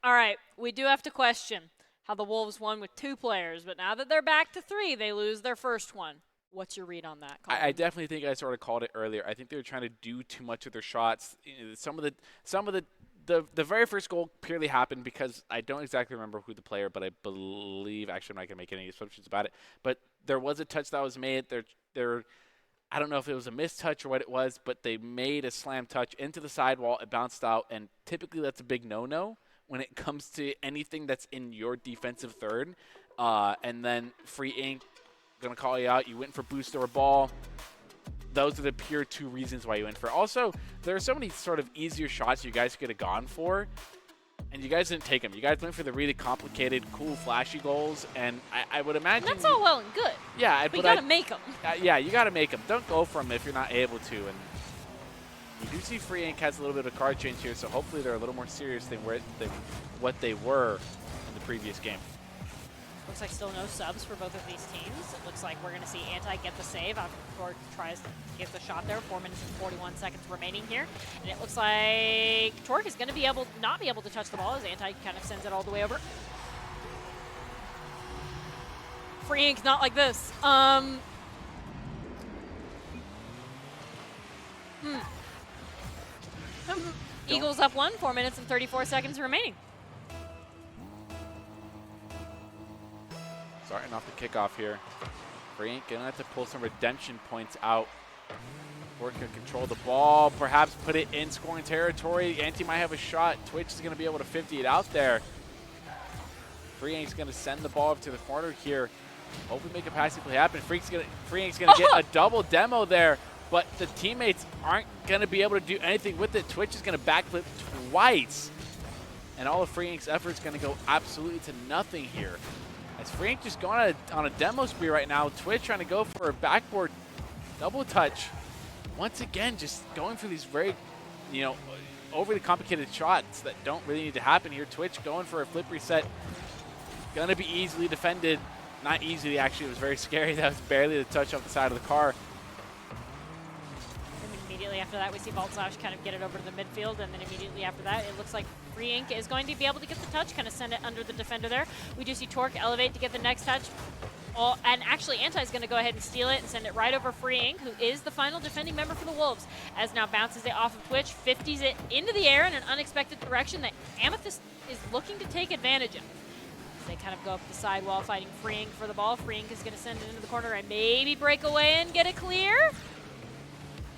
All right, we do have to question how the Wolves won with 2 players, but now that they're back to 3, they lose their first one. What's your read on that, Colin? I definitely think I sort of called it earlier. I think they were trying to do too much of their shots. Some of the the very first goal purely happened because I don't exactly remember who the player, but I believe, actually I'm not going to make any assumptions about it, but there was a touch that was made. I don't know if it was a missed touch or what it was, but they made a slam touch into the sidewall. It bounced out, and typically that's a big no-no when it comes to anything that's in your defensive third. And then Free Ink going to call you out. You went for boost over ball. Those are the pure two reasons why you went for it. Also, there are so many sort of easier shots you guys could have gone for, and you guys didn't take them. You guys went for the really complicated, cool, flashy goals, and I would imagine... That's all well and good. Yeah, but you got to make them. Yeah, you got to make them. Don't go for them if you're not able to. And you do see Free Ink has a little bit of a card change here, so hopefully they're a little more serious than what they were in the previous game. Looks like still no subs for both of these teams. It looks like we're going to see Anti get the save after Torque tries to get the shot there. 4 minutes and 41 seconds remaining here. And it looks like Torque is going to not be able to touch the ball as Anti kind of sends it all the way over. Free Ink, not like this. Eagles up 1, 4 minutes and 34 seconds remaining. Starting off the kickoff here. Free Ink gonna have to pull some redemption points out. Torque can control the ball, perhaps put it in scoring territory. Anti might have a shot. Twitch is gonna be able to 50 it out there. Free Ink's gonna send the ball up to the corner here. Hopefully make a passing play happen. Free Ink's gonna get a double demo there, but the teammates aren't gonna be able to do anything with it. Twitch is gonna backflip twice, and all of Free Ink's effort is gonna go absolutely to nothing here. As Free Ink just going on a demo spree right now. Twitch trying to go for a backboard double touch. Once again, just going for these very, overly complicated shots that don't really need to happen here. Twitch going for a flip reset. Gonna be easily defended. Not easily, actually. It was very scary. That was barely the touch off the side of the car. Immediately after that, we see Vault Slash kind of get it over to the midfield, and then immediately after that, it looks like Free Ink is going to be able to get the touch, kind of send it under the defender there. We do see Torque elevate to get the next touch. And actually, Anti is going to go ahead and steal it and send it right over Free Ink, who is the final defending member for the Wolves, as now bounces it off of Twitch, 50s it into the air in an unexpected direction that Amethyst is looking to take advantage of. As they kind of go up the sidewall fighting Free Ink for the ball. Free Ink is going to send it into the corner and maybe break away and get it clear.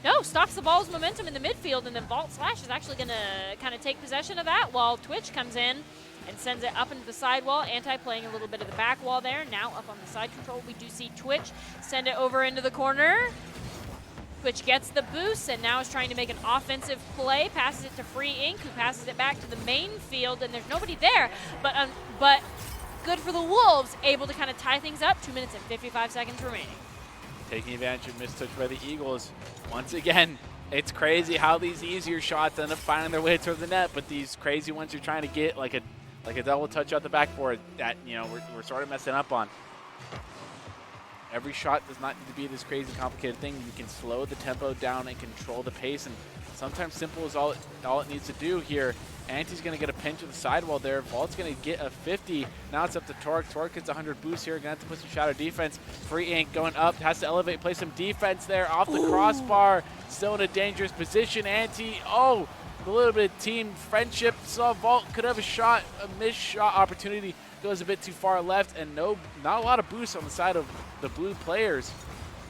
No, stops the ball's momentum in the midfield, and then Vault Slash is actually going to kind of take possession of that while Twitch comes in and sends it up into the sidewall. Anti playing a little bit of the back wall there. Now up on the side control, we do see Twitch send it over into the corner. Twitch gets the boost and now is trying to make an offensive play. Passes it to Free Ink, who passes it back to the main field, and there's nobody there. But good for the Wolves, able to kind of tie things up. 2 minutes and 55 seconds remaining. Taking advantage of mistouch by the Eagles. Once again, it's crazy how these easier shots end up finding their way toward the net, but these crazy ones you're trying to get, like a double touch out the backboard, that we're sort of messing up on. Every shot does not need to be this crazy complicated thing. You can slow the tempo down and control the pace, and sometimes simple is all it needs to do here. Anti's going to get a pinch of the sidewall there. Vault's going to get a 50. Now it's up to Torque. Torque gets 100 boost here. Going to have to put some shadow defense. Free Ink going up. Has to elevate, play some defense there off the crossbar. Still in a dangerous position. Anti, a little bit of team friendship. Saw Vault could have a shot, a missed shot opportunity. Goes a bit too far left, and not a lot of boost on the side of the blue players.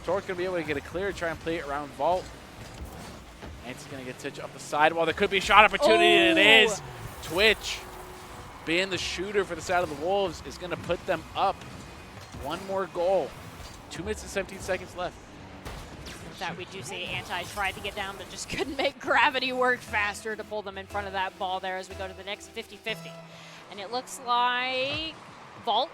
Torque going to be able to get a clear, try and play it around Vault. Anti's going to get touch off the sidewall. There could be a shot opportunity, and it is. Twitch, being the shooter for the side of the Wolves, is going to put them up. One more goal. 2 minutes and 17 seconds left. That we do see Anti tried to get down, but just couldn't make gravity work faster to pull them in front of that ball there as we go to the next 50-50. And it looks like Vault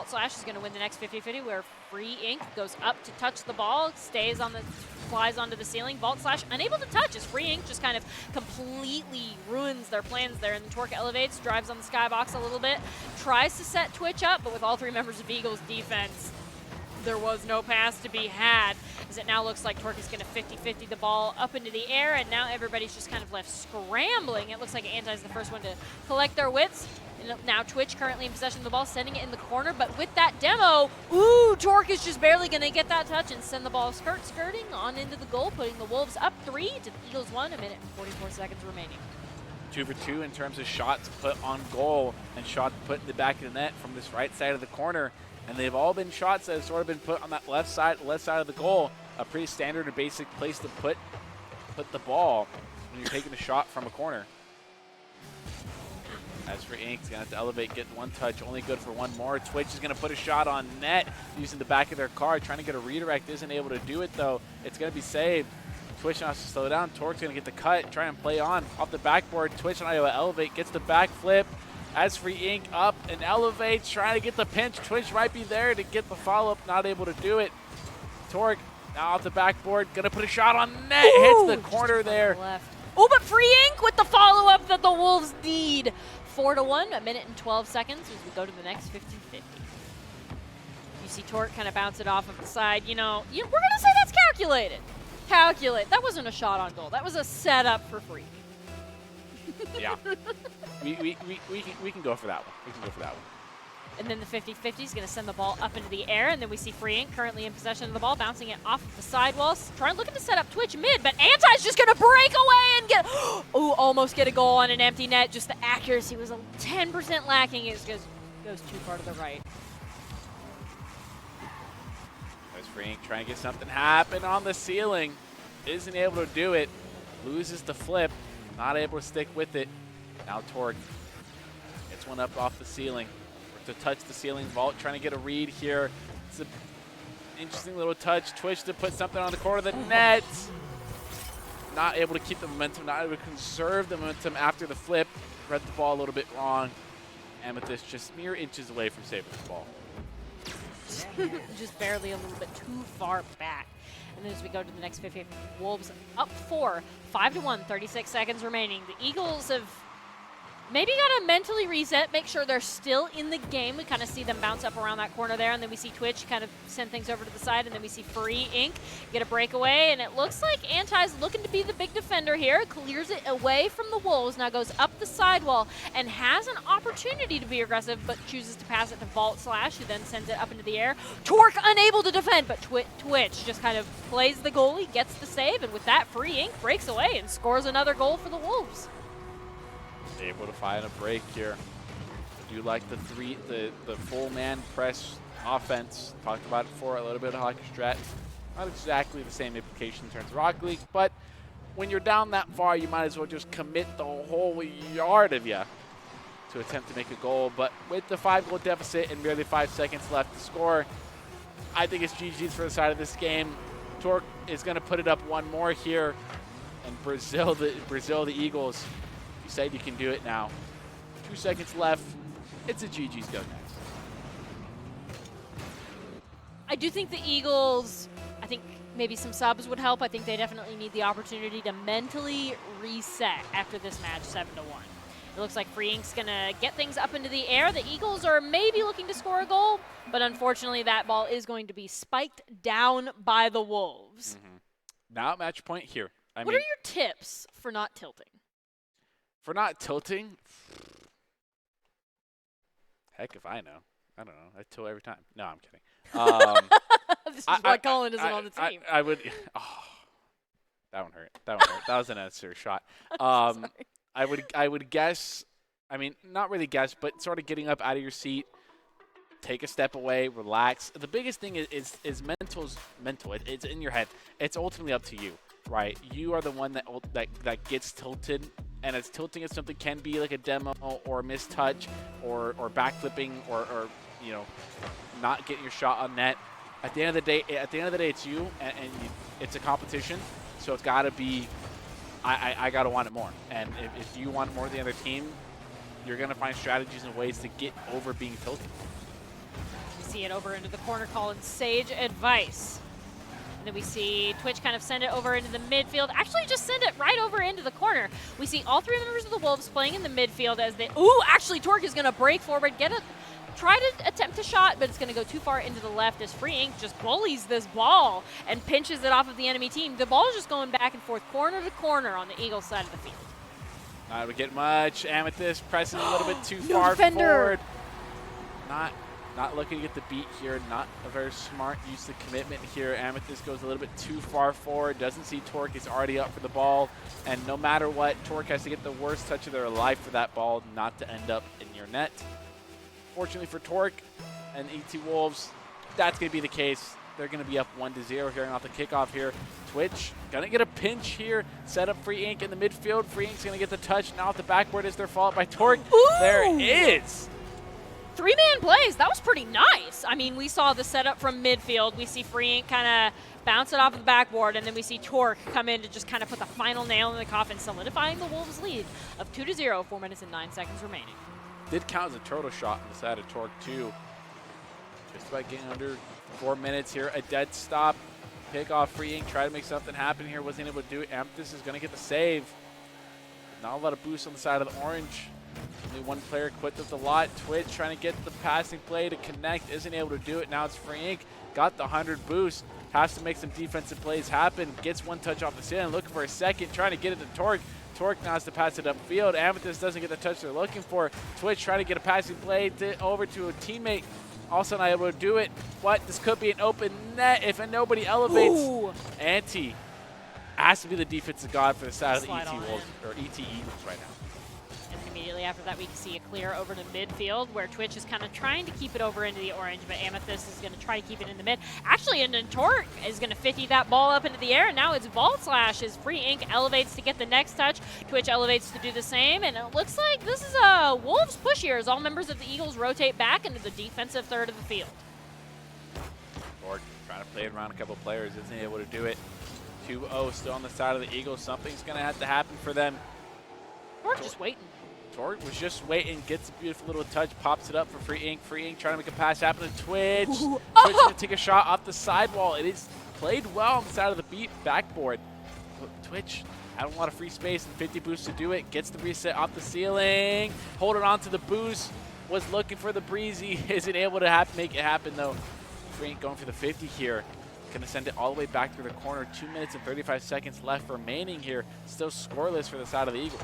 Slash is going to win the next 50-50, where Free Ink goes up to touch the ball, flies onto the ceiling. Vault Slash unable to touch as Free Ink just kind of completely ruins their plans there. And Torque elevates, drives on the skybox a little bit, tries to set Twitch up, but with all three members of Eagles defense, there was no pass to be had, as it now looks like Torque is going to 50-50 the ball up into the air, and now everybody's just kind of left scrambling. It looks like Anti's the first one to collect their wits. And now Twitch currently in possession of the ball, sending it in the corner, but with that demo, Torque is just barely going to get that touch and send the ball skirting on into the goal, putting the Wolves up 3 to the Eagles 1, 1 minute and 44 seconds remaining. 2 for 2 in terms of shots put on goal and shots put in the back of the net from this right side of the corner. And they've all been shots that have sort of been put on that left side of the goal. A pretty standard and basic place to put the ball when you're taking a shot from a corner. As for Inc, gonna have to elevate, get one touch, only good for one more. Twitch is gonna put a shot on net using the back of their card, trying to get a redirect, isn't able to do it though. It's gonna be saved. Twitch has to slow down. Torque's gonna get the cut, try and play on off the backboard. Twitch and Iowa elevate, gets the back flip. As for Inc, up and elevates, trying to get the pinch. Twitch might be there to get the follow-up, not able to do it. Torque now off the backboard, gonna put a shot on net, hits the corner there. Oh, but Free Inc with the follow-up that the Wolves need. 4-1, a minute and 12 seconds as we go to the next 50-50. You see Torque kind of bounce it off of the side. We're going to say that's calculated. That wasn't a shot on goal. That was a setup for Free. Yeah. we can go for that one. We can go for that one. And then the 50-50 is going to send the ball up into the air, and then we see Free Inc currently in possession of the ball, bouncing it off of the sidewalls, looking to set up Twitch mid, but Anti's just going to break away and get, almost get a goal on an empty net. Just the accuracy was 10% lacking. It goes too far to the right. There's Free Inc trying to get something happen on the ceiling. Isn't able to do it. Loses the flip. Not able to stick with it. Now Torque gets one up off the ceiling. To touch the ceiling vault, trying to get a read here. It's an interesting little touch. Twitch to put something on the corner of the net. Not able to keep the momentum, not able to conserve the momentum after the flip. Read the ball a little bit wrong. Amethyst just mere inches away from saving the ball. Just barely a little bit too far back. And then as we go to the next 50, Wolves up 4, 5-1, 36 seconds remaining. The Eagles have maybe got to mentally reset, make sure they're still in the game. We kind of see them bounce up around that corner there, and then we see Twitch kind of send things over to the side, and then we see Free Inc get a breakaway, and it looks like Anti's looking to be the big defender here. Clears it away from the Wolves, now goes up the sidewall, and has an opportunity to be aggressive, but chooses to pass it to Vault Slash, who then sends it up into the air. Torque unable to defend, but Twitch just kind of plays the goalie, gets the save, and with that, Free Inc breaks away and scores another goal for the Wolves. Able to find a break here. I do like the full man press offense. Talked about it before, a little bit of hockey strat. Not exactly the same implication in terms of Rocket League, but when you're down that far, you might as well just commit the whole yard of you to attempt to make a goal. But with the 5-goal deficit and merely 5 seconds left to score, I think it's GG's for the side of this game. Torque is going to put it up one more here, and Brazil the Eagles. You said you can do it now. 2 seconds left. It's a GG's go next. I do think the Eagles, I think maybe some subs would help. I think they definitely need the opportunity to mentally reset after this match 7-1. It looks like Free Inc's going to get things up into the air. The Eagles are maybe looking to score a goal, but unfortunately that ball is going to be spiked down by the Wolves. Now match point here. What are your tips for not tilting? For not tilting? Heck if I know. I don't know. I tilt every time. No, I'm kidding. This is why Colin isn't on the team. I would. Oh, that one hurt. That one hurt. That was an unnecessary shot. I would guess. I mean, not really guess, but sort of getting up out of your seat, take a step away, relax. The biggest thing is mental. It's in your head. It's ultimately up to you, right? You are the one that gets tilted. And as tilting as something can be, like a demo or a missed touch or backflipping or not getting your shot on net. At the end of the day, it's you, and it's a competition. So it's got to be, I got to want it more. And if you want more than the other team, you're going to find strategies and ways to get over being tilted. We see it over into the corner, Colin. Sage advice. And then we see Twitch kind of send it over into the midfield. Actually, just send it right over into the corner. We see all three members of the Wolves playing in the midfield as they... Ooh, actually, Torque is going to break forward, try to attempt a shot, but it's going to go too far into the left as Free Inc just bullies this ball and pinches it off of the enemy team. The ball is just going back and forth, corner to corner on the Eagles side of the field. Not able to get much. Amethyst pressing a little bit too far forward. Not Not looking to get the beat here. Not a very smart use of commitment here. Amethyst goes a little bit too far forward. Doesn't see Torque is already up for the ball. And no matter what, Torque has to get the worst touch of their life for that ball not to end up in your net. Fortunately for Torque and ET Wolves, that's going to be the case. They're going to be up 1-0 here off the kickoff here. Twitch going to get a pinch here. Set up Free Ink in the midfield. Free Ink's going to get the touch. Now at the backboard is their fault by Torque. Ooh. There it is. 3-man plays. That was pretty nice. I mean, we saw the setup from midfield. We see Free Ink kind of bounce it off of the backboard, and then we see Torque come in to just kind of put the final nail in the coffin, solidifying the Wolves' lead of 2-0, 4 minutes and 9 seconds remaining. Did count as a turtle shot on the side of Torque, too. Just about getting under 4 minutes here. A dead stop. Pick off Free Ink. Try to make something happen here. Wasn't able to do it. Amethyst is going to get the save. Not a lot of boost on the side of the orange. Only one player quit with a lot. Twitch trying to get the passing play to connect. Isn't able to do it. Now it's Free Ink. Got the 100 boost. Has to make some defensive plays happen. Gets one touch off the ceiling. Looking for a second. Trying to get it to Torque. Torque now has to pass it upfield. Amethyst doesn't get the touch they're looking for. Twitch trying to get a passing play over to a teammate. Also not able to do it. But this could be an open net if nobody elevates. Ooh. Ante has to be the defensive god for the side of the Slide ET on Wolves, or ET Eagles right now. And immediately after that, we can see a clear over to midfield where Twitch is kind of trying to keep it over into the orange, but Amethyst is going to try to keep it in the mid. Actually, and then Torque is going to 50 that ball up into the air, and now it's Vault Slash as Free Ink elevates to get the next touch. Twitch elevates to do the same, and it looks like this is a Wolves push here as all members of the Eagles rotate back into the defensive third of the field. Torque trying to play it around a couple players, isn't able to do it. 2-0 still on the side of the Eagles. Something's going to have to happen for them. Torque just waiting. Torque was just waiting, gets a beautiful little touch, pops it up for Free Ink. Free Ink trying to make a pass happen to Twitch. Ooh. Twitch going to take a shot off the sidewall. It is played well on the side of the beat backboard. But Twitch had a lot of free space and 50 boost to do it. Gets the reset off the ceiling. Holding on to the boost. Was looking for the breezy. Isn't able to make it happen though. Free Ink going for the 50 here. Going to send it all the way back through the corner. 2 minutes and 35 seconds left remaining here. Still scoreless for the side of the Eagles.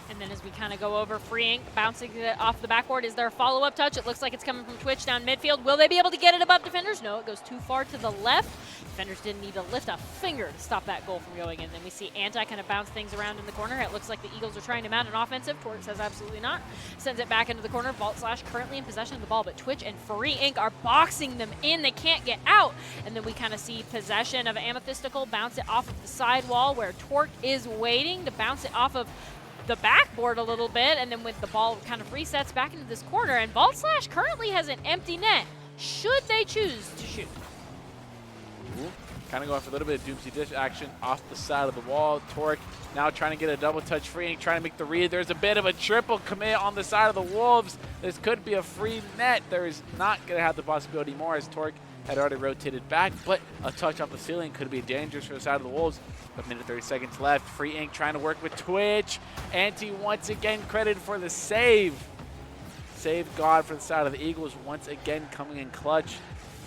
And then as we kind of go over, Free Ink bouncing it off the backboard. Is there a follow-up touch? It looks like it's coming from Twitch down midfield. Will they be able to get it above defenders? No, it goes too far to the left. Defenders didn't need to lift a finger to stop that goal from going in. Then we see Anti kind of bounce things around in the corner. It looks like the Eagles are trying to mount an offensive. Torque says absolutely not. Sends it back into the corner. Vault Slash currently in possession of the ball, but Twitch and Free Ink are boxing them in. They can't get out. And then we kind of see possession of Amethystical, bounce it off of the sidewall where Torque is waiting to bounce it off of the backboard a little bit, and then with the ball kind of resets back into this corner, and Vault Slash currently has an empty net should they choose to shoot. Kind of going for a little bit of Doomsday Dish action off the side of the wall. Torque now trying to get a double touch. Free Ink trying to make the read. There's a bit of a triple commit on the side of the Wolves. This could be a free net. There is not going to have the possibility more as Torque had already rotated back, but a touch off the ceiling could be dangerous for the side of the Wolves. A minute 30 seconds left. Free Ink trying to work with Twitch. Ante once again credited for the save. Save God for the side of the Eagles once again coming in clutch.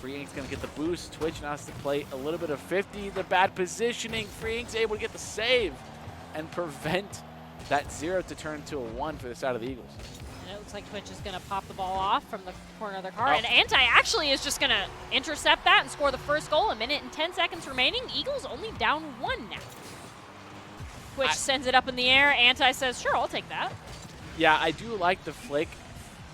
Free Ink's going to get the boost. Twitch now has to play a little bit of 50. The bad positioning. Free Ink's able to get the save and prevent that 0 to turn into a 1 for the side of the Eagles. And it looks like Twitch is going to pop the ball off from the corner of their car. And Anti actually is just going to intercept that and score the first goal. 1 minute and 10 seconds remaining. Eagles only down 1 now. Twitch sends it up in the air. Anti says, sure, I'll take that. Yeah, I do like the flick,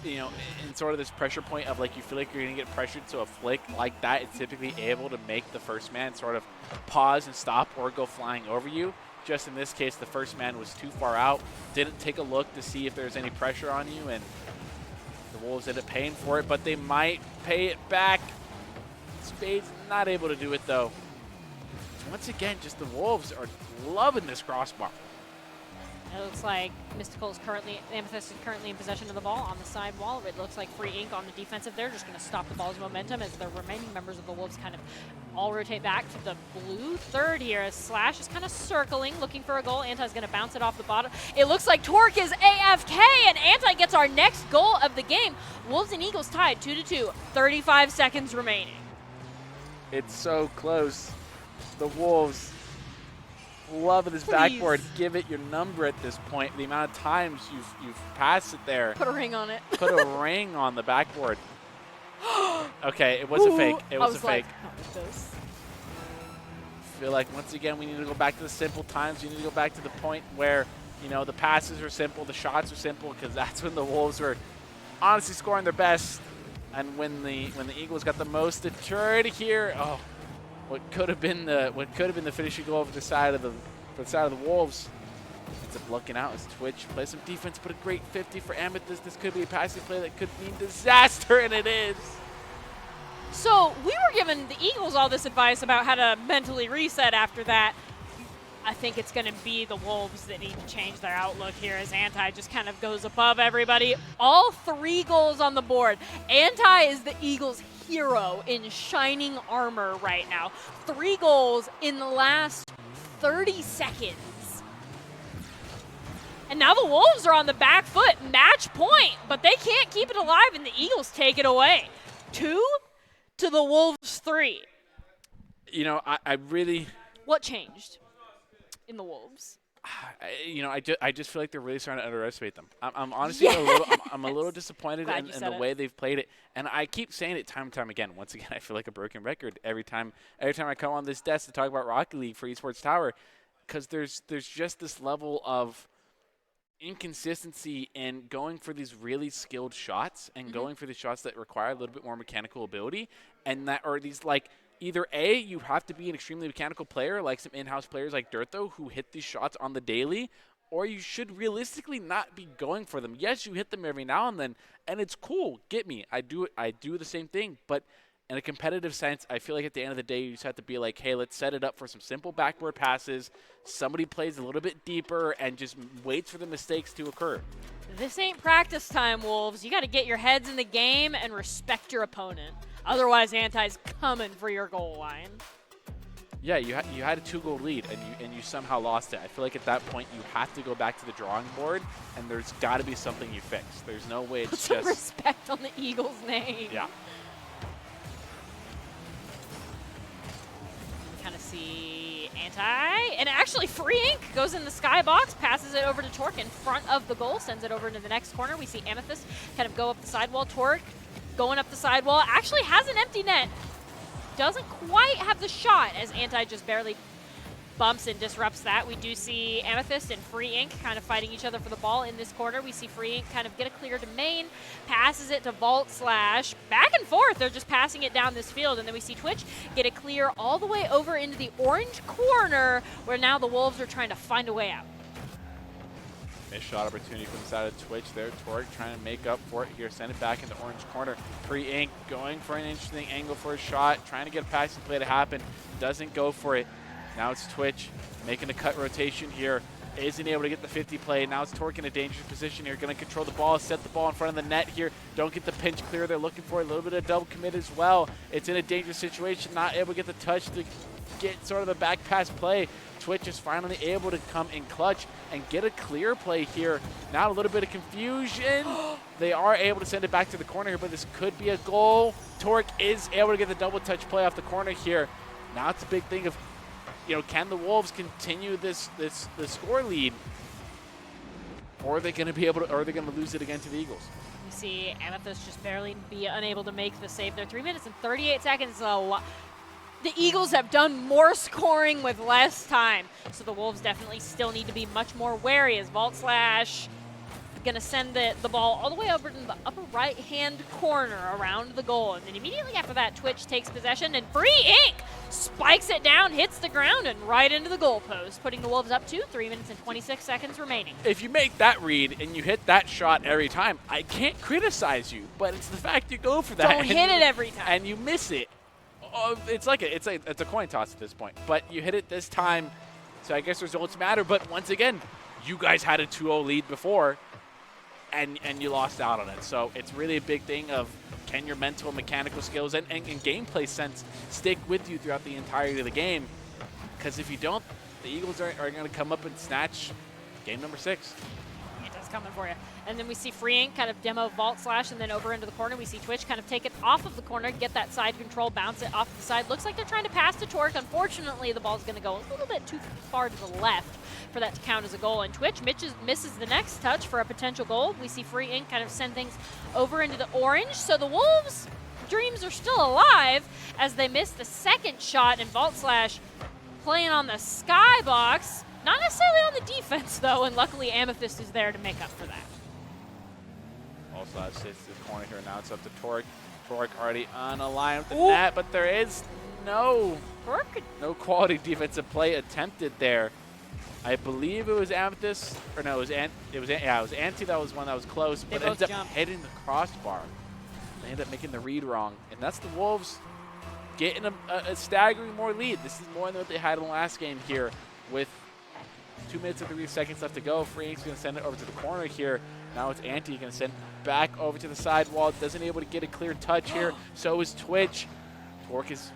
you know, in sort of this pressure point of like you feel like you're going to get pressured. So a flick like that is typically able to make the first man sort of pause and stop or go flying over you. Just in this case, the first man was too far out, didn't take a look to see if there's any pressure on you, and the Wolves ended up paying for it, but they might pay it back. Spade's not able to do it, though. Once again, just the Wolves are loving this crossbar. It looks like Amethyst is currently in possession of the ball on the side wall. It looks like Free Ink on the defensive. They're just going to stop the ball's momentum as the remaining members of the Wolves kind of all rotate back to the blue third here as Slash is kind of circling, looking for a goal. Anti's going to bounce it off the bottom. It looks like Torque is AFK, and Anti gets our next goal of the game. Wolves and Eagles tied 2-2, 35 seconds remaining. It's so close. The Wolves loving this backboard. Give it your number at this point. The amount of times you've passed it there. Put a ring on it. Put a ring on the backboard. Okay, it was a fake. It was a fake. Not with this. I feel like once again we need to go back to the simple times. We need to go back to the point where, you know, the passes are simple, the shots are simple, because that's when the Wolves were honestly scoring their best. And when the Eagles got the most deterred here, oh, what could have been the finishing goal for the side of the Wolves ends up looking out as Twitch plays some defense, but a great 50 for Amethyst. This could be a passing play that could mean disaster, and it is. So we were giving the Eagles all this advice about how to mentally reset after that. I think it's going to be the Wolves that need to change their outlook here as Anti just kind of goes above everybody. All 3 goals on the board. Anti is the Eagles' hero in shining armor right now. 3 goals in the last 30 seconds. And now the Wolves are on the back foot. Match point, but they can't keep it alive, and the Eagles take it away. 2 to the Wolves 3. You know, I really... What changed in the Wolves? You know, I just feel like they're really starting to underestimate them. I'm honestly a little disappointed in the way they've played it, and I keep saying it time and time again. Once again, I feel like a broken record every time I come on this desk to talk about Rocket League for Esports Tower, because there's just this level of inconsistency in going for these really skilled shots and going for the shots that require a little bit more mechanical ability, and that are these like. Either A, you have to be an extremely mechanical player, like some in-house players like Dirtho, who hit these shots on the daily, or you should realistically not be going for them. Yes, you hit them every now and then, and it's cool. Get me. I do the same thing, but in a competitive sense, I feel like at the end of the day, you just have to be like, hey, let's set it up for some simple backboard passes. Somebody plays a little bit deeper and just waits for the mistakes to occur. This ain't practice time, Wolves. You got to get your heads in the game and respect your opponent. Otherwise, Anti's coming for your goal line. Yeah, you had a 2-goal lead, and you somehow lost it. I feel like at that point, you have to go back to the drawing board, and there's got to be something you fix. There's no way it's Put just... some respect on the Eagles' name. Yeah. Kind of see Anti, and actually Free Ink goes in the skybox, passes it over to Torque in front of the goal, sends it over into the next corner. We see Amethyst kind of go up the sidewall. Torque going up the sidewall, actually has an empty net. Doesn't quite have the shot as Anti just barely bumps and disrupts that. We do see Amethyst and Free Ink kind of fighting each other for the ball in this corner. We see Free Ink kind of get a clear to main, passes it to Vault Slash. Back and forth, they're just passing it down this field. And then we see Twitch get it clear all the way over into the orange corner, where now the Wolves are trying to find a way out. Missed shot opportunity from the side of Twitch there. Torque trying to make up for it here. Send it back into orange corner. Free Ink going for an interesting angle for a shot. Trying to get a passing play to happen. Doesn't go for it. Now it's Twitch making a cut rotation here. Isn't able to get the 50 play. Now it's Torque in a dangerous position here. Going to control the ball. Set the ball in front of the net here. Don't get the pinch clear. They're looking for a little bit of double commit as well. It's in a dangerous situation. Not able to get the touch to get sort of the back pass play. Twitch is finally able to come in clutch and get a clear play here. Now a little bit of confusion. They are able to send it back to the corner here, but this could be a goal. Torque is able to get the double touch play off the corner here. Now it's a big thing of, you know, can the Wolves continue the score lead, or are they going to be able to, or are they going to lose it again to the Eagles? We see Amethyst just barely be unable to make the save there. 3 minutes and 38 seconds is a lot. The Eagles have done more scoring with less time, so the Wolves definitely still need to be much more wary as Vault Slash going to send the ball all the way over to the upper right-hand corner around the goal. And then immediately after that, Twitch takes possession, and Free Ink spikes it down, hits the ground, and right into the goalpost, putting the Wolves up to 3 minutes and 26 seconds remaining. If you make that read and you hit that shot every time, I can't criticize you, but it's the fact you go for that. Don't hit it every time. And you miss it. It's a coin toss at this point, but you hit it this time, so I guess results matter. But once again, you guys had a 2-0 lead before, and you lost out on it. So it's really a big thing of, can your mental and mechanical skills and gameplay sense stick with you throughout the entirety of the game? Because if you don't, the Eagles are going to come up and snatch game number 6. It's coming for you. And then we see Free Ink kind of demo Vault Slash, and then over into the corner, we see Twitch kind of take it off of the corner, get that side control, bounce it off the side. Looks like they're trying to pass to Torque. Unfortunately, the ball's going to go a little bit too far to the left for that to count as a goal. And Twitch misses the next touch for a potential goal. We see Free Ink kind of send things over into the orange. So the Wolves dreams are still alive as they miss the second shot, and Vault Slash playing on the skybox. Not necessarily on the defense, though, and luckily Amethyst is there to make up for that. Vault Slash hits the corner here. Now it's up to Torque. Torque already on a line with the net, but there is no quality defensive play attempted there. I believe it was Amethyst, or no, it was Anti that was one that was close, but ends up hitting the crossbar. They end up making the read wrong, and that's the Wolves getting a staggering more lead. This is more than what they had in the last game here with 2 minutes and 3 seconds left to go. Free Ink's going to send it over to the corner here. Now it's Anti going to send back over to the sidewall. Doesn't able to get a clear touch here. So is Twitch. Torque is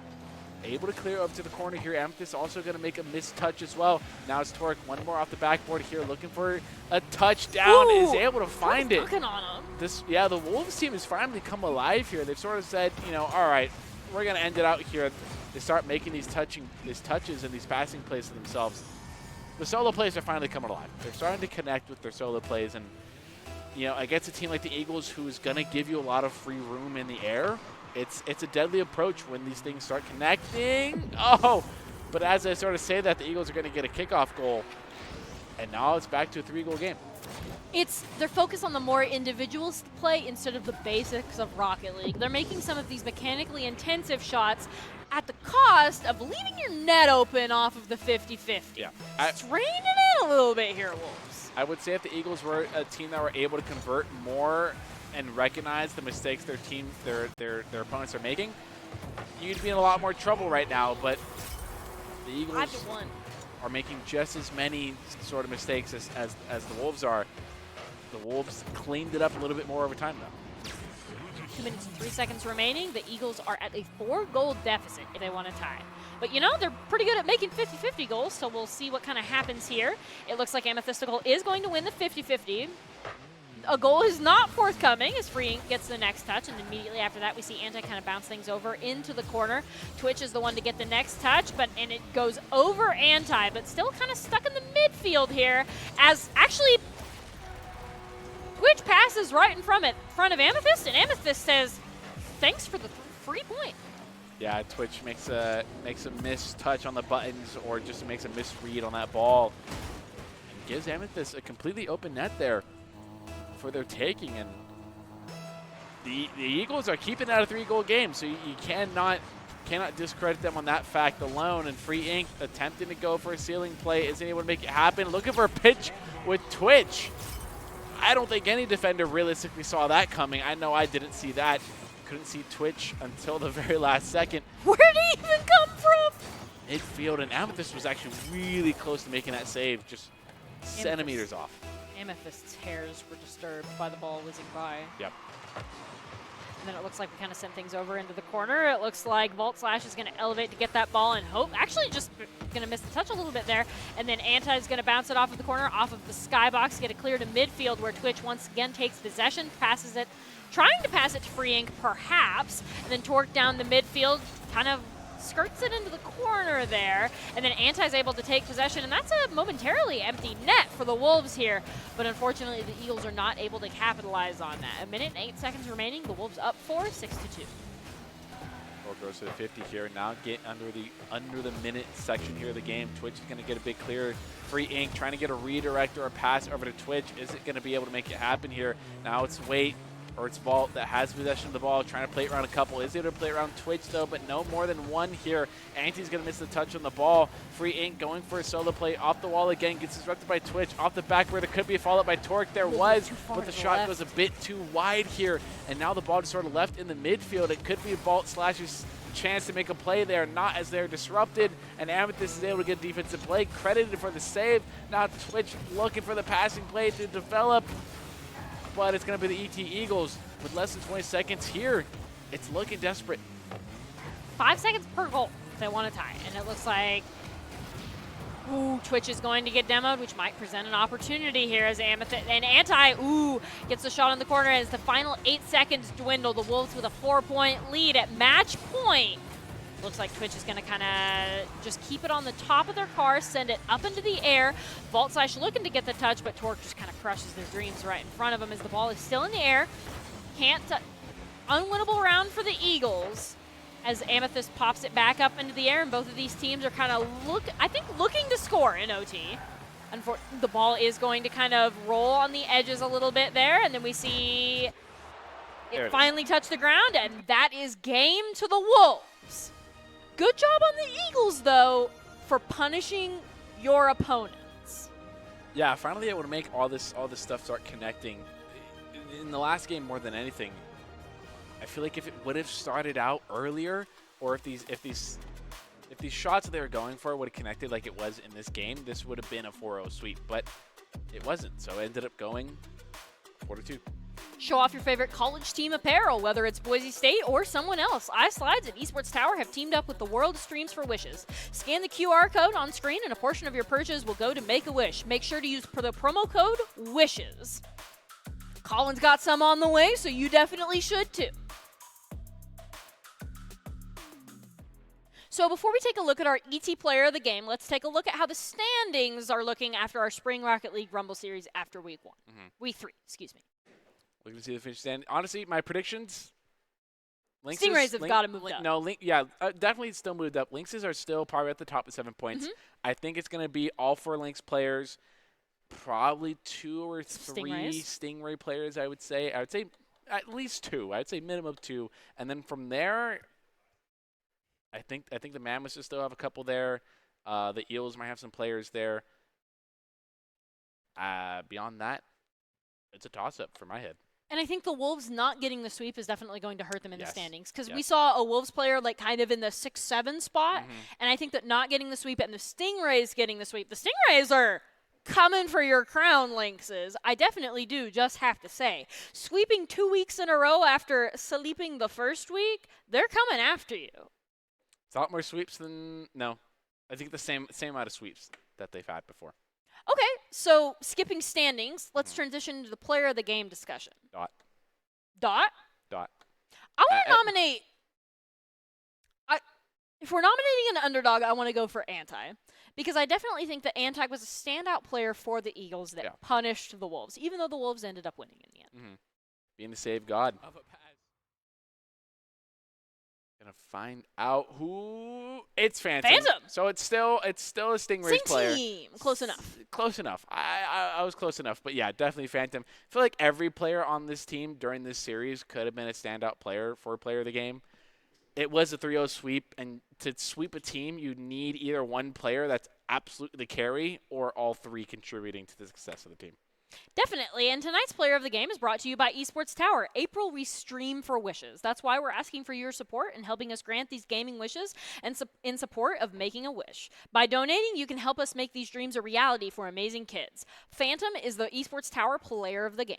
able to clear over to the corner here. Amethyst also going to make a missed touch as well. Now it's Torque. One more off the backboard here, looking for a touchdown. Is able to find it. Looking on him. The Wolves team has finally come alive here. They've sort of said, you know, all right, we're going to end it out here. They start making these touches and these passing plays to themselves. The solo plays are finally coming alive. They're starting to connect with their solo plays, and you know, against a team like the Eagles, who is going to give you a lot of free room in the air, it's a deadly approach when these things start connecting. Oh, but as I sort of say that, the Eagles are going to get a kickoff goal, and now it's back to a 3-goal game. They're focused on the more individual play instead of the basics of Rocket League. They're making some of these mechanically intensive shots at the cost of leaving your net open off of the 50-50. Yeah. Straining it a little bit here, Wolves. I would say if the Eagles were a team that were able to convert more and recognize the mistakes their opponents are making, you'd be in a lot more trouble right now. But the Eagles 5-1. are making just as many sort of mistakes as the Wolves are. The Wolves cleaned it up a little bit more over time, though. 2 minutes and 3 seconds remaining. The Eagles are at a 4-goal deficit if they want to tie. But, you know, they're pretty good at making 50-50 goals, so we'll see what kind of happens here. It looks like Amethystical is going to win the 50-50. A goal is not forthcoming as Free Ink gets the next touch, and immediately after that we see Anti kind of bounce things over into the corner. Twitch is the one to get the next touch, and it goes over Anti, but still kind of stuck in the midfield here as actually Twitch passes right in front of Amethyst, and Amethyst says, thanks for the free point. Yeah, Twitch makes a missed touch on the buttons or just makes a misread on that ball and gives Amethyst a completely open net there for their taking. And the Eagles are keeping that a 3-goal game, so you cannot discredit them on that fact alone. And Free Ink attempting to go for a ceiling play, isn't able to make it happen. Looking for a pitch with Twitch. I don't think any defender realistically saw that coming. I know I didn't see that. Couldn't see Twitch until the very last second. Where did he even come from? Midfield, and Amethyst was actually really close to making that save, just centimeters off. Amethyst's hairs were disturbed by the ball whizzing by. Yep. And then it looks like we kind of sent things over into the corner. It looks like Vault Slash is going to elevate to get that ball and hope. Actually, just going to miss the touch a little bit there. And then Anti is going to bounce it off of the corner, off of the skybox, get it clear to midfield where Twitch once again takes possession, passes it, trying to pass it to Free Ink, perhaps. And then Torque down the midfield, kind of skirts it into the corner there, and then Anti's able to take possession, and that's a momentarily empty net for the Wolves here, but unfortunately the Eagles are not able to capitalize on that. 1 minute and 8 seconds remaining, the Wolves up 6-2. Or goes to the 50 here, now get under the minute section here of the game. Twitch is going to get a big clear. Free Ink trying to get a redirect or a pass over to Twitch. Isn't going to be able to make it happen here. Now it's Wait, or it's Vault that has possession of the ball, trying to play it around a couple. Is able to play it around Twitch, though, but no more than one here. Anti's going to miss the touch on the ball. Free Ink going for a solo play off the wall again. Gets disrupted by Twitch. Off the back where there could be a follow-up by Torque. There was, but the shot goes a bit too wide here. And now the ball just sort of left in the midfield. It could be Vault Slash's chance to make a play there, not as they're disrupted. And Amethyst is able to get defensive play. Credited for the save. Now Twitch looking for the passing play to develop. But it's going to be the ET Eagles with less than 20 seconds here. It's looking desperate. 5 seconds per goal if they want to tie. And it looks like Twitch is going to get demoed, which might present an opportunity here as Amethyst and Anti gets the shot in the corner as the final 8 seconds dwindle. The Wolves with a 4-point lead at match point. Looks like Twitch is going to kind of just keep it on the top of their car, send it up into the air. Vault Slash looking to get the touch, but Torque just kind of crushes their dreams right in front of him as the ball is still in the air. Can't unwinnable round for the Eagles as Amethyst pops it back up into the air, and both of these teams are kind of looking to score in OT. The ball is going to kind of roll on the edges a little bit there, and then we see it finally touch the ground, and that is game to the Wolves. Good job on the Eagles, though, for punishing your opponents. Yeah, finally able to make all this stuff start connecting. In the last game, more than anything, I feel like if it would have started out earlier, or if these shots that they were going for would have connected like it was in this game, this would have been a 4-0 sweep, but it wasn't. So it ended up going 4-2. Show off your favorite college team apparel, whether it's Boise State or someone else. iSlides and Esports Tower have teamed up with the World of Streams for Wishes. Scan the QR code on screen and a portion of your purchase will go to Make-A-Wish. Make sure to use the promo code WISHES. Colin's got some on the way, so you definitely should too. So before we take a look at our ET player of the game, let's take a look at how the standings are looking after our Spring Rocket League Rumble Series after week 1. Week 3, excuse me. We're going to see the finish stand. Honestly, my predictions, Stingrays have got to move up. No, definitely still moved up. Lynxes are still probably at the top with 7 points. I think it's going to be all 4 Lynx players, probably 2 or 3 Stingray players, I would say. I would say at least 2. I would say minimum 2. And then from there, I think the Mammoths will still have a couple there. The Eels might have some players there. Beyond that, it's a toss-up for my head. And I think the Wolves not getting the sweep is definitely going to hurt them in the standings. Because we saw a Wolves player like kind of in the 6-7 spot. And I think that not getting the sweep and the Stingrays getting the sweep. The Stingrays are coming for your crown, Lynxes. I definitely do, just have to say. Sweeping 2 weeks in a row after sleeping the first week, they're coming after you. It's a lot more sweeps than – no. I think the same amount of sweeps that they've had before. Okay, so skipping standings, let's transition to the player of the game discussion. Dot. I want to nominate – if we're nominating an underdog, I want to go for Anti. Because I definitely think that Anti was a standout player for the Eagles that punished the Wolves, even though the Wolves ended up winning in the end. Being the save god. Gonna find out who it's Phantom. So it's still a Stingrays player. Same team. Close enough. I was close enough, but yeah, definitely Phantom. I feel like every player on this team during this series could have been a standout player for player of the game. It was a 3-0 sweep, and to sweep a team, you need either one player that's absolutely the carry or all 3 contributing to the success of the team. Definitely, and tonight's player of the game is brought to you by Esports Tower. April, we stream for wishes. That's why we're asking for your support in helping us grant these gaming wishes and in support of making a wish. By donating, you can help us make these dreams a reality for amazing kids. Phantom is the Esports Tower player of the game.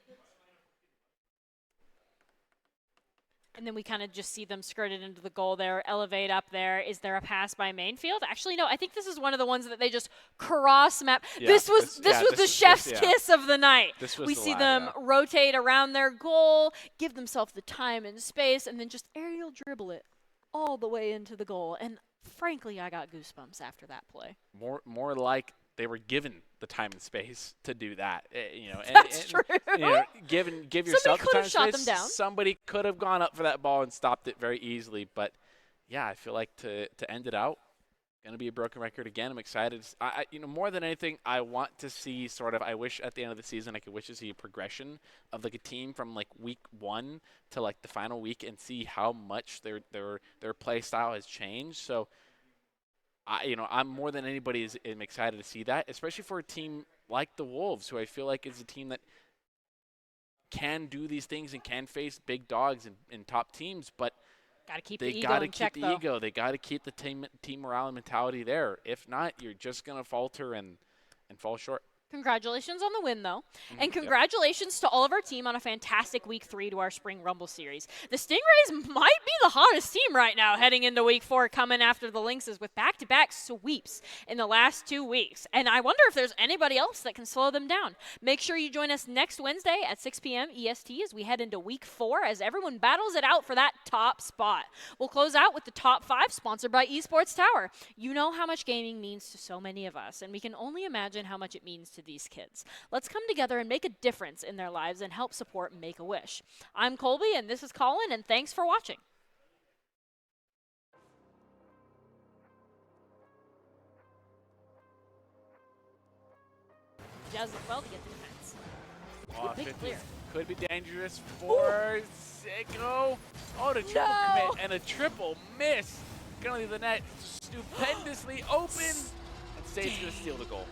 And then we kind of just see them skirted into the goal there, elevate up there. Is there a pass by Mainfield? Actually, no. I think this is one of the ones that they just cross map. Yeah, this was the chef's kiss of the night. We see them rotate around their goal, give themselves the time and space, and then just aerial dribble it all the way into the goal. And frankly, I got goosebumps after that play. More like they were given the time and space to do that. That's true. Give yourself the time and shot space. them down. Somebody could have gone up for that ball and stopped it very easily. But yeah, I feel like to end it out, going to be a broken record again. I'm excited. More than anything, I want to see I wish at the end of the season I could wish to see a progression of like a team from like week 1 to like the final week and see how much their play style has changed. So. I'm more than anybody am excited to see that, especially for a team like the Wolves, who I feel like is a team that can do these things and can face big dogs in top teams, but they got to keep the ego. They got to keep the team morale and mentality there. If not, you're just going to falter and fall short. Congratulations on the win, though. And congratulations to all of our team on a fantastic Week 3 to our Spring Rumble Series. The Stingrays might be the hottest team right now heading into Week 4, coming after the Lynxes with back-to-back sweeps in the last 2 weeks. And I wonder if there's anybody else that can slow them down. Make sure you join us next Wednesday at 6 p.m. EST as we head into Week 4 as everyone battles it out for that top spot. We'll close out with the top 5 sponsored by Esports Tower. You know how much gaming means to so many of us, and we can only imagine how much it means to to these kids. Let's come together and make a difference in their lives and help support Make-A-Wish. I'm Colby, and this is Colin, and thanks for watching. Does it well to get the defense. Oh, Big 50 clear. could be dangerous for Sicko. Oh, the triple commit and a triple miss. Gonna leave the net stupendously open, and State's gonna steal the goal.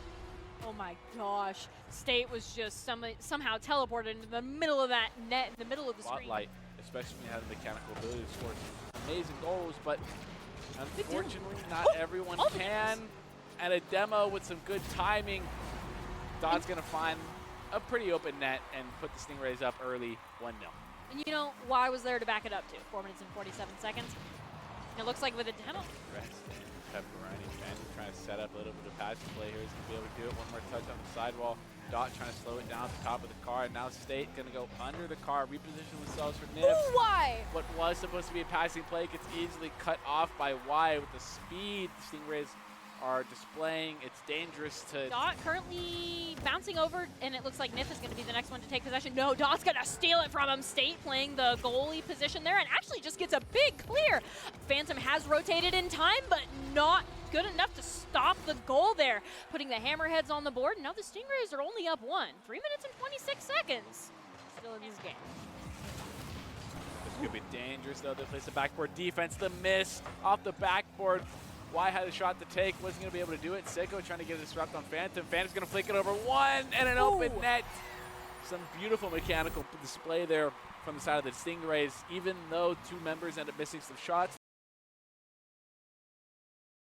Oh my gosh. State was just somehow teleported into the middle of that net, in the middle of the screen. Spotlight, especially when you have the mechanical ability to score some amazing goals, but unfortunately not everyone can. And a demo with some good timing, Dot's gonna find a pretty open net and put the Stingrays up early, 1-0. And you know why was there to back it up to? 4 minutes and 47 seconds. And it looks like with a demo. Rest and Pepperoni, Fanny trying to set up a little bit of passing play here. He's gonna be able to do it. One more touch on the sidewall. Dot trying to slow it down at the top of the car. And now State gonna go under the car, reposition themselves for Niv. Why? What was supposed to be a passing play gets easily cut off by Y with the speed the Stingrays are displaying. It's dangerous to... Dot currently bouncing over, and it looks like Nif is going to be the next one to take possession. No, Dot's going to steal it from him. State playing the goalie position there, and actually just gets a big clear. Phantom has rotated in time, but not good enough to stop the goal there. Putting the Hammerheads on the board. Now the Stingrays are only up 1. 3 minutes and 26 seconds still in this game. This could be dangerous, though. They place a backboard defense. The miss off the backboard. Y had a shot to take, wasn't going to be able to do it. Sicko trying to get a disrupt on Phantom. Phantom's going to flick it over 1 and an open net. Some beautiful mechanical display there from the side of the Stingrays. Even though 2 members end up missing some shots,